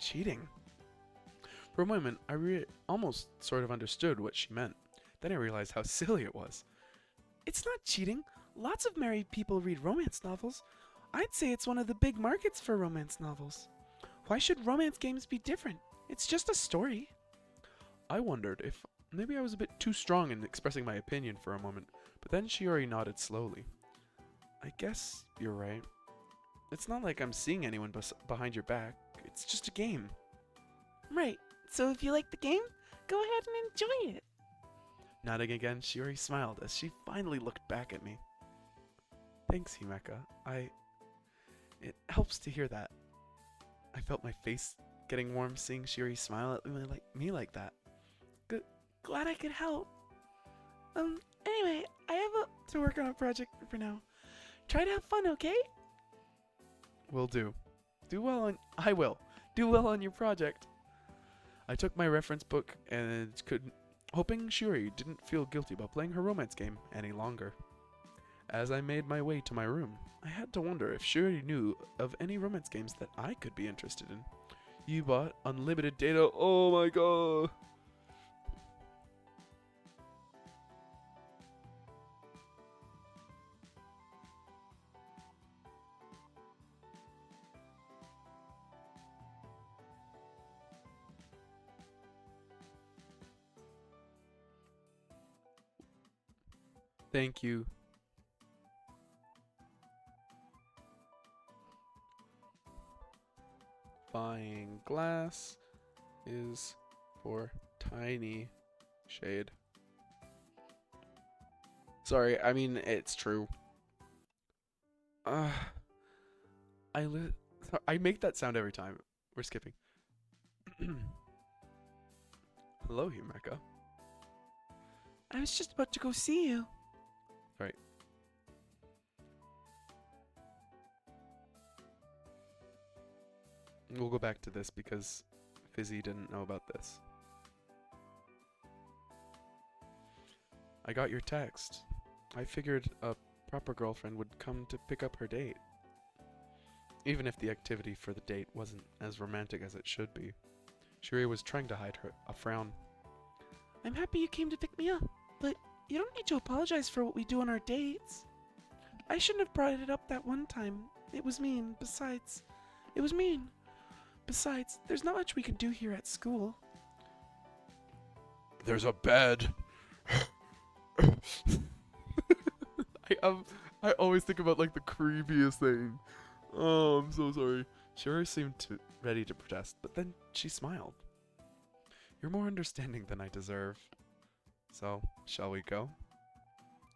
cheating. For a moment, I almost sort of understood what she meant. Then I realized how silly it was. It's not cheating. Lots of married people read romance novels. I'd say it's one of the big markets for romance novels. Why should romance games be different? It's just a story. I wondered if maybe I was a bit too strong in expressing my opinion for a moment, but then Shiori nodded slowly. I guess you're right. It's not like I'm seeing anyone behind your back. It's just a game. Right. So if you like the game, go ahead and enjoy it. Nodding again, Shiori smiled as she finally looked back at me. Thanks, Himeka. It helps to hear that. I felt my face getting warm seeing Shiori smile at me like that. Glad I could help. Anyway, I have to work on a project for now. Try to have fun, okay? Will do. I will. Do well on your project. I took my reference book and hoping Shuri didn't feel guilty about playing her romance game any longer. As I made my way to my room, I had to wonder if Shuri knew of any romance games that I could be interested in. You bought unlimited data. Oh my god. Thank you. glass is for tiny shade. Sorry, I mean, it's true. I make that sound every time. We're skipping. Hello, Himeka. I was just about to go see you. Right. We'll go back to this because Fizzy didn't know about this. I got your text. I figured a proper girlfriend would come to pick up her date. Even if the activity for the date wasn't as romantic as it should be. Shuri was trying to hide a frown. I'm happy you came to pick me up, but you don't need to apologize for what we do on our dates. I shouldn't have brought it up that one time. It was mean. Besides, it was mean. Besides, there's not much we can do here at school. There's a bed. I always think about like the creepiest thing. Oh, I'm so sorry. Shuri seemed ready to protest, but then she smiled. You're more understanding than I deserve. So, shall we go?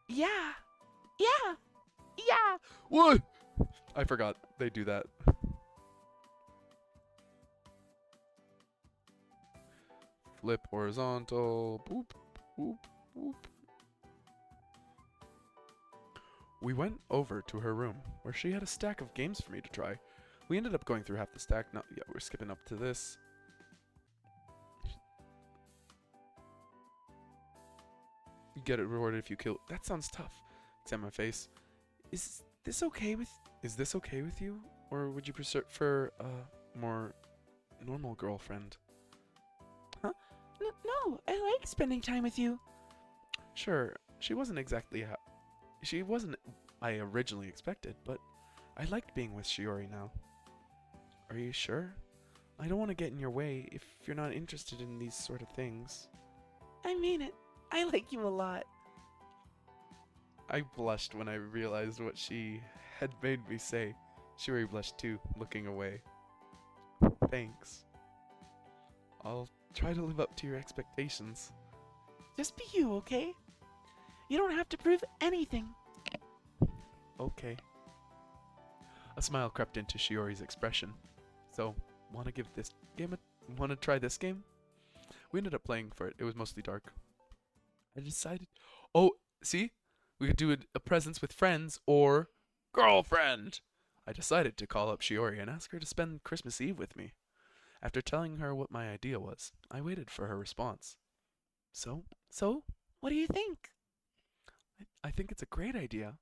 Yeah. Yeah. Yeah. What? I forgot they do that. Flip horizontal. Boop, boop, boop. We went over to her room, where she had a stack of games for me to try. We ended up going through half the stack. No, yeah, we're skipping up to this. You get it rewarded if you kill. That sounds tough. Examine my face. Is this okay with you? Or would you prefer a more normal girlfriend? Huh? No, I like spending time with you. Sure, she wasn't I originally expected, but I liked being with Shiori now. Are you sure? I don't want to get in your way if you're not interested in these sort of things. I mean it. I like you a lot. I blushed when I realized what she had made me say. Shiori blushed too, looking away. Thanks. I'll try to live up to your expectations. Just be you, okay? You don't have to prove anything. Okay. A smile crept into Shiori's expression. So, want to try this game? We ended up playing for it. It was mostly dark. I decided, oh, see? We could do a presents with friends or girlfriend. I decided to call up Shiori and ask her to spend Christmas Eve with me. After telling her what my idea was, I waited for her response. So, what do you think? I think it's a great idea.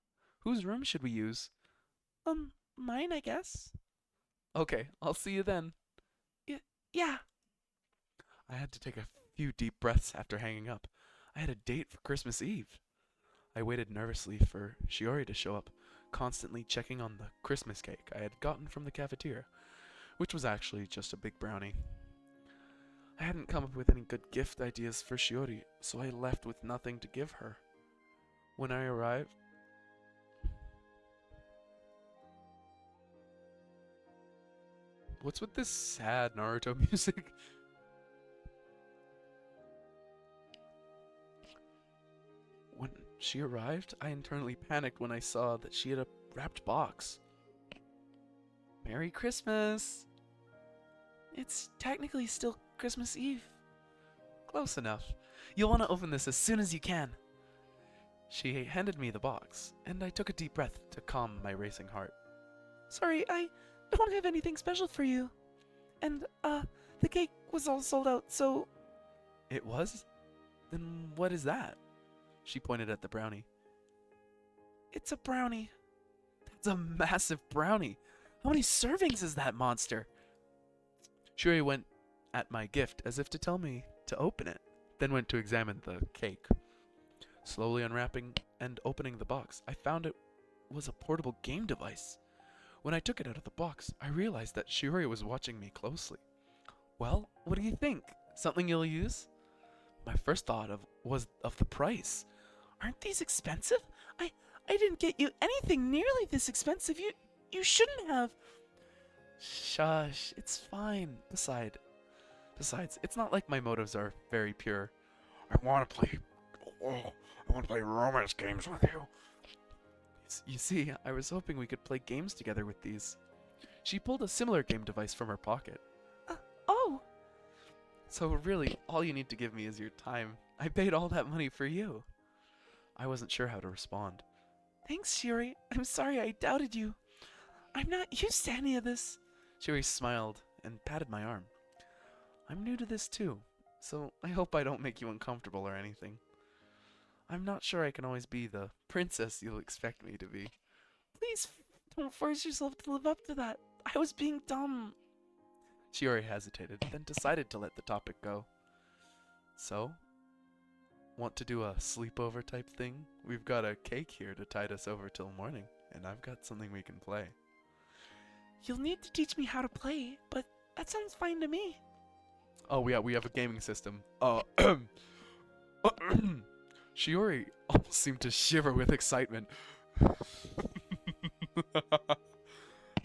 Whose room should we use? Mine, I guess. Okay, I'll see you then. Yeah. I had to take a few deep breaths after hanging up. I had a date for Christmas Eve. I waited nervously for Shiori to show up, constantly checking on the Christmas cake I had gotten from the cafeteria, which was actually just a big brownie. I hadn't come up with any good gift ideas for Shiori, so I left with nothing to give her. When I arrived, what's with this sad Naruto music? When she arrived, I internally panicked when I saw that she had a wrapped box. Merry Christmas! It's technically still Christmas Eve. Close enough. You'll want to open this as soon as you can. She handed me the box, and I took a deep breath to calm my racing heart. Sorry, I don't have anything special for you. And, the cake was all sold out, so... It was? Then what is that? She pointed at the brownie. It's a brownie. That's a massive brownie. How many servings is that monster? Shuri went at my gift as if to tell me to open it, then went to examine the cake. Slowly unwrapping and opening the box, I found it was a portable game device. When I took it out of the box, I realized that Shiori was watching me closely. Well, what do you think? Something you'll use? My first thought was of the price. Aren't these expensive? I didn't get you anything nearly this expensive. You shouldn't have. Shush, it's fine. Besides, it's not like my motives are very pure. I want to play. Oh, I want to play romance games with you. You see, I was hoping we could play games together with these. She pulled a similar game device from her pocket. Oh! So really, all you need to give me is your time. I paid all that money for you. I wasn't sure how to respond. Thanks, Shiori. I'm sorry I doubted you. I'm not used to any of this. Shiori smiled and patted my arm. I'm new to this too, so I hope I don't make you uncomfortable or anything. I'm not sure I can always be the princess you'll expect me to be. Please don't force yourself to live up to that. I was being dumb. Shiori hesitated, then decided to let the topic go. So, want to do a sleepover type thing? We've got a cake here to tide us over till morning, and I've got something we can play. You'll need to teach me how to play, but that sounds fine to me. Oh yeah, we have a gaming system. Shiori almost seemed to shiver with excitement.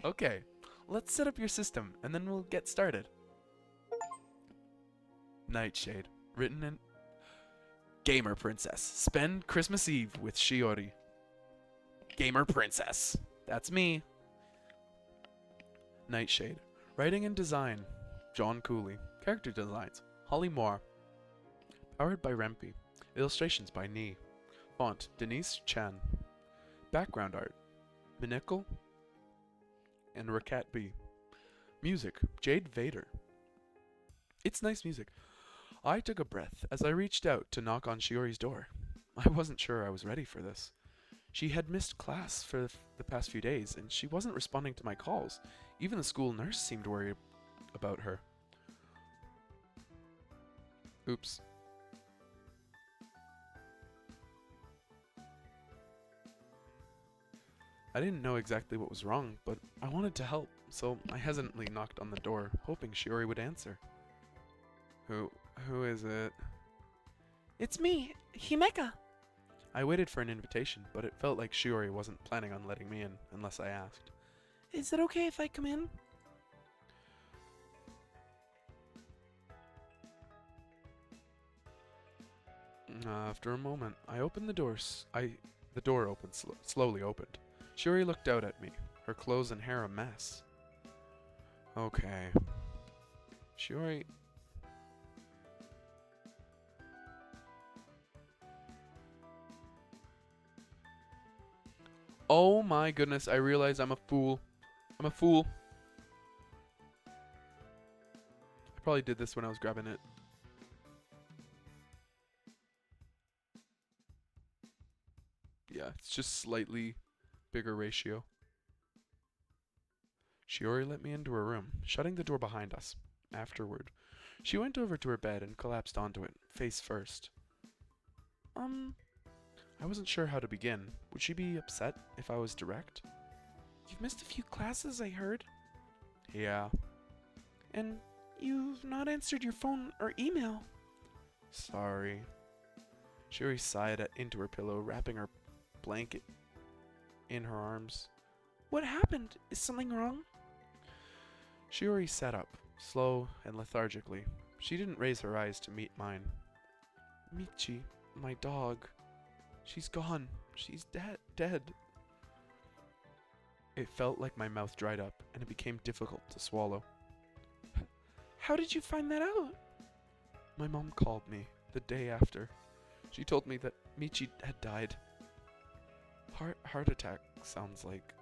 Okay, let's set up your system, and then we'll get started. Nightshade, written in Gamer Princess. Spend Christmas Eve with Shiori. Gamer Princess. That's me. Nightshade. Writing and design. John Cooley. Character designs. Holly Moore. Powered by Rempe. Illustrations by Nee. Font. Denise Chan. Background art. Minicle and Rakat B. Music. Jade Vader. It's nice music. I took a breath as I reached out to knock on Shiori's door. I wasn't sure I was ready for this. She had missed class for the past few days, and she wasn't responding to my calls. Even the school nurse seemed worried about her. Oops. I didn't know exactly what was wrong, but I wanted to help, so I hesitantly knocked on the door, hoping Shiori would answer. Who is it? It's me, Himeka. I waited for an invitation, but it felt like Shiori wasn't planning on letting me in unless I asked. Is it okay if I come in? After a moment, I opened the doors. The door opened slowly opened. Shiori looked out at me, her clothes and hair a mess. Okay. Shiori. Oh my goodness, I realize I'm a fool. I'm a fool. I probably did this when I was grabbing it. Yeah, it's just slightly bigger ratio. Shiori let me into her room, shutting the door behind us. Afterward, she went over to her bed and collapsed onto it, face first. I wasn't sure how to begin. Would she be upset if I was direct? You've missed a few classes, I heard. Yeah. And you've not answered your phone or email. Sorry. Shiori sighed into her pillow, wrapping her blanket in her arms. What happened? Is something wrong? Shiori sat up, slow and lethargically. She didn't raise her eyes to meet mine. Michi, my dog. She's gone. She's dead. It felt like my mouth dried up, and it became difficult to swallow. How did you find that out? My mom called me the day after. She told me that Michi had died. Heart attack sounds like.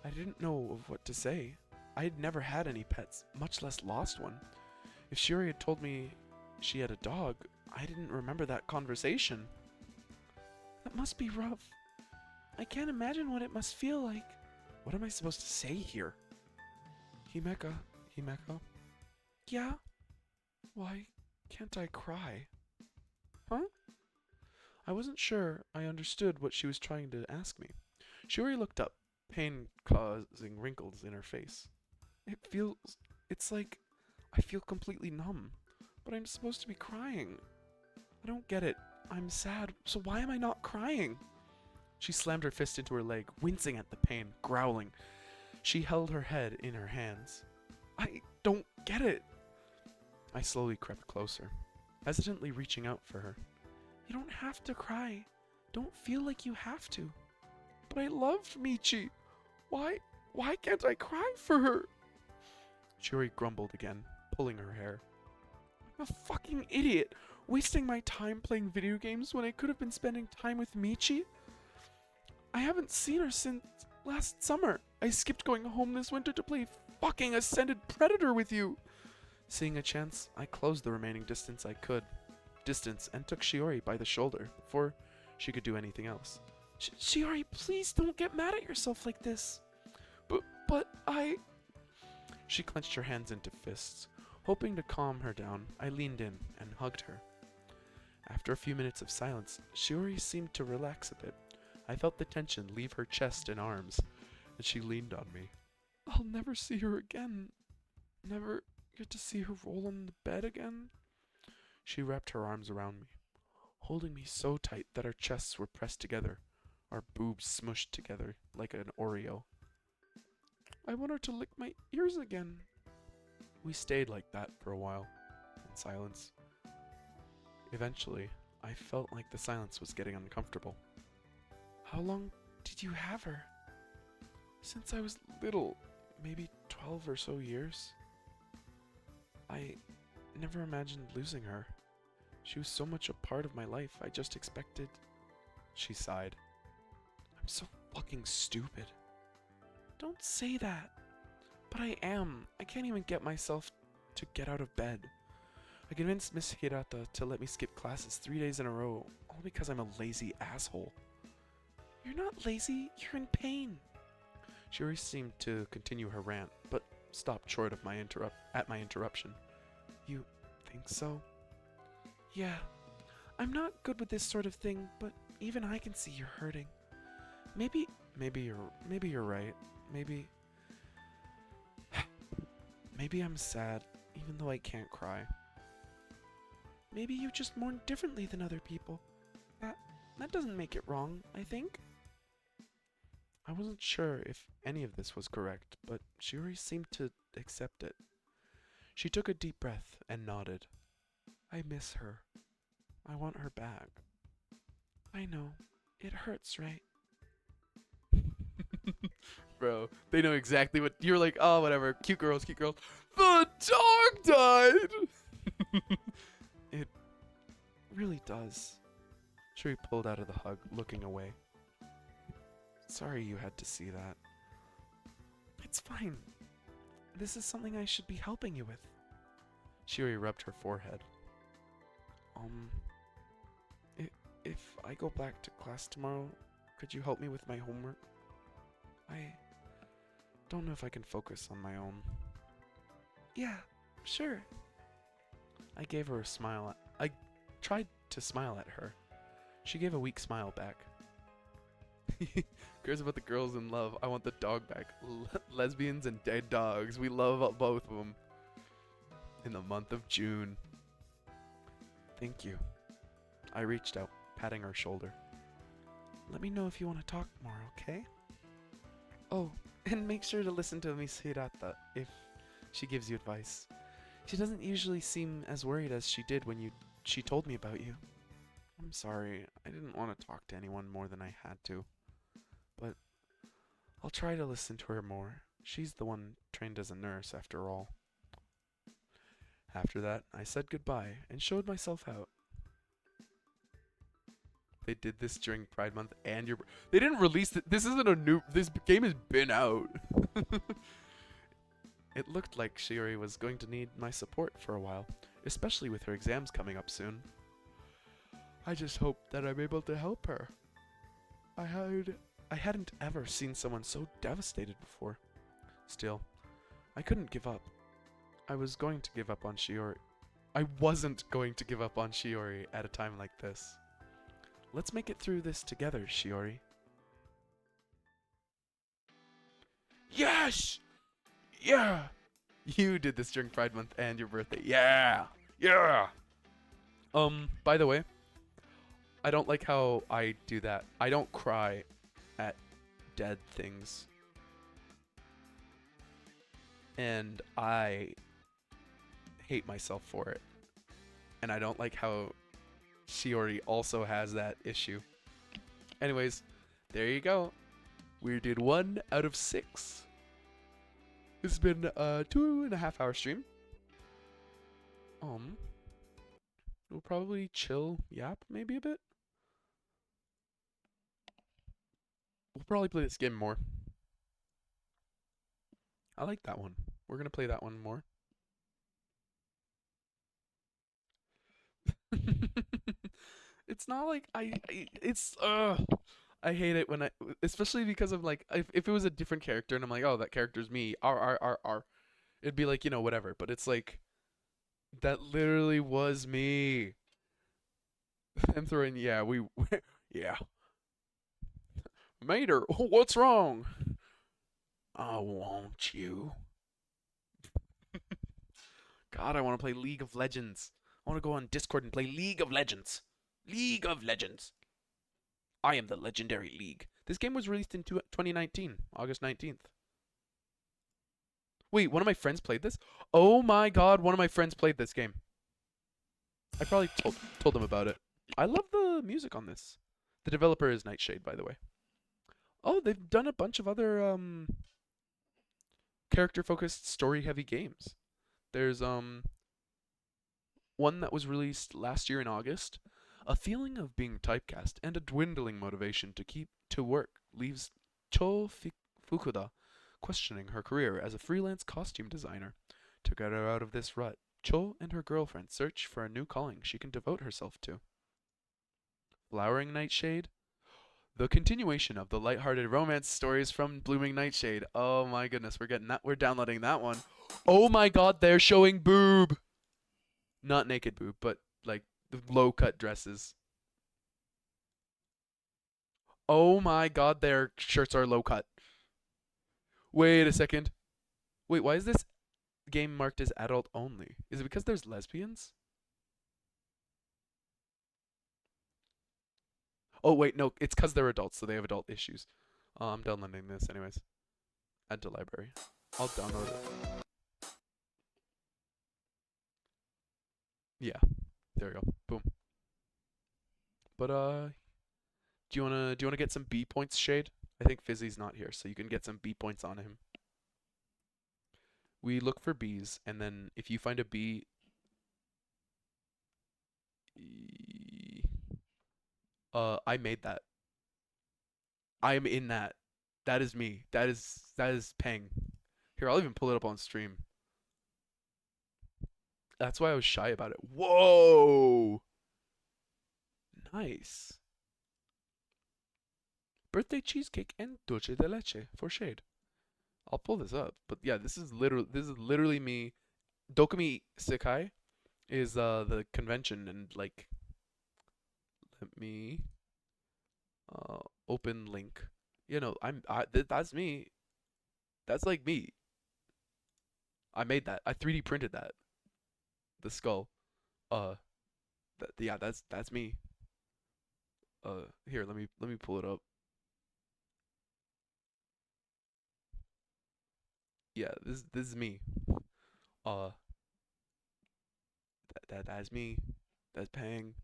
I didn't know of what to say. I had never had any pets, much less lost one. If Shiori had told me she had a dog, I didn't remember that conversation. That must be rough. I can't imagine what it must feel like. What am I supposed to say here? Himeka. Yeah? Why can't I cry? Huh? I wasn't sure I understood what she was trying to ask me. Shiori looked up, pain causing wrinkles in her face. It's like I feel completely numb, but I'm supposed to be crying. I don't get it. I'm sad, so why am I not crying? She slammed her fist into her leg, wincing at the pain, growling. She held her head in her hands. I don't get it. I slowly crept closer, hesitantly reaching out for her. You don't have to cry. Don't feel like you have to. But I loved Michi. Why can't I cry for her? Shiori grumbled again, pulling her hair. I'm a fucking idiot, wasting my time playing video games when I could have been spending time with Michi. I haven't seen her since last summer. I skipped going home this winter to play fucking Ascended Predator with you. Seeing a chance, I closed the remaining distance I could. And took Shiori by the shoulder before she could do anything else. Shiori, please don't get mad at yourself like this. But I... She clenched her hands into fists. Hoping to calm her down, I leaned in and hugged her. After a few minutes of silence, Shiori seemed to relax a bit. I felt the tension leave her chest and arms, and she leaned on me. I'll never see her again. Never get to see her roll on the bed again. She wrapped her arms around me, holding me so tight that our chests were pressed together, our boobs smushed together like an Oreo. I want her to lick my ears again. We stayed like that for a while, in silence. Eventually, I felt like the silence was getting uncomfortable. How long did you have her? Since I was little, maybe 12 or so years. I never imagined losing her. She was so much a part of my life, I just expected... She sighed. I'm so fucking stupid. Don't say that. But I am. I can't even get myself to get out of bed. I convinced Miss Hirata to let me skip classes 3 days in a row, all because I'm a lazy asshole. You're not lazy, you're in pain. Shiori seemed to continue her rant, but stopped short of my interruption. You think so? Yeah. I'm not good with this sort of thing, but even I can see you're hurting. Maybe you're right. Maybe I'm sad, even though I can't cry. Maybe you just mourn differently than other people. That doesn't make it wrong, I think. I wasn't sure if any of this was correct, but Shiori seemed to accept it. She took a deep breath and nodded. I miss her. I want her back. I know. It hurts, right? Bro, they know exactly what you're like. Oh, whatever. Cute girls. The dog died. It really does. Shuri pulled out of the hug, looking away. Sorry you had to see that. It's fine. This is something I should be helping you with. Shuri rubbed her forehead. If I go back to class tomorrow, could you help me with my homework? I don't know if I can focus on my own. Yeah, sure. I gave her a smile. I tried to smile at her. She gave a weak smile back. Cares about the girls in love. I want the dog back. Lesbians and dead dogs. We love both of them. In the month of June. Thank you. I reached out, patting her shoulder. Let me know if you want to talk more, okay? Oh, and make sure to listen to Miss Hirata if she gives you advice. She doesn't usually seem as worried as she did when she told me about you. I'm sorry, I didn't want to talk to anyone more than I had to. But I'll try to listen to her more. She's the one trained as a nurse, after all. After that, I said goodbye and showed myself out. They did this during Pride Month and they didn't release it. This isn't a new... This game has been out. It looked like Shiori was going to need my support for a while, especially with her exams coming up soon. I just hope that I'm able to help her. I hadn't ever seen someone so devastated before. Still, I couldn't give up. I was going to give up on Shiori. I wasn't going to give up on Shiori at a time like this. Let's make it through this together, Shiori. Yes! Yeah! You did this during Pride Month and your birthday. Yeah! Yeah! By the way, I don't like how I do that. I don't cry at dead things. and I hate myself for it. And I don't like how Shiori also has that issue. Anyways, there you go. We did 1 out of 6. This has been a 2.5 hour stream. We'll probably chill, yap maybe a bit. We'll probably play this game more. I like that one. We're gonna play that one more. It's not like it's I hate it when especially because of like if it was a different character and I'm like, oh, that character's me, r, it'd be like, whatever. But it's like that literally was me. I'm throwing, yeah, yeah. Mater, what's wrong? Oh, won't you? God, I want to play League of Legends. I want to go on Discord and play League of Legends. League of Legends. I am the legendary League. This game was released in 2019, August 19th. Wait, one of my friends played this? Oh my god, one of my friends played this game. I probably told them about it. I love the music on this. The developer is Nightshade, by the way. Oh, they've done a bunch of other character-focused, story-heavy games. There's one that was released last year in August. A feeling of being typecast and a dwindling motivation to keep to work leaves Cho Fukuda questioning her career as a freelance costume designer. To get her out of this rut, Cho and her girlfriend search for a new calling she can devote herself to. Flowering Nightshade? The continuation of the lighthearted romance stories from Blooming Nightshade. Oh my goodness, we're getting that. We're downloading that one. Oh my god, they're showing boob. Not naked boob, but like the low cut dresses. Oh my god, their shirts are low cut. Wait a second. Wait, why is this game marked as adult only? Is it because there's lesbians? Oh wait, no, it's because they're adults, so they have adult issues. I'm downloading this anyways. Add to library. I'll download it. Yeah, there we go. Boom. But do you wanna get some B points, Shade? I think Fizzy's not here, so you can get some B points on him. We look for B's, and then if you find a B, I made that. I am in that. That is me. That is Peng. Here, I'll even pull it up on stream. That's why I was shy about it. Whoa! Nice. Birthday cheesecake and dulce de leche for Shade. I'll pull this up, but yeah, this is literally me. Dokumi Sekai is the convention, and like, let me open link. That's me. That's like me. I made that. I 3D printed that. The skull. Yeah, that's me. Here, let me pull it up. Yeah, this is me. Uh, that's me. That's Pang.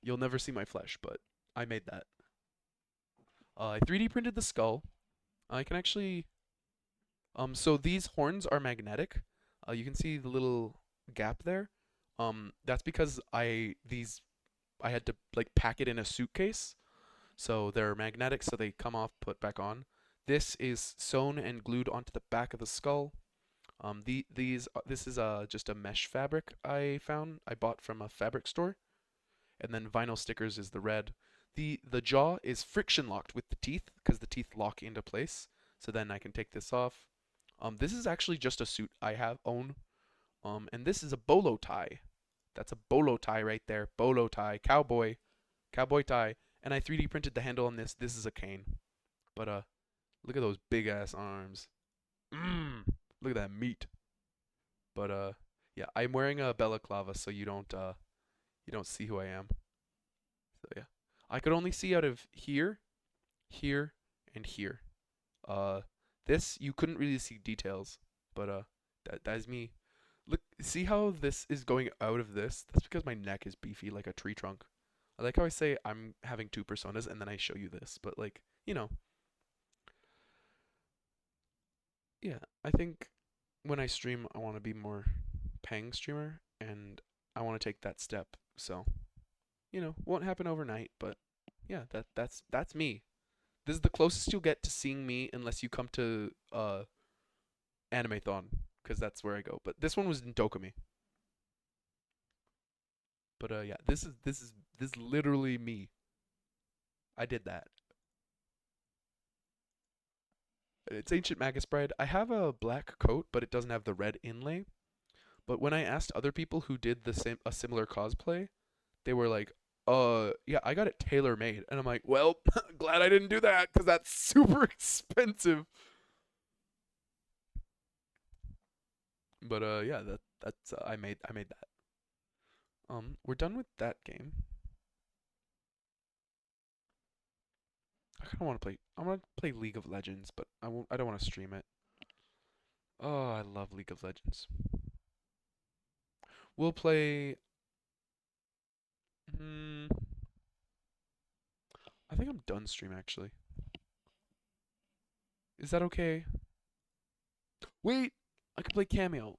You'll never see my flesh, but I made that. I 3D printed the skull. I can actually. So these horns are magnetic. You can see the little gap there. That's because I had to like pack it in a suitcase. So they're magnetic, so they come off, put back on. This is sewn and glued onto the back of the skull. This is just a mesh fabric I found. I bought from a fabric store. And then vinyl stickers is the red. The jaw is friction locked with the teeth because the teeth lock into place. So then I can take this off. This is actually just a suit I own. And this is a bolo tie. That's a bolo tie right there. Bolo tie, cowboy tie. And I 3D printed the handle on this. This is a cane. But look at those big ass arms. Look at that meat. But yeah, I'm wearing a balaclava so you don't see who I am. So yeah, I could only see out of here, here, and here. This you couldn't really see details, but that is me. Look, see how this is going out of this? That's because my neck is beefy like a tree trunk. I like how I say I'm having two personas and then I show you this, but like, you know, yeah, I think when I stream, I want to be more Peng streamer, and I want to take that step. So, you know, won't happen overnight, but yeah, that's me. This is the closest you'll get to seeing me unless you come to Animathon, because that's where I go. But this one was in Dokumi. But yeah, this is literally me. I did that. It's Ancient Magus Bride. I have a black coat, but it doesn't have the red inlay. But when I asked other people who did a similar cosplay, they were like, yeah, I got it tailor made." And I'm like, "Well, glad I didn't do that cuz that's super expensive." But yeah, that's I made that. We're done with that game. I kind of want to play. I want to play League of Legends, but I won't. I don't want to stream it. Oh, I love League of Legends. We'll play. Hmm. I think I'm done stream actually. Is that okay? Wait, I could play Cameo.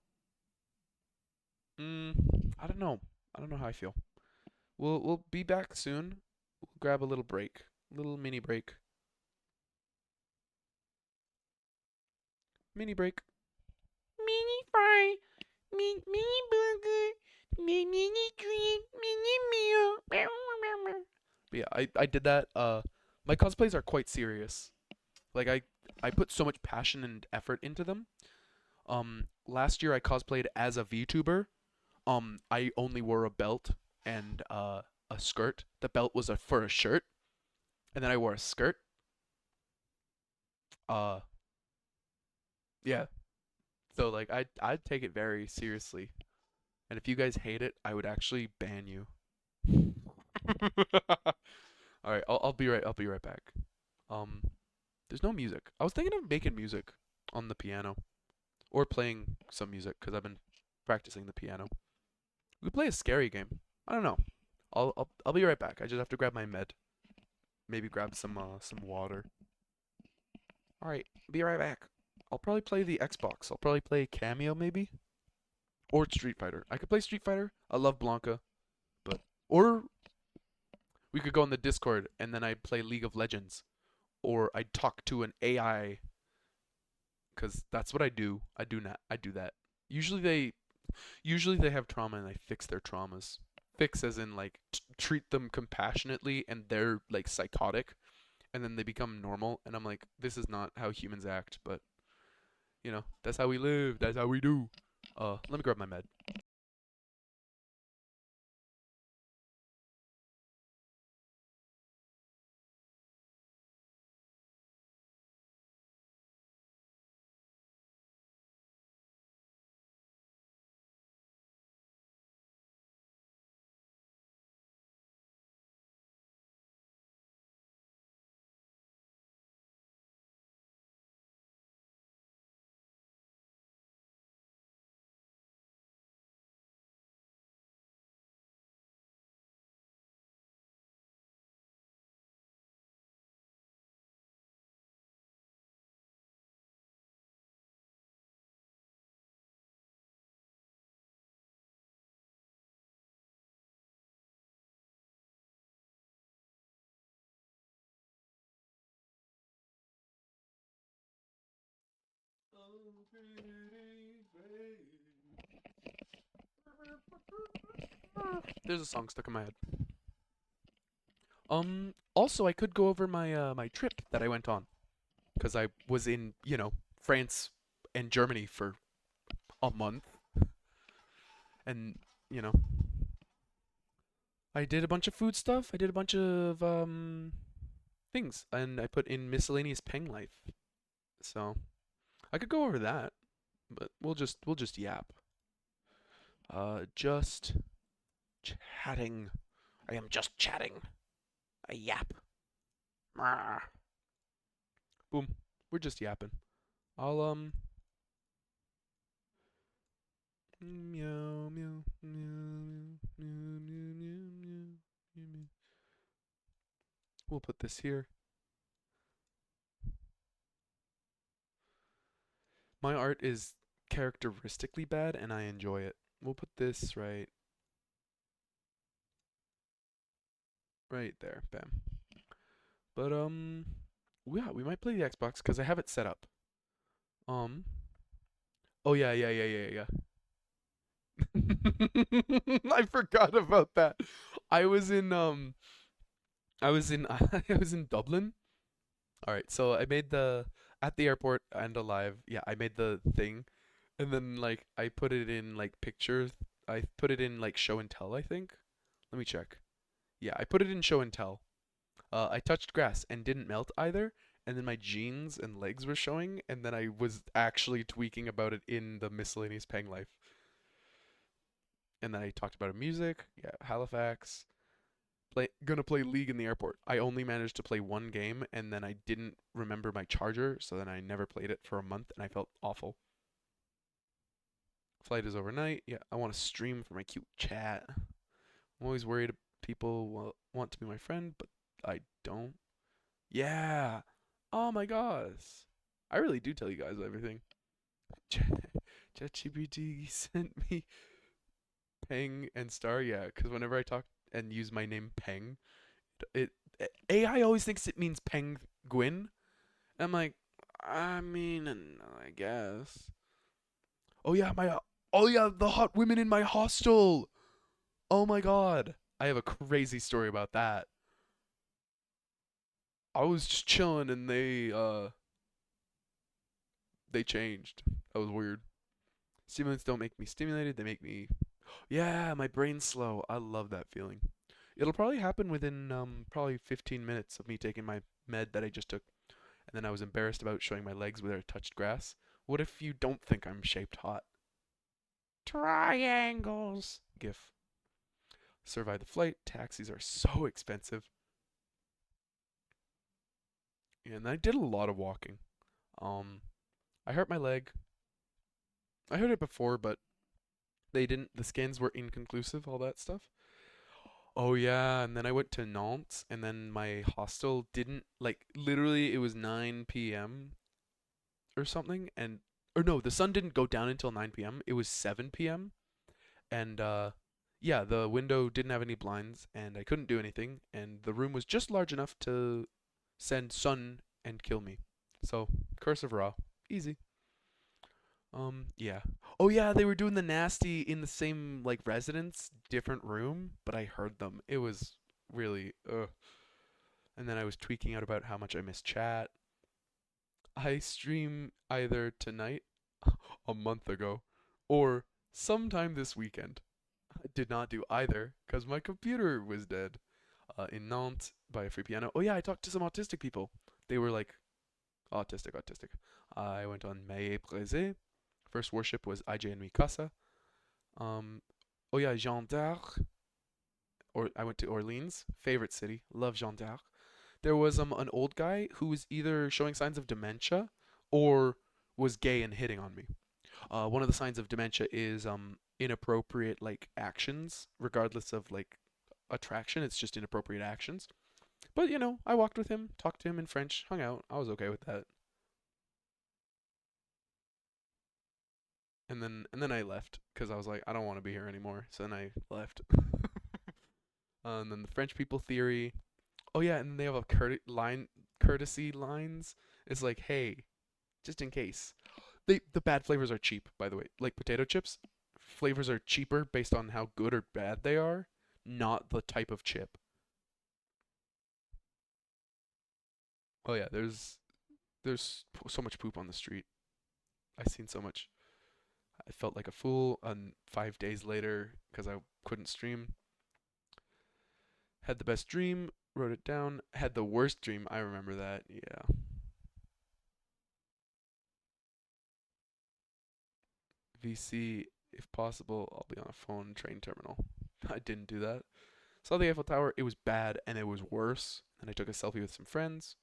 Hmm. I don't know. I don't know how I feel. We'll be back soon. We'll grab a little break, little mini break. Mini break. Mini fry, mini burger, mini drink, mini meal. But yeah, I did that. My cosplays are quite serious. Like I put so much passion and effort into them. Last year I cosplayed as a VTuber. I only wore a belt and a skirt. The belt was for a shirt, and then I wore a skirt. Uh, yeah. So like I'd take it very seriously. And if you guys hate it, I would actually ban you. All right, I'll be right back. Um, there's no music. I was thinking of making music on the piano or playing some music because I've been practicing the piano. We could play a scary game. I don't know. I'll be right back. I just have to grab my med. Maybe grab some water. All right, be right back. I'll probably play the Xbox. I'll probably play Cameo maybe or Street Fighter. I could play Street Fighter. I love Blanca, but or we could go on the Discord and then I'd play League of Legends or I'd talk to an AI cuz that's what I do. I do that. Usually they usually they have trauma and I fix their traumas. Fix as in like treat them compassionately and they're like psychotic and then they become normal and I'm like this is not how humans act, but you know, that's how we live. That's how we do. Let me grab my med. There's a song stuck in my head. Also I could go over my trip that I went on cuz I was in, you know, France and Germany for a month and, you know, I did a bunch of food stuff. I did a bunch of things and I put in miscellaneous Peng life. So, I could go over that, but we'll just yap. Just chatting. I am just chatting. A yap. Boom. We're just yapping. I'll meow meow meow meow meow meow meow meow meow. We'll put this here. My art is characteristically bad and I enjoy it. We'll put this right there. Bam. But yeah, we might play the Xbox cuz I have it set up. Um Oh yeah. I forgot about that. I was in I was in I was in Dublin. All right, so I made the at the airport and alive. Yeah, I made the thing, and then like I put it in like pictures. I put it in like show and tell. I think. Let me check. Yeah, I put it in show and tell. I touched grass and didn't melt either, and then my jeans and legs were showing, and then I was actually tweaking about it in the miscellaneous Peng life. And then I talked about music. Yeah, Halifax. Gonna play League in the airport. I only managed to play one game and then I didn't remember my charger, so then I never played it for a month and I felt awful. Flight is overnight. Yeah, I want to stream for my cute chat. I'm always worried people want to be my friend, but I don't. Yeah. Oh my gosh. I really do tell you guys everything. ChatGPT sent me Peng and Star. Yeah, because whenever I talk and use my name Peng, it AI always thinks it means penguin. I'm like, I mean, I guess. Oh yeah, the hot women in my hostel. Oh my god, I have a crazy story about that. I was just chilling and they changed. That was weird. Stimulants don't make me stimulated, they make me, yeah, my brain's slow. I love that feeling. It'll probably happen within probably 15 minutes of me taking my med that I just took. And then I was embarrassed about showing my legs where I touched grass. What if you don't think I'm shaped hot? Triangles. GIF. Survive the flight. Taxis are so expensive. And I did a lot of walking. I hurt my leg. I heard it before, but they didn't. The scans were inconclusive. All that stuff. Oh yeah, and then I went to Nantes, and then my hostel didn't like literally. It was 9 p.m. or something, and or no, the sun didn't go down until 9 p.m. It was 7 p.m. and yeah, the window didn't have any blinds, and I couldn't do anything, and the room was just large enough to send sun and kill me. So curse of Ra, easy. Yeah. Oh yeah, they were doing the nasty in the same like residence, different room, but I heard them. It was really ugh. And then I was tweaking out about how much I miss chat. I stream either tonight, a month ago, or sometime this weekend. I did not do either because my computer was dead. In Nantes by a free piano. Oh yeah, I talked to some autistic people. They were like autistic. I went on Maye Prese. First worship was IJ and Mikasa. Oh yeah, Jean d'Arc. Or I went to Orleans, favorite city. Love Jean d'Arc. There was an old guy who was either showing signs of dementia or was gay and hitting on me. One of the signs of dementia is inappropriate like actions, regardless of like attraction. It's just inappropriate actions. But you know, I walked with him, talked to him in French, hung out. I was okay with that. And then I left because I was like, I don't want to be here anymore. So then I left. And then the French people theory. Oh yeah, and they have a courtesy lines. It's like, hey, just in case. The bad flavors are cheap, by the way. Like potato chips, flavors are cheaper based on how good or bad they are, not the type of chip. Oh yeah, there's so much poop on the street. I've seen so much. I felt like a fool. And 5 days later, because I couldn't stream, had the best dream. Wrote it down. Had the worst dream. I remember that. Yeah. VC, if possible, I'll be on a phone train terminal. I didn't do that. Saw the Eiffel Tower. It was bad and it was worse. And I took a selfie with some friends.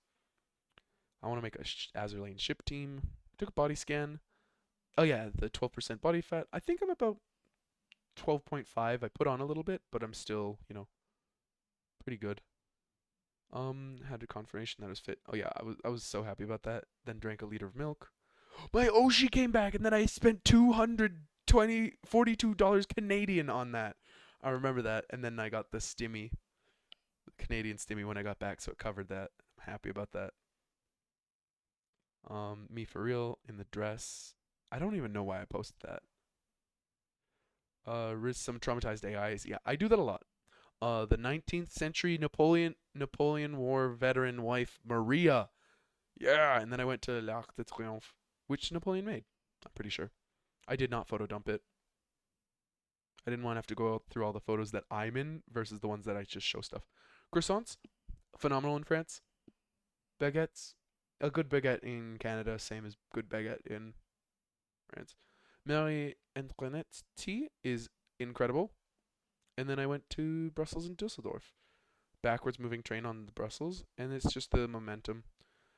I want to make a Azur Lane ship team. took a body scan. Oh yeah, the 12% body fat. I think I'm about 12.5. I put on a little bit, but I'm still, pretty good. Had a confirmation that I was fit. Oh yeah, I was so happy about that. Then drank a liter of milk. My Oshi came back, and then I spent $42 Canadian on that. I remember that, and then I got the stimmy, Canadian stimmy when I got back, so it covered that. I'm happy about that. Me for real in the dress. I don't even know why I posted that. Risk some traumatized AIs. Yeah, I do that a lot. The 19th century Napoleon War veteran wife Maria. Yeah, and then I went to l'Arc de Triomphe, which Napoleon made. I'm pretty sure. I did not photo dump it. I didn't want to have to go through all the photos that I'm in versus the ones that I just show stuff. Croissants, phenomenal in France. Baguettes, a good baguette in Canada, same as good baguette in France. Marie Antoinette's tea is incredible. And then I went to Brussels and Dusseldorf. Backwards moving train on the Brussels, and it's just the momentum.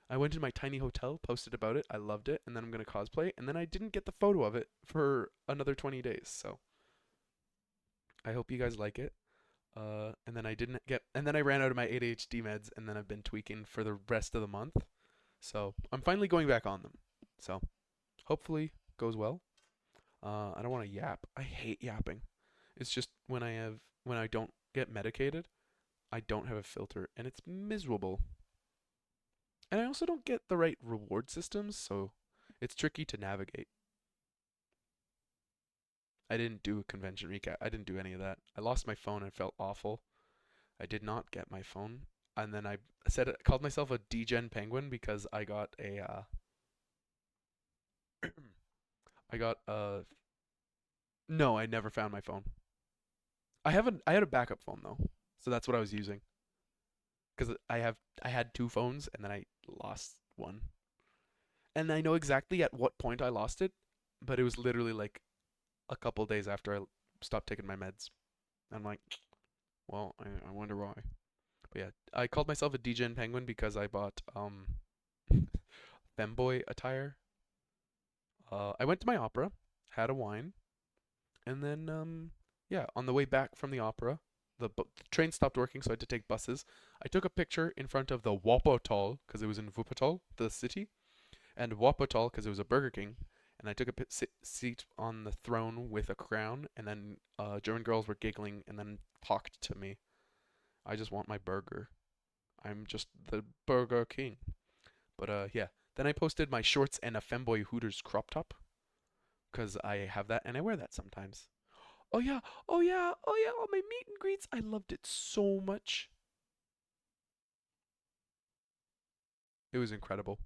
I went to my tiny hotel, posted about it, I loved it, and then I'm going to cosplay, and then I didn't get the photo of it for another 20 days, so I hope you guys like it. And then I ran out of my ADHD meds, and then I've been tweaking for the rest of the month. So I'm finally going back on them. So hopefully goes well. I don't want to yap. I hate yapping. It's just when I don't get medicated, I don't have a filter, and it's miserable. And I also don't get the right reward systems, so it's tricky to navigate. I didn't do a convention recap. I didn't do any of that. I lost my phone and felt awful. I did not get my phone. And then I called myself a degen penguin because I got a no, I never found my phone. I had a backup phone though. So that's what I was using. Cuz I had two phones and then I lost one. And I know exactly at what point I lost it, but it was literally like a couple days after I stopped taking my meds. I'm like, well, I wonder why. But yeah, I called myself a degen penguin because I bought femboy attire. I went to my opera, had a wine, and then yeah, on the way back from the opera, the train stopped working, so I had to take buses. I took a picture in front of the Wuppertal because it was in Wuppertal, the city, and Wuppertal because it was a Burger King. And I took a seat on the throne with a crown, and then German girls were giggling and then talked to me. I just want my burger. I'm just the Burger King. But yeah. Then I posted my shorts and a femboy Hooters crop top, because I have that and I wear that sometimes. Oh yeah, oh yeah, oh yeah, all my meet and greets. I loved it so much. It was incredible.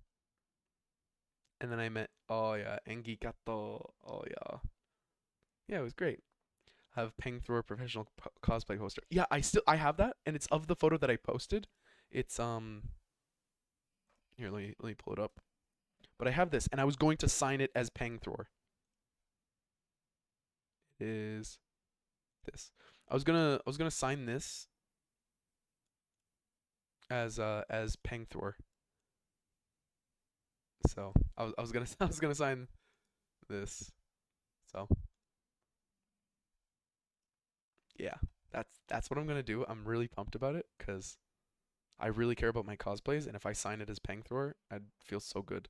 And then I met, oh yeah, Engi Kato. Oh yeah. Yeah, it was great. Have Peng through a professional cosplay poster. Yeah, I have that, and it's of the photo that I posted. It's here, let me pull it up. But I have this, and I was going to sign it as Peng Thor. It is this. I was gonna sign this as Peng Thor. So I was gonna sign this. So yeah, that's what I'm gonna do. I'm really pumped about it because I really care about my cosplays, and if I sign it as Peng Thor, I'd feel so good.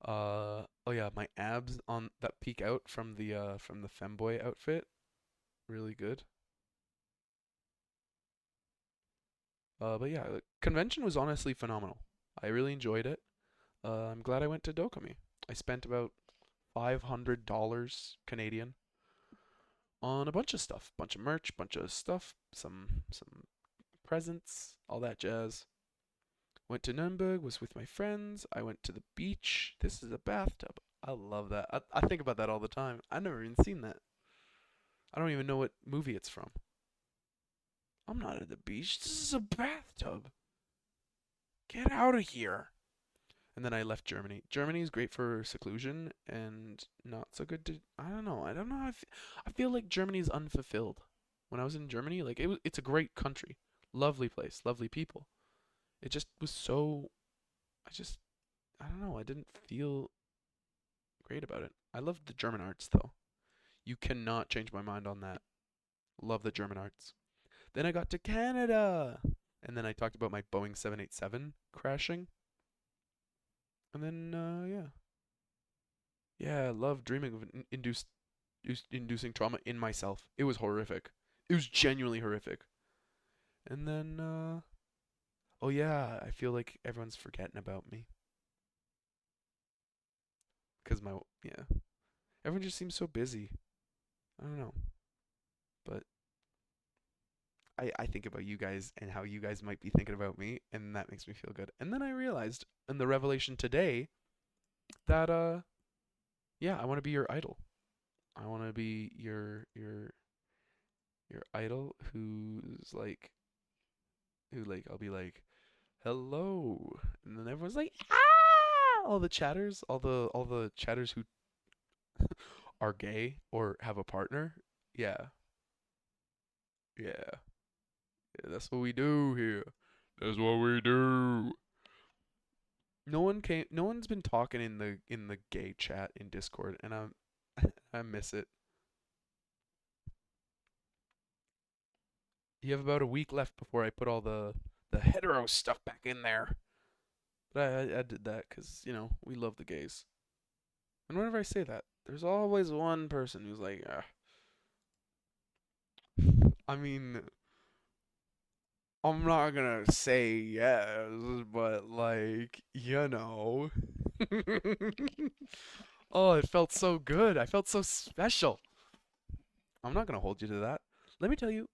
Oh yeah, my abs on that peek out from the femboy outfit, really good. But yeah, the convention was honestly phenomenal. I really enjoyed it. I'm glad I went to Dokami. I spent about $500 Canadian on a bunch of stuff, bunch of merch, bunch of stuff, some presents, all that jazz. Went to Nuremberg, was with my friends. I went to the beach. This is a bathtub. I love that. I think about that all the time. I've never even seen that. I don't even know what movie it's from. I'm not at the beach. This is a bathtub. Get out of here. And then I left Germany. Germany is great for seclusion and not so good to. I don't know. I don't know. I feel like Germany is unfulfilled. When I was in Germany, like it's a great country, lovely place, lovely people. It just was so. I don't know, I didn't feel great about it. I loved the German arts though. You cannot change my mind on that. Love the German arts. Then I got to Canada. And then I talked about my Boeing 787 crashing. And then yeah. Yeah, I love dreaming of inducing trauma in myself. It was horrific. It was genuinely horrific. And then oh yeah, I feel like everyone's forgetting about me. Cuz my yeah. Everyone just seems so busy. I don't know. But I think about you guys and how you guys might be thinking about me, and that makes me feel good. And then I realized in the revelation today that yeah, I want to be your idol. I want to be your idol who like I'll be like, "Hello." And then everyone's like, "Ah!" All the chatters who are gay or have a partner. Yeah. Yeah. Yeah, that's what we do here. That's what we do. No one's been talking in the gay chat in Discord, and I miss it. You have about a week left before I put all the hetero stuff back in there. But I did that because, you know, we love the gays. And whenever I say that, there's always one person who's like, ah. I mean, I'm not gonna say yes, but like, you know. Oh, it felt so good. I felt so special. I'm not gonna hold you to that. Let me tell you,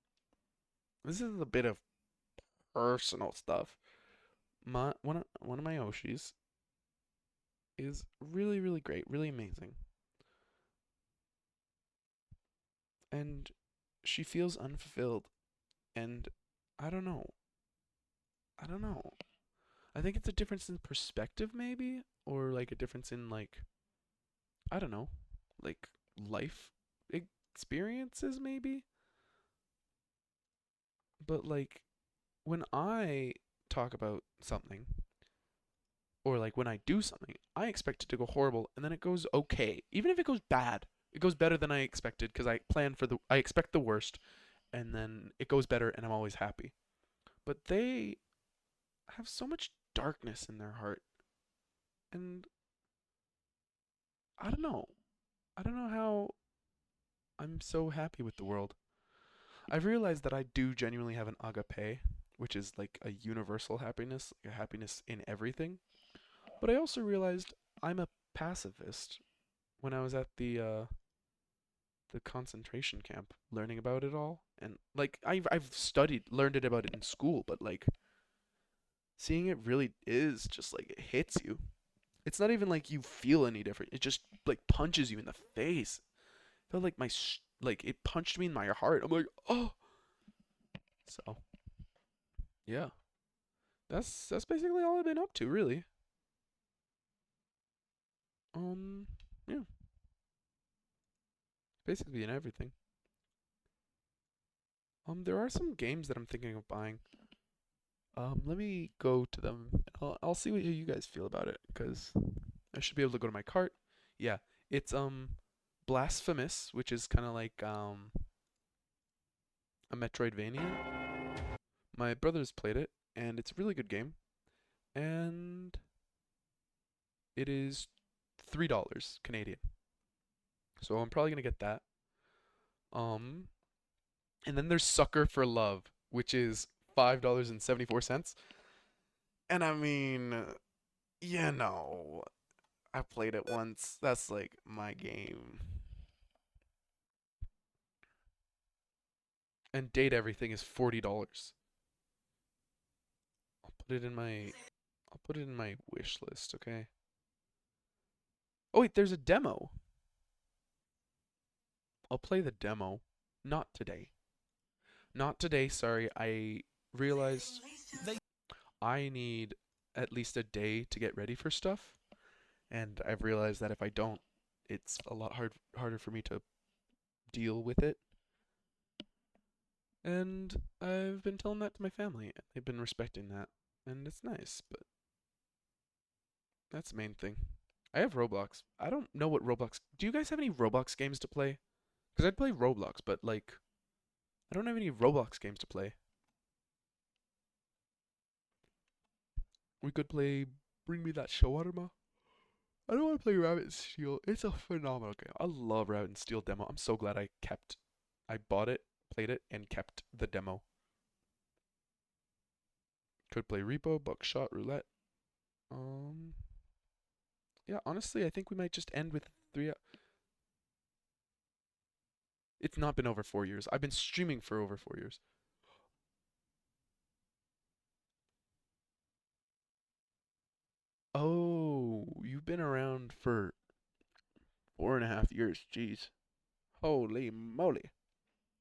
this is a bit of personal stuff. One of my Oshis is really, really great, really amazing. And she feels unfulfilled. And I don't know. I don't know. I think it's a difference in perspective, maybe, or like a difference in like I don't know, like life experiences, maybe. But like when I talk about something, or like when I do something, I expect it to go horrible, and then it goes okay. Even if it goes bad, it goes better than I expected because I expect the worst, and then it goes better, and I'm always happy. But they have so much darkness in their heart, and I don't know. I don't know how I'm so happy with the world. I've realized that I do genuinely have an agape, which is like a universal happiness, like a happiness in everything. But I also realized I'm a pacifist when I was at the concentration camp learning about it all. And like I've learned it about it in school, but like seeing it really is just like it hits you. It's not even like you feel any different. It just like punches you in the face. It felt like like it punched me in my heart. I'm like, "Oh." So, yeah. That's basically all I've been up to, really. Um, yeah. Basically in everything. There are some games that I'm thinking of buying. Let me go to them. I'll see what you guys feel about it, because I should be able to go to my cart. Yeah, it's Blasphemous, which is kind of like a Metroidvania. My brother's played it, and it's a really good game. And it is $3 Canadian. So I'm probably gonna get that. Um, and then there's Sucker for Love, which is $5.74. And I mean, you know, I played it once. That's like my game. And Date Everything is $40. I'll put it in my I'll put it in my wish list, okay? Oh wait, there's a demo. I'll play the demo. Not today. Not today, sorry. I realized I need at least a day to get ready for stuff, and I've realized that if I don't, it's a lot harder for me to deal with it. And I've been telling that to my family, and they've been respecting that, and it's nice, but That's the main thing. I have Roblox. I don't know what Roblox. Do you guys have any Roblox games to play? Because I'd play Roblox, but like, I don't have any Roblox games to play. We could play Bring Me That Shawarma. I don't want to play Rabbit and Steel. It's a phenomenal game. I love Rabbit and Steel demo. I'm so glad I bought it, played it, and kept the demo. Could play Repo, Buckshot, Roulette. Yeah, honestly, I think we might just end with 3. It's not been over 4 years. I've been streaming for over 4 years. Oh, you've been around for 4.5 years. Jeez. Holy moly.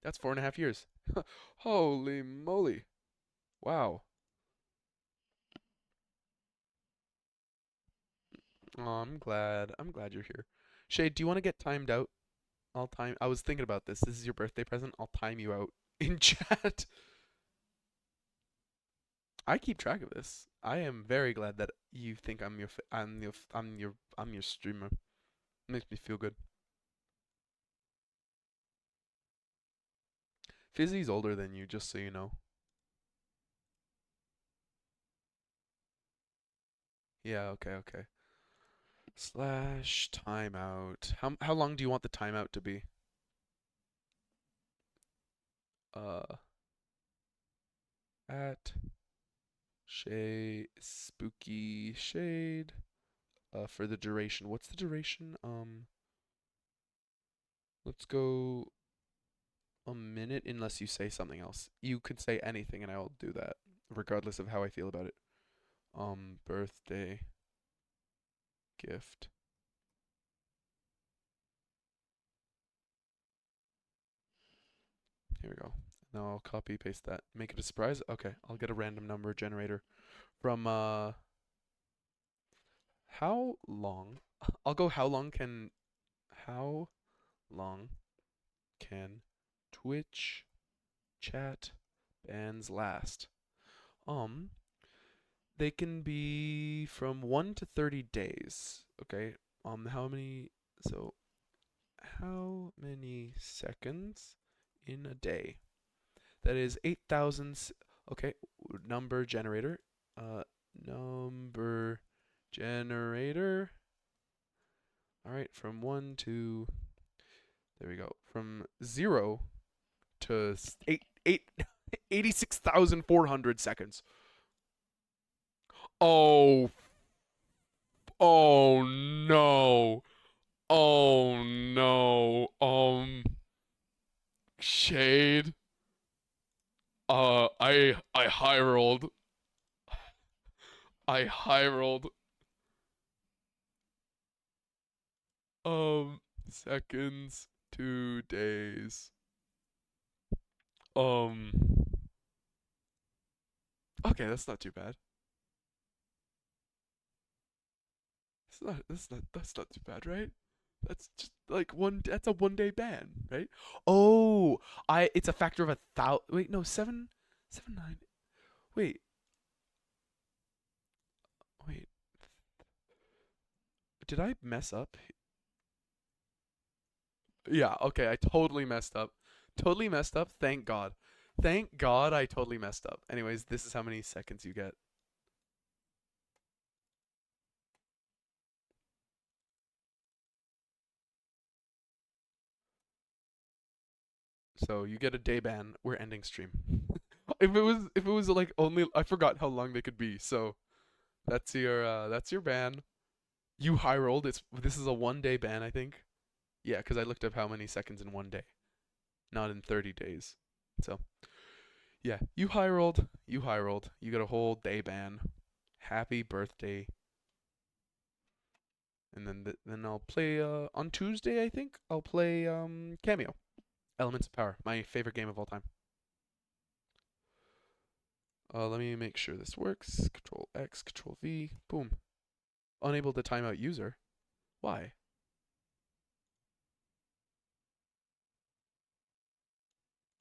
That's 4.5 years. Holy moly. Wow. Oh, I'm glad. I'm glad you're here. Shade, do you want to get timed out? I was thinking about this. This is your birthday present. I'll time you out in chat. I keep track of this. I am very glad that you think I'm your streamer. Makes me feel good. Fizzy's older than you, just so you know. Yeah, okay. Slash timeout. How long do you want the timeout to be? At spooky shade. For the duration. What's the duration? Let's go a minute unless you say something else. You could say anything and I will do that, regardless of how I feel about it. Birthday gift. Here we go. Now I'll copy paste that. Make it a surprise. Okay, I'll get a random number generator from how long? I'll go how long can Twitch chat bans last? They can be from 1 to 30 days. Okay. How many seconds in a day? That is 8,000. Okay, number generator. Number generator. All right, from 1 to there we go. From 0 to 86,400 seconds. Oh no. Oh no. Shade. I high rolled. I high rolled. Seconds, 2 days. Okay, that's not too bad. That's not too bad, right? That's just like that's a 1 day ban, right? Oh, it's a factor of 1,000. Wait, no, 779. Wait. Wait. Did I mess up? Yeah, okay, I totally messed up. Totally messed up. Thank God. Thank God I totally messed up. Anyways, this is how many seconds you get. So you get a day ban. We're ending stream. If it was like only I forgot how long they could be. So that's your ban. You high rolled. This is a 1 day ban, I think. Yeah, because I looked up how many seconds in 1 day, not in 30 days. So yeah, you high rolled. You high rolled. You got a whole day ban. Happy birthday. And then I'll play on Tuesday. I think I'll play Cameo, Elements of Power, my favorite game of all time. Let me make sure this works. Control X, Control V, boom. Unable to time out user. Why?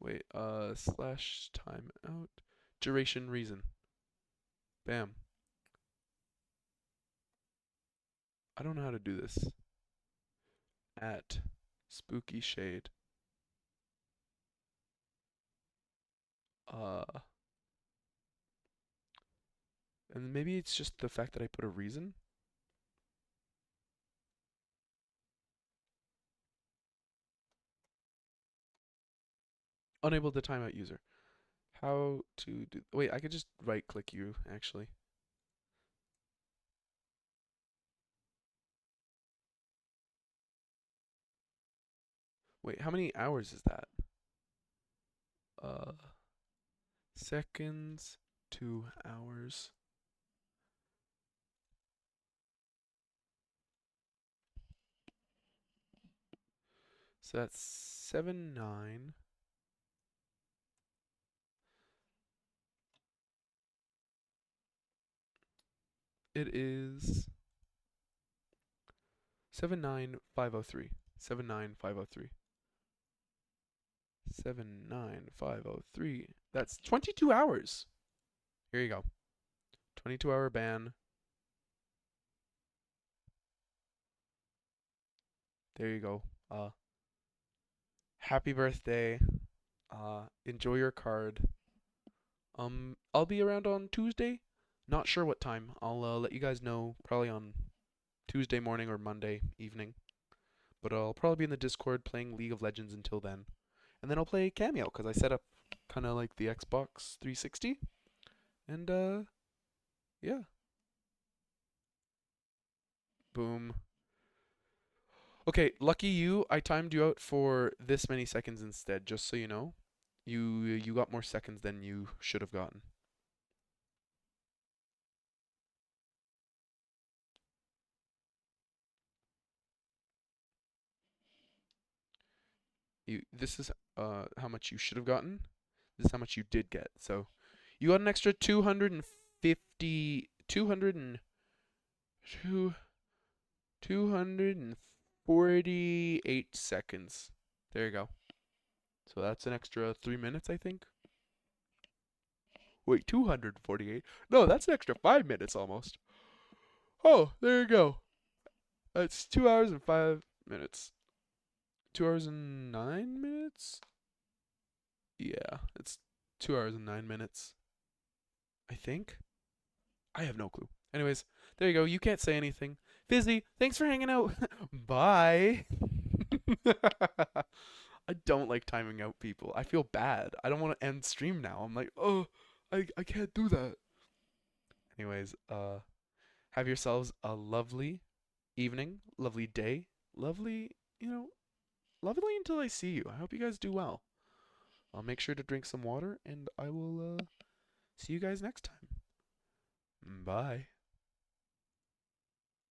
Wait, slash timeout. Duration reason. Bam. I don't know how to do this. At Spooky Shade. And maybe it's just the fact that I put a reason. Unable to timeout user. How to do... Wait, I could just right-click you, actually. Wait, how many hours is that? Seconds, 2 hours. So that's 7/9. It is 79503. 79503. 79503. That's 22 hours. Here you go. 22-hour ban. There you go. Happy birthday. Enjoy your card. I'll be around on Tuesday. Not sure what time. I'll let you guys know probably on Tuesday morning or Monday evening. But I'll probably be in the Discord playing League of Legends until then. And then I'll play Cameo because I set up kind of like the Xbox 360. And yeah. Boom. Okay, lucky you. I timed you out for this many seconds instead, just so you know. You got more seconds than you should have gotten. This is how much you should have gotten. This is how much you did get. So you got an extra 250 248 seconds. There you go. So that's an extra 3 minutes, I think. Wait, 248? No, that's an extra 5 minutes almost. Oh, there you go. That's 2 hours and 5 minutes. 2 hours and 9 minutes? Yeah, it's 2 hours and 9 minutes. I think. I have no clue. Anyways, there you go. You can't say anything. Fizzy, thanks for hanging out. Bye. I don't like timing out people. I feel bad. I don't want to end stream now. I'm like, oh, I can't do that. Anyways, have yourselves a lovely evening, lovely day, lovely, lovely until I see you. I hope you guys do well. I'll make sure to drink some water, and I will see you guys next time. Bye.